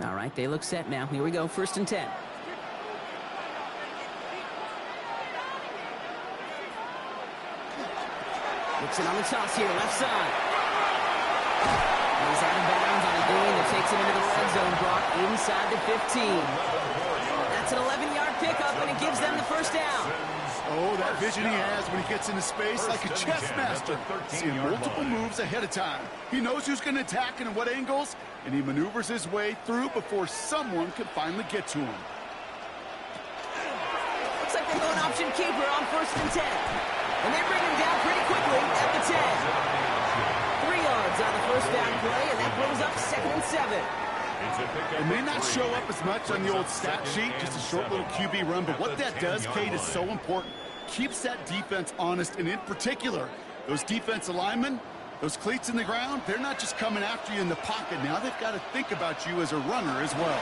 S6: All right, they look set now. Here we go, first and 10. Mixon on the toss here, left side. He's out of bounds on a gain that takes him into the red zone, Brock, inside the 15. That's an 11-yard pickup, and it gives them the first down.
S8: Oh, that vision he has when he gets into space like a chess master. Seeing multiple moves ahead of time. He knows who's going to attack and at what angles, and he maneuvers his way through before someone can finally get to him.
S6: Looks like they're going option keeper on first and 10. And they bring him down pretty quickly at the 10. 3 yards on the first down play, and that brings up second and 7.
S8: It may not show up as much on the old stat sheet, just a short little QB run, but what that does, Kate, is so important. Keeps that defense honest, and in particular, those defensive linemen, those cleats in the ground, they're not just coming after you in the pocket. Now they've got to think about you as a runner as well.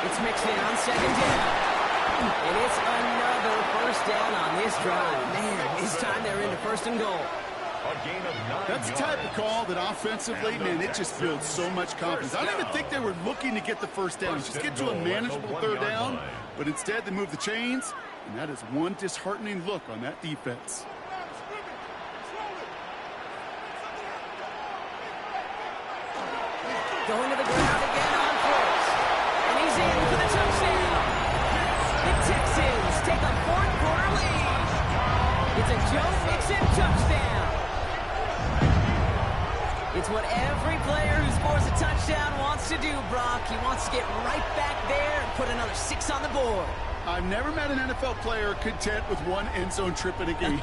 S6: It's mixed in on second down. And it's another first down on this drive. Man, this time they're into first and goal.
S8: That's the type of call that offensively, man, it just builds so much confidence. I don't even think they were looking to get the first down. Just get to a manageable third down. But instead, they move the chains. And that is one disheartening look on that defense.
S6: Going to the ground again on first. And he's in for the touchdown. The Texans take a fourth-quarter lead. It's a Joe Mixon touchdown. It's what every player who scores a touchdown wants to do, Brock. He wants to get right back there and put another 6 on the board.
S8: I've never met an NFL player content with one end zone trip in a game.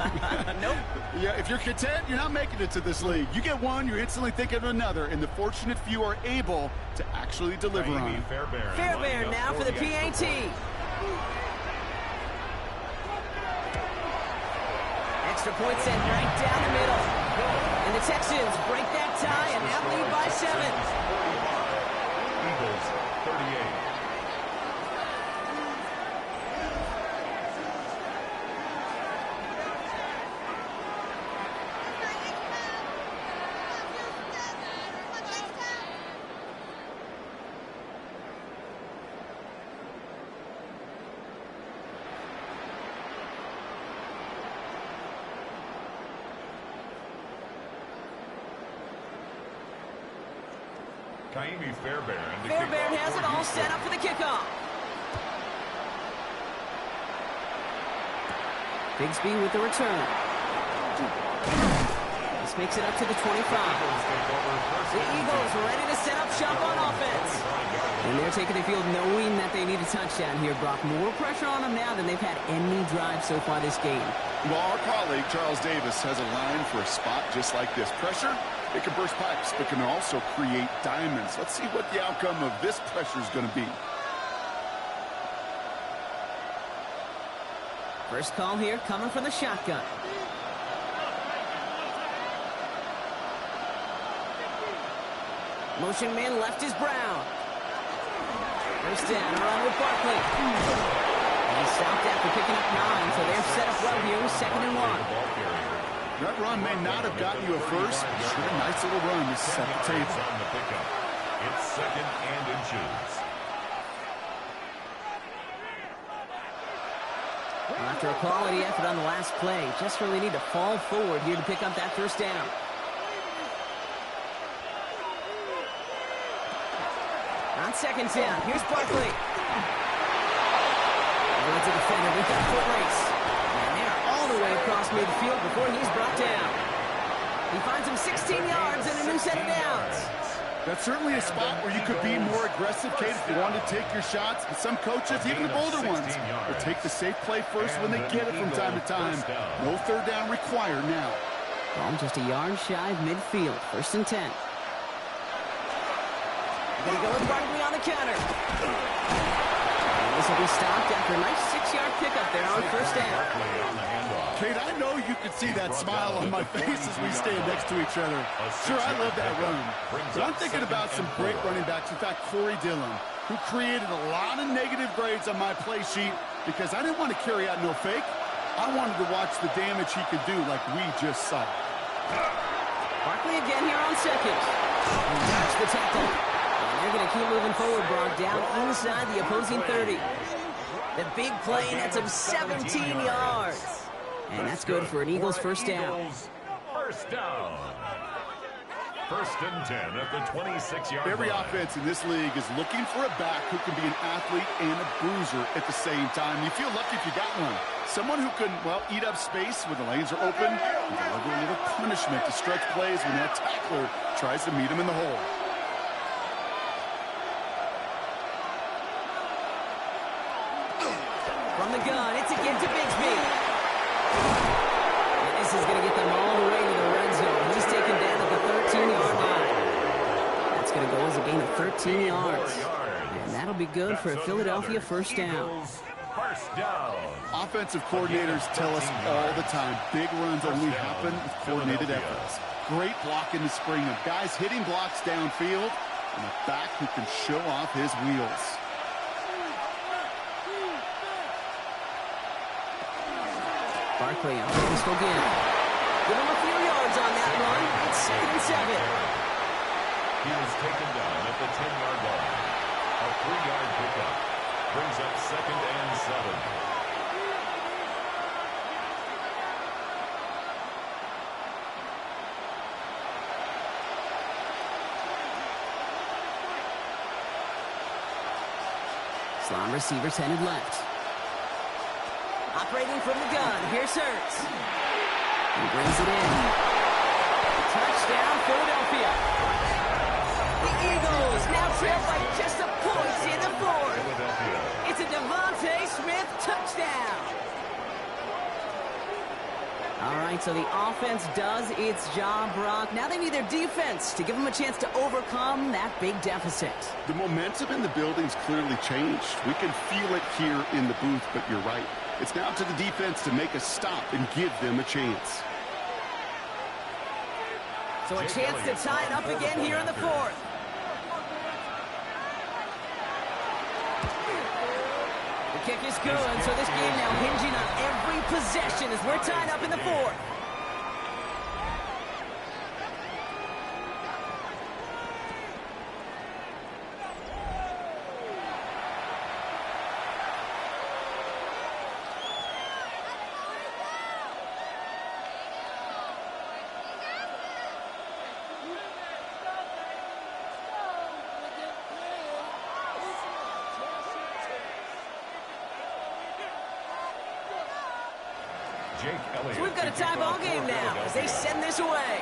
S6: Nope.
S8: Yeah, if you're content, you're not making it to this league. You get one, you're instantly thinking of another, and the fortunate few are able to actually deliver on it.
S6: Fairbairn now for the PAT. Extra point sent right down the middle. And the Texans break that tie and now lead by 7.
S2: Eagles 38.
S6: Fairbairn has it all set up for the kickoff. Bigsby with the return. yards, makes it up to the 25. The Eagles ready to set up shop on offense. And they're taking the field knowing that they need a touchdown here, Brock. More pressure on them now than they've had any drive so far this game.
S7: Well, our colleague, Charles Davis, has a line for a spot just like this. Pressure, it can burst pipes, but can also create diamonds. Let's see what the outcome of this pressure is going to be.
S6: First call here coming from the shotgun. Motion man left is Brown. First down, around with Barkley. And he stopped after picking up 9, so they're set up well here, 2nd and 1.
S7: That run may not have gotten you a first, but sure, a nice little run to set the table.
S2: It's 2nd and inches.
S6: After a quality effort on the last play, just really need to fall forward here to pick up that first down. On 2nd down, here's Barkley. Runs a defender with that foot race. And they're all the way across midfield before he's brought down. He finds him 16 yards and a new set of downs.
S7: That's certainly a spot where you could be more aggressive, Kate, if you wanted to take your shots. But some coaches, even the bolder ones, will take the safe play first when they get it from time to time. No third down required now.
S6: Ball just a yard shy of midfield. 1st and 10. Going to go with Barkley on the counter. And this will be stopped after a nice 6-yard pickup there on 1st down.
S7: Kate, I know you can see that smile on my face as we stand next to each other. Sure, I love that run. But I'm thinking about some great running backs. In fact, Corey Dillon, who created a lot of negative grades on my play sheet because I didn't want to carry out no fake. I wanted to watch the damage he could do like we just saw.
S6: Barkley again here on 2nd. That's the tackle. And they're going to keep moving forward, Brock, down inside the opposing 30. The big play nets him 17 yards. And that's good for an Eagles first down.
S2: First down. 1st and 10 at the 26-yard line.
S7: Every offense in this league is looking for a back who can be an athlete and a bruiser at the same time. You feel lucky if you got one. Someone who can, well, eat up space when the lanes are open and deliver a little punishment to stretch plays when that tackler tries to meet him in the hole.
S6: From the gun, it's again to Bigsby. And this is going to get them all the way to the red zone. He's taken down at the 13-yard line. That's going to go as a gain of 13 yards. And that'll be good for a Philadelphia first down.
S2: First down.
S7: Offensive coordinators tell us all the time, big runs only happen with coordinated efforts. Great block in the spring of guys hitting blocks downfield and a back who can show off his wheels.
S6: Barkley on pistol again. Give him a few yards on that run. It's 2nd and 7.
S2: He was taken down at the 10-yard line. A 3-yard pickup brings up 2nd and 7.
S6: Slot receivers headed left. Operating from the gun, here's Hurts. He brings it in. Touchdown, Philadelphia. The Eagles now trail by just a point in the 4th. It's a Devontae Smith touchdown. All right, so the offense does its job, Brock. Now they need their defense to give them a chance to overcome that big deficit.
S7: The momentum in the building's clearly changed. We can feel it here in the booth, but you're right. It's now to the defense to make a stop and give them a chance.
S6: So a chance to tie it up again here in the 4th. The kick is good, so this game now hinging on every possession as we're tied up in the 4th. So we've got a tie ball game now as they send this away.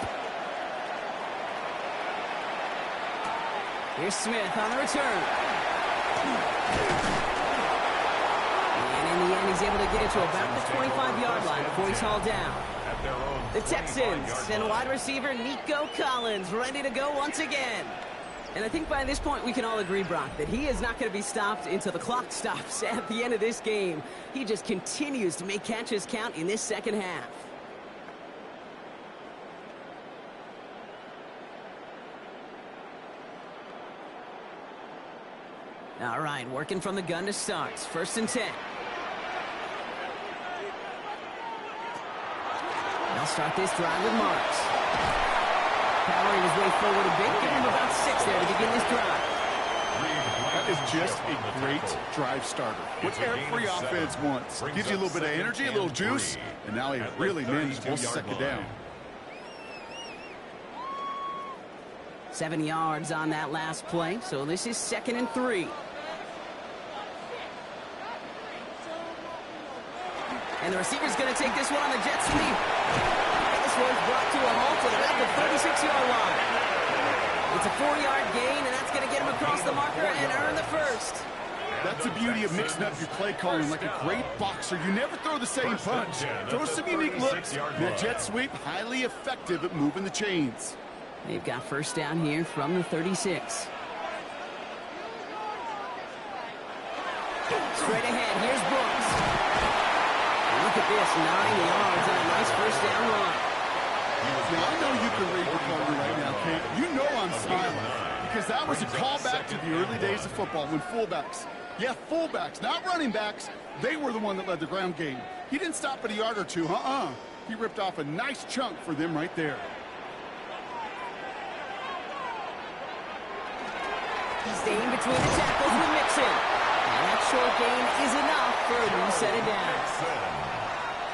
S6: Here's Smith on the return. And in the end, he's able to get it to about the 25-yard line before he's hauled down. The Texans and wide receiver Nico Collins ready to go once again. And I think by this point we can all agree, Brock, that he is not going to be stopped until the clock stops at the end of this game. He just continues to make catches count in this second half. All right, working from the gun to start. 1st and 10. They'll start this drive with Marks. Powering his way forward a bit, giving him about 6 there to begin this drive.
S8: That is just a great drive starter. What every offense wants. Gives you a little bit of energy, a little juice, and now a really manageable second down.
S6: 7 yards on that last play, so this is 2nd and 3. And the receiver's going to take this one on the jet sweep. And this one's brought to a halt at about the 36-yard line. It's a 4-yard gain, and that's going to get him across the marker and earn the first.
S8: That's the beauty of mixing up your play calling. Like a great boxer, you never throw the same punch. Throw some unique looks. That jet sweep, highly effective at moving the chains.
S6: They've got 1st down here from the 36. Straight ahead, here's Brooks. Look at this, 9 yards and a nice 1st down run.
S8: Now, I know you can read the call right now, Kate. You know I'm smiling because that was a callback to the early days of football when fullbacks, not running backs, they were the one that led the ground game. He didn't stop at a yard or two, He ripped off a nice chunk for them right there.
S6: Staying between the tackles with Mixon. And that short gain is enough for a new set of downs.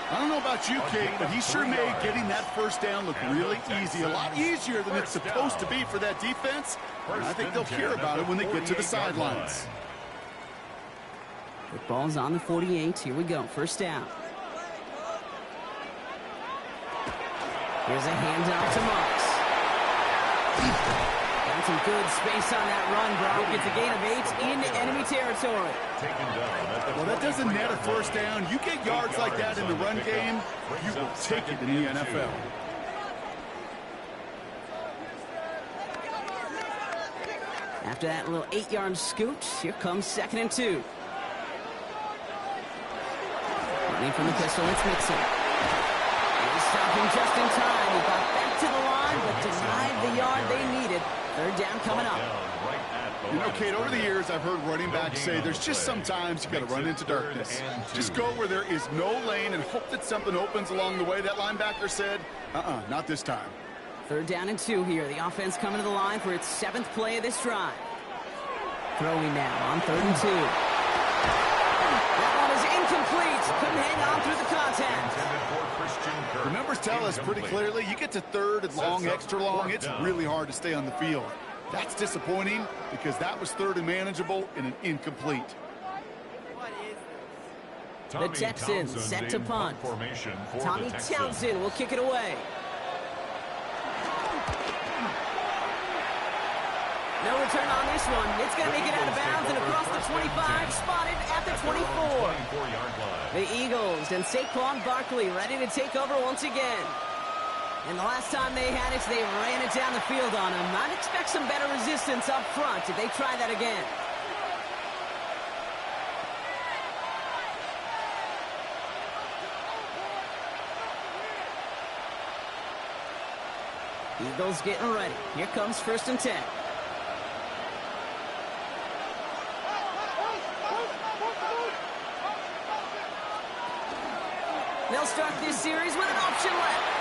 S8: I don't know about you, Kate, but he sure made getting that 1st down look really easy. A lot easier than it's supposed to be for that defense. And I think they'll hear about it when they get to the sidelines.
S6: The ball's on the 48. Here we go. 1st down. Here's a handout to Marks. Got some good space on that run, Brock. It's a gain of 8 in enemy territory.
S8: Well, that doesn't net a 1st down. You get yards like that in the run game, you will take it in the NFL.
S6: After that little 8-yard scoot, here comes 2nd and 2. Running from the pistol, it's Mixon. He's stopping just in time. He got back to the line, but denied the yard they needed. 3rd down coming up.
S8: You know, Kate, over the years, I've heard running backs say there's just sometimes you got to run into darkness. Just go where there is no lane and hope that something opens along the way. That linebacker said, not this time.
S6: 3rd down and 2 here. The offense coming to the line for its 7th play of this drive. Throwing now on 3rd and 2. That one is incomplete. Couldn't hang on through the contact.
S8: The numbers tell us pretty clearly, you get to 3rd and long, extra long, it's really hard to stay on the field. That's disappointing because that was 3rd and manageable and an incomplete.
S6: The Texans set to punt. Tommy Townsend will kick it away. No return on this one. It's going to make it out of bounds and across the 25, spotted at the 24. The Eagles and Saquon Barkley ready to take over once again. And the last time they had it, they ran it down the field on him. I'd expect some better resistance up front if they try that again. Eagles getting ready. Here comes 1st and 10. They'll start this series with an option left.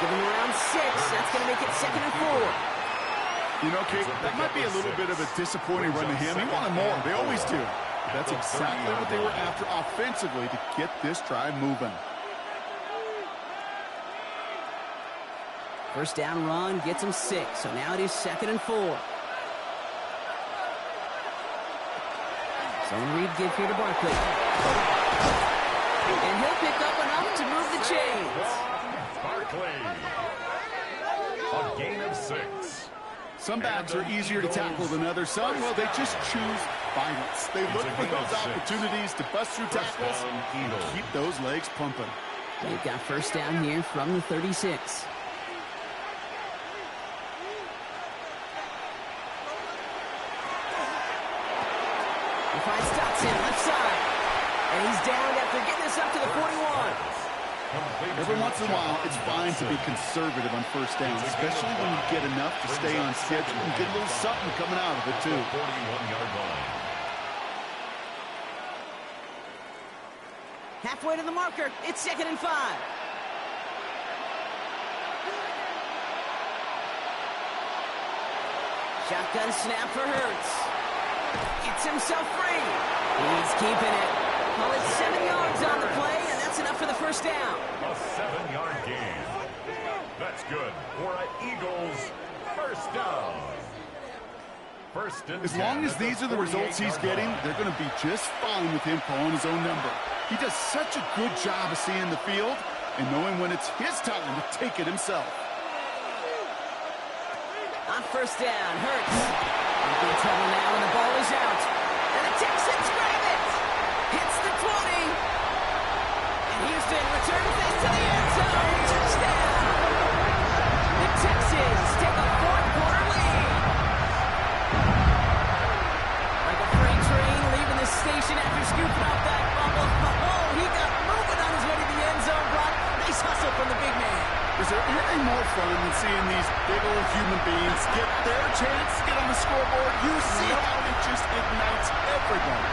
S6: Give him around 6. That's going to make it 2nd and 4.
S8: You know, Kate, that might be a little bit of a disappointing run to him. He wanted more. They always do. But that's exactly what they were after offensively to get this drive moving.
S6: 1st down run gets him 6. So now it is 2nd and 4. Zone read give here to Barkley. And he'll pick up enough to move the chains.
S2: Barkley. A gain of 6.
S8: Some backs are easier to tackle than others. Some, well, they just choose violence. They look for those opportunities to bust through tackles and keep those legs pumping.
S6: They've got first down here from the 36. He finds Dotson, left side. And he's down after getting this up to the 41.
S8: Every once in a while, it's fine to be conservative on first down, especially when you get enough to stay on schedule and get a little something coming out of it, too.
S2: 41-yard line.
S6: Halfway to the marker. It's 2nd and 5. Shotgun snap for Hurts. Gets himself free. He's keeping it. Well, it's 7 yards on the play, and that's enough for the first down.
S2: A 7-yard gain. That's good for an Eagles first down. First and 10.
S8: As long as these are the results he's getting, they're going to be just fine with him calling his own number. He does such a good job of seeing the field and knowing when it's his time to take it himself.
S6: On first down, Hurts. In trouble now, and the ball is out. And the Texans grab it. Hits the 20. And Houston returns this to the end zone. Touchdown. The Texans take a fourth-quarter lead. Like a freight train leaving the station after scooping up that bubble. Oh, he got moving on his way to the end zone block. Nice hustle from the big man.
S8: Is there anything more fun than seeing these big old human beings get their chance to get on the scoreboard? You see how it just ignites everybody.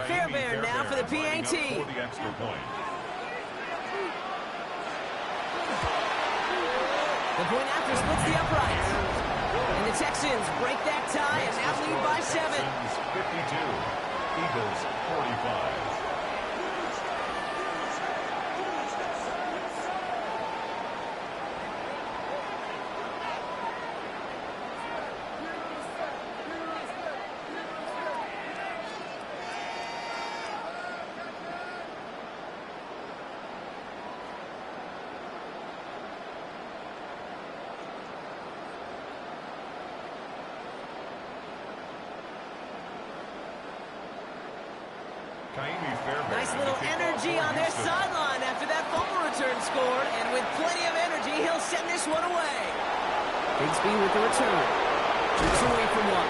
S6: Fairbairn now for the PAT.
S2: For the extra point.
S6: The point after splits the uprights. And the Texans break that tie and now lead by 7.
S2: Texans 52. Eagles 45.
S6: Nice little energy on their sideline after that fumble return scored, and with plenty of energy, he'll send this one away. Bigsby with the return. Jerks away from one.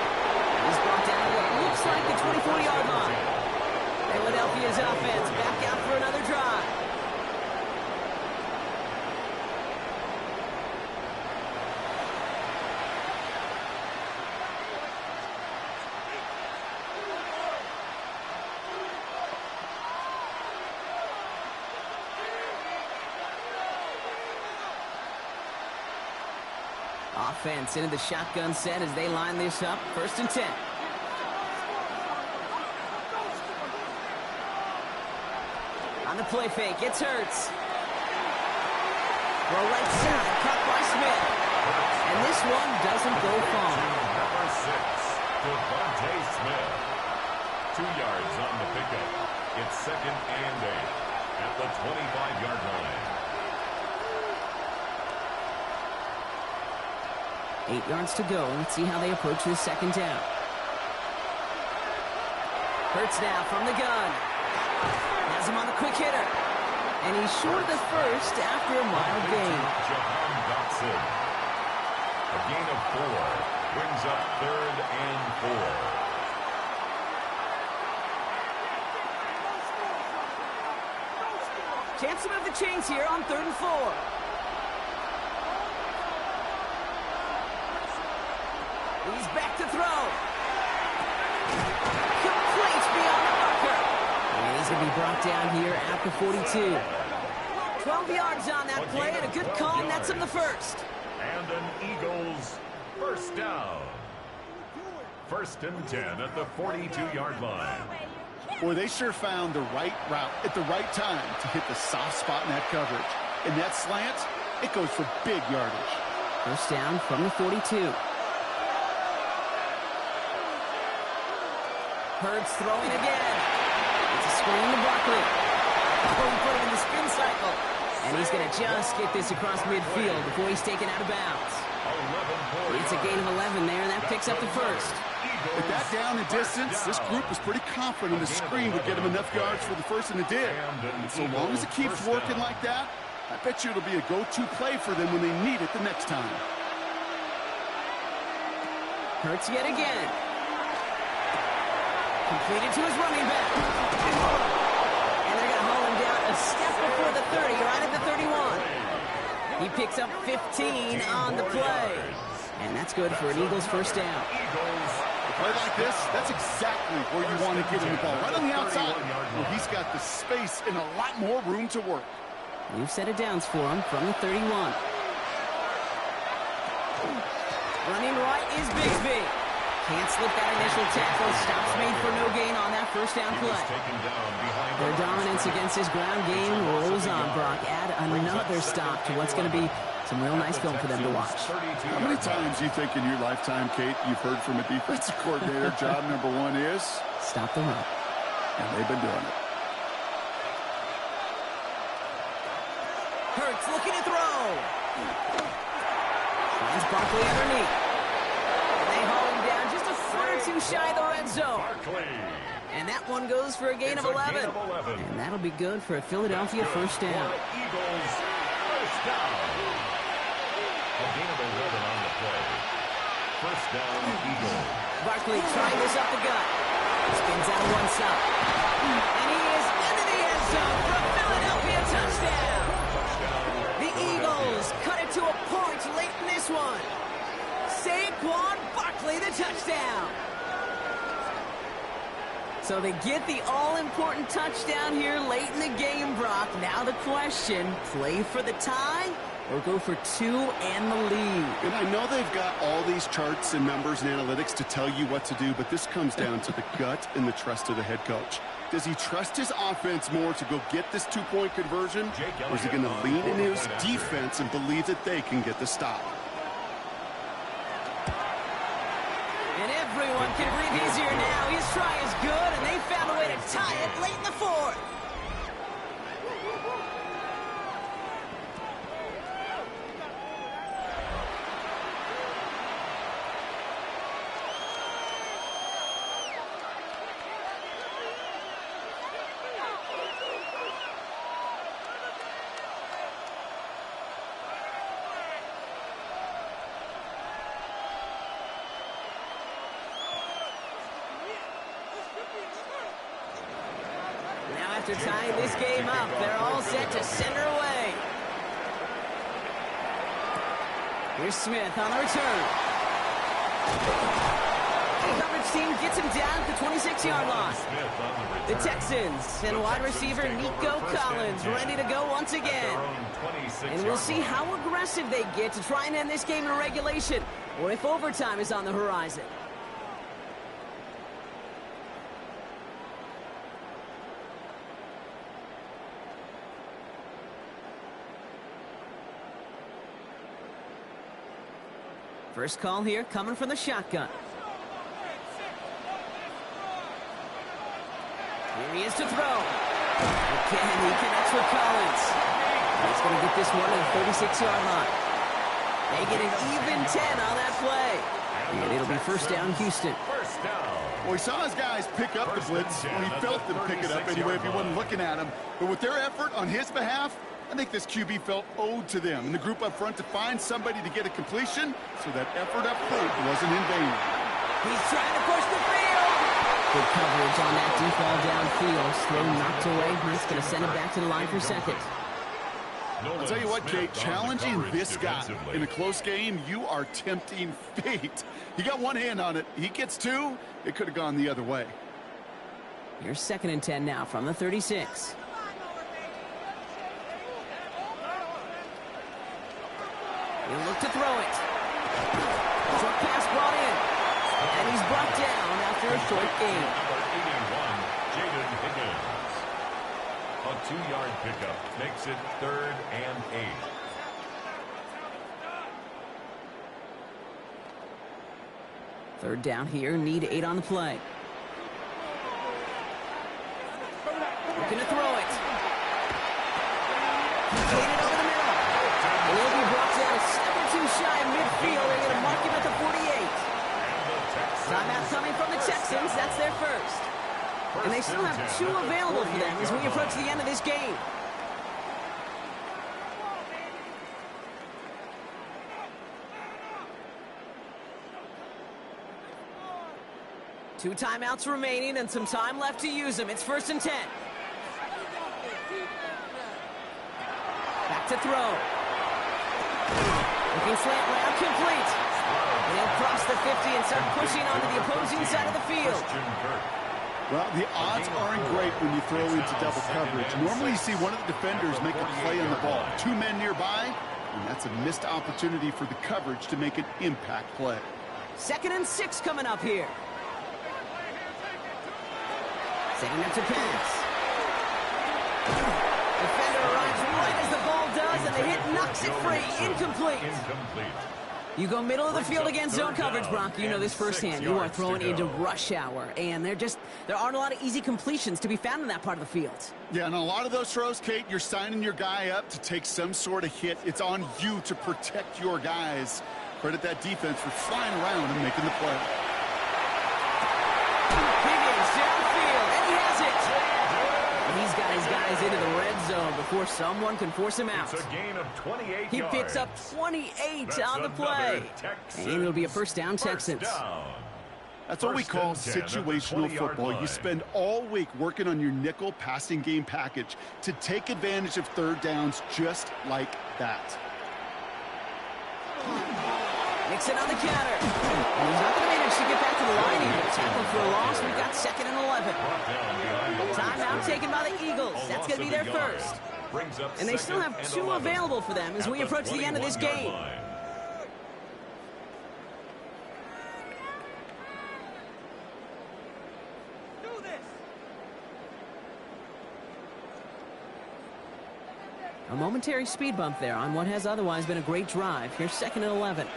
S6: He's brought down to what looks like the 24-yard line. Philadelphia's offense back out for another drive. Offense into the shotgun set as they line this up. 1st and 10. On the play fake, it's Hurts. Throw right side, caught by Smith. And this one doesn't go far.
S2: Number 6, Devontae Smith. 2 yards on the pickup. It's 2nd and 8 at the 25-yard line.
S6: 8 yards to go. Let's see how they approach this 2nd down. Hurts now from the gun. Has him on the quick hitter. And he's short of the first after a mild gain.
S2: Jahan Dotson. A gain of 4. Brings up 3rd and 4.
S6: Chance to move the chains here on 3rd and 4. He's back to throw. Complete beyond the marker. And he's going to be brought down here at the 42. 12 yards on that play, and a good call nets him the first.
S2: And an Eagles first down. 1st and 10 at the 42-yard line.
S8: Boy, they sure found the right route at the right time to hit the soft spot in that coverage. And that slant, it goes for big yardage.
S6: First down from the 42. Hurts throwing again. It's a screen to Barkley. Oh, he put him in the spin cycle. And he's going to just get this across midfield before he's taken out of bounds. It's a gain of 11 there, and that picks up the first.
S7: With that down and distance, this group was pretty confident the screen would get him enough yards for the first, and it did. And so long as it keeps working like that, I bet you it'll be a go-to play for them when they need it the next time.
S6: Hurts yet again. Completed to his running back. And they're going to haul him down a step before the 30, right at the 31. He picks up 15 on the play. And that's good for an Eagles first down.
S7: A play like this, that's exactly where you want to get him the ball. Right on the outside, where he's got the space and a lot more room to work.
S6: New set of downs for him from the 31. Running right is Bigsby. Can't slip that initial tackle. Stops made for no gain on that first down play. Their dominance against his ground game rolls on, Brock. Add another stop to what's going to be some real nice film for them to watch.
S7: How many times do you think in your lifetime, Kate, you've heard from a defensive coordinator, job number one is?
S6: Stop the run.
S7: And they've been doing it.
S6: Hurts looking to throw. Finds Barkley underneath. And they haul him down just a foot or two shy of the red zone. And that one goes for a gain of 11. And that'll be good for a Philadelphia first down.
S2: Eagles first down. A gain of 11 on the play. First down, Eagles.
S6: Barkley trying this up the gut. Spins out one side. And he is into the end zone for a Philadelphia touchdown. The Eagles cut it to a point late in this one. Saquon Barkley, the touchdown. So they get the all-important touchdown here late in the game, Brock. Now the question, play for the tie or go for two and the lead?
S7: And I know they've got all these charts and numbers and analytics to tell you what to do, but this comes down to the gut and the trust of the head coach. Does he trust his offense more to go get this two-point conversion, or is he going to lean in his defense and believe that they can get the stop?
S6: And everyone can breathe easier now. His try is good, and they found a way to tie it late in the fourth. After tying this game up, they're all set to send her away. Here's Smith on the return. The coverage team gets him down at the 26-yard line. The Texans and wide receiver Nico Collins ready to go once again. And we'll see how aggressive they get to try and end this game in regulation, or if overtime is on the horizon. First call here coming from the shotgun. Here he is to throw. Again, he connects with Collins. He's going to get this one to the 36-yard line. They get an even 10 on that play. And it'll be first down, Houston.
S7: Well, he saw his guys pick up the blitz, or he felt them pick it up anyway if he wasn't looking at him. But with their effort on his behalf, I think this QB felt owed to them and the group up front to find somebody to get a completion, so that effort up front wasn't in vain.
S6: He's trying to push the field. Good coverage on that deep ball downfield. Throw knocked away. He's going to send it back to the line for second.
S7: I'll tell you what, Kate, challenging this guy in a close game, you are tempting fate. He got one hand on it. He gets two. It could have gone the other way.
S6: Here's 2nd and 10 now from the 36. He'll look to throw it. Short pass brought in. And he's brought down after a short gain.
S2: Jaden Higgins. A 2-yard pickup makes it 3rd and 8.
S6: Third down here, need 8 on the play. Get it over the middle. And he'll be brought down a step or two shy of midfield. They're going to mark him at the 48. Timeout coming from the Texans. That's their first. And they still have 2 available for them as we approach the end of this game. Two timeouts remaining and some time left to use them. It's 1st and 10. Back to throw. Looking slant route complete. They'll cross the 50 and start pushing onto the opposing side of the field.
S8: Well, the odds aren't great when you throw into double coverage. Normally you see one of the defenders make a play on the ball. 2 men nearby, and that's a missed opportunity for the coverage to make an impact play.
S6: 2nd and 6 coming up here. Setting up to pass. Defender arrives right as the ball does, and the hit knocks it free. Incomplete. You go middle of the field against zone coverage, Bronk. You know this firsthand. You are throwing into rush hour, and there aren't a lot of easy completions to be found in that part of the field.
S8: Yeah, and a lot of those throws, Kate, you're signing your guy up to take some sort of hit. It's on you to protect your guys. Credit that defense for flying around and making the play.
S6: He's got his guys into the red zone before someone can force him out.
S2: It's a gain of 28
S6: he
S2: yards.
S6: picks up 28 on the play. And it'll be a first down, Texans.
S8: That's what we call situational football. You spend all week working on your nickel passing game package to take advantage of 3rd downs just like that.
S6: Nixon on the counter. And he's not going to manage to get back to the line either. Tackle for a loss. We've got 2nd and 11. Timeout taken by the Eagles. That's going to be their first. And they still have 2 available for them as we approach the end of this game. A momentary speed bump there on what has otherwise been a great drive. Here's 2nd and 11.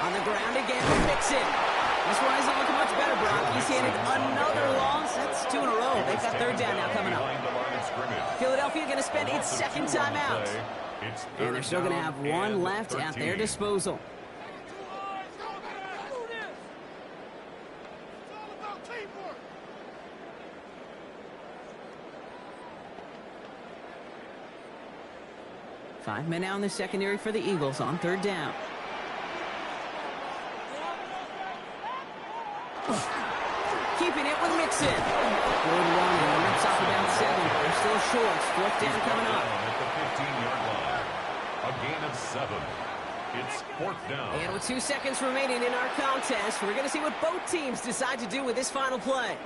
S6: On the ground again for Mixon. This one isn't looking much better, Brock. He's handed another loss. That's 2 in a row. They've got 3rd down now coming up. Philadelphia going to spend its 2nd timeout. And they're still going to have 1 left at their disposal. Five men now in the secondary for the Eagles on 3rd down. Keeping it with Mixon. Good run, and the Mets off about 7. They're still short. 4th down coming up.
S2: At the 15-yard line. A gain of 7. It's 4th down.
S6: And with 2 seconds remaining in our contest, we're going to see what both teams decide to do with this final play.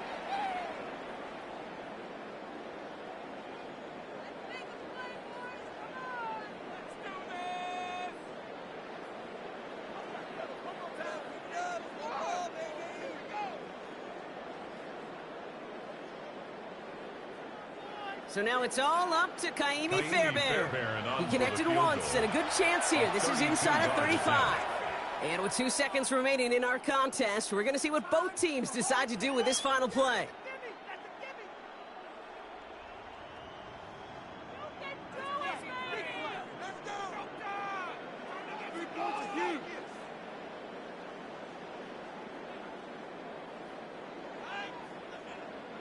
S6: So now it's all up to Kaimi Fairbairn. He connected once and a good chance here. This is inside of 35. And with 2 seconds remaining in our contest, we're going to see what both teams decide to do with this final play.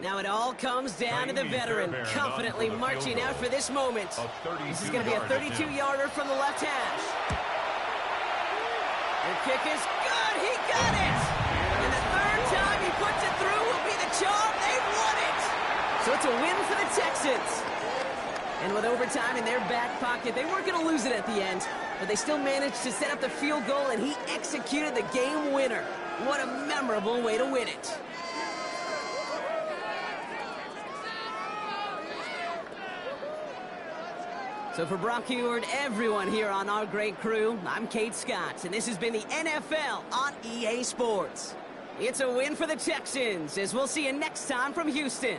S6: Now it all comes down to the veteran, confidently marching out for this moment. This is going to be a 32-yarder from the left hash. The kick is good. He got it. And the 3rd time he puts it through will be the charm. They've won it. So it's a win for the Texans. And with overtime in their back pocket, they weren't going to lose it at the end, but they still managed to set up the field goal, and he executed the game winner. What a memorable way to win it. So for Brock Heward, everyone here on our great crew, I'm Kate Scott, and this has been the NFL on EA Sports. It's a win for the Texans, as we'll see you next time from Houston.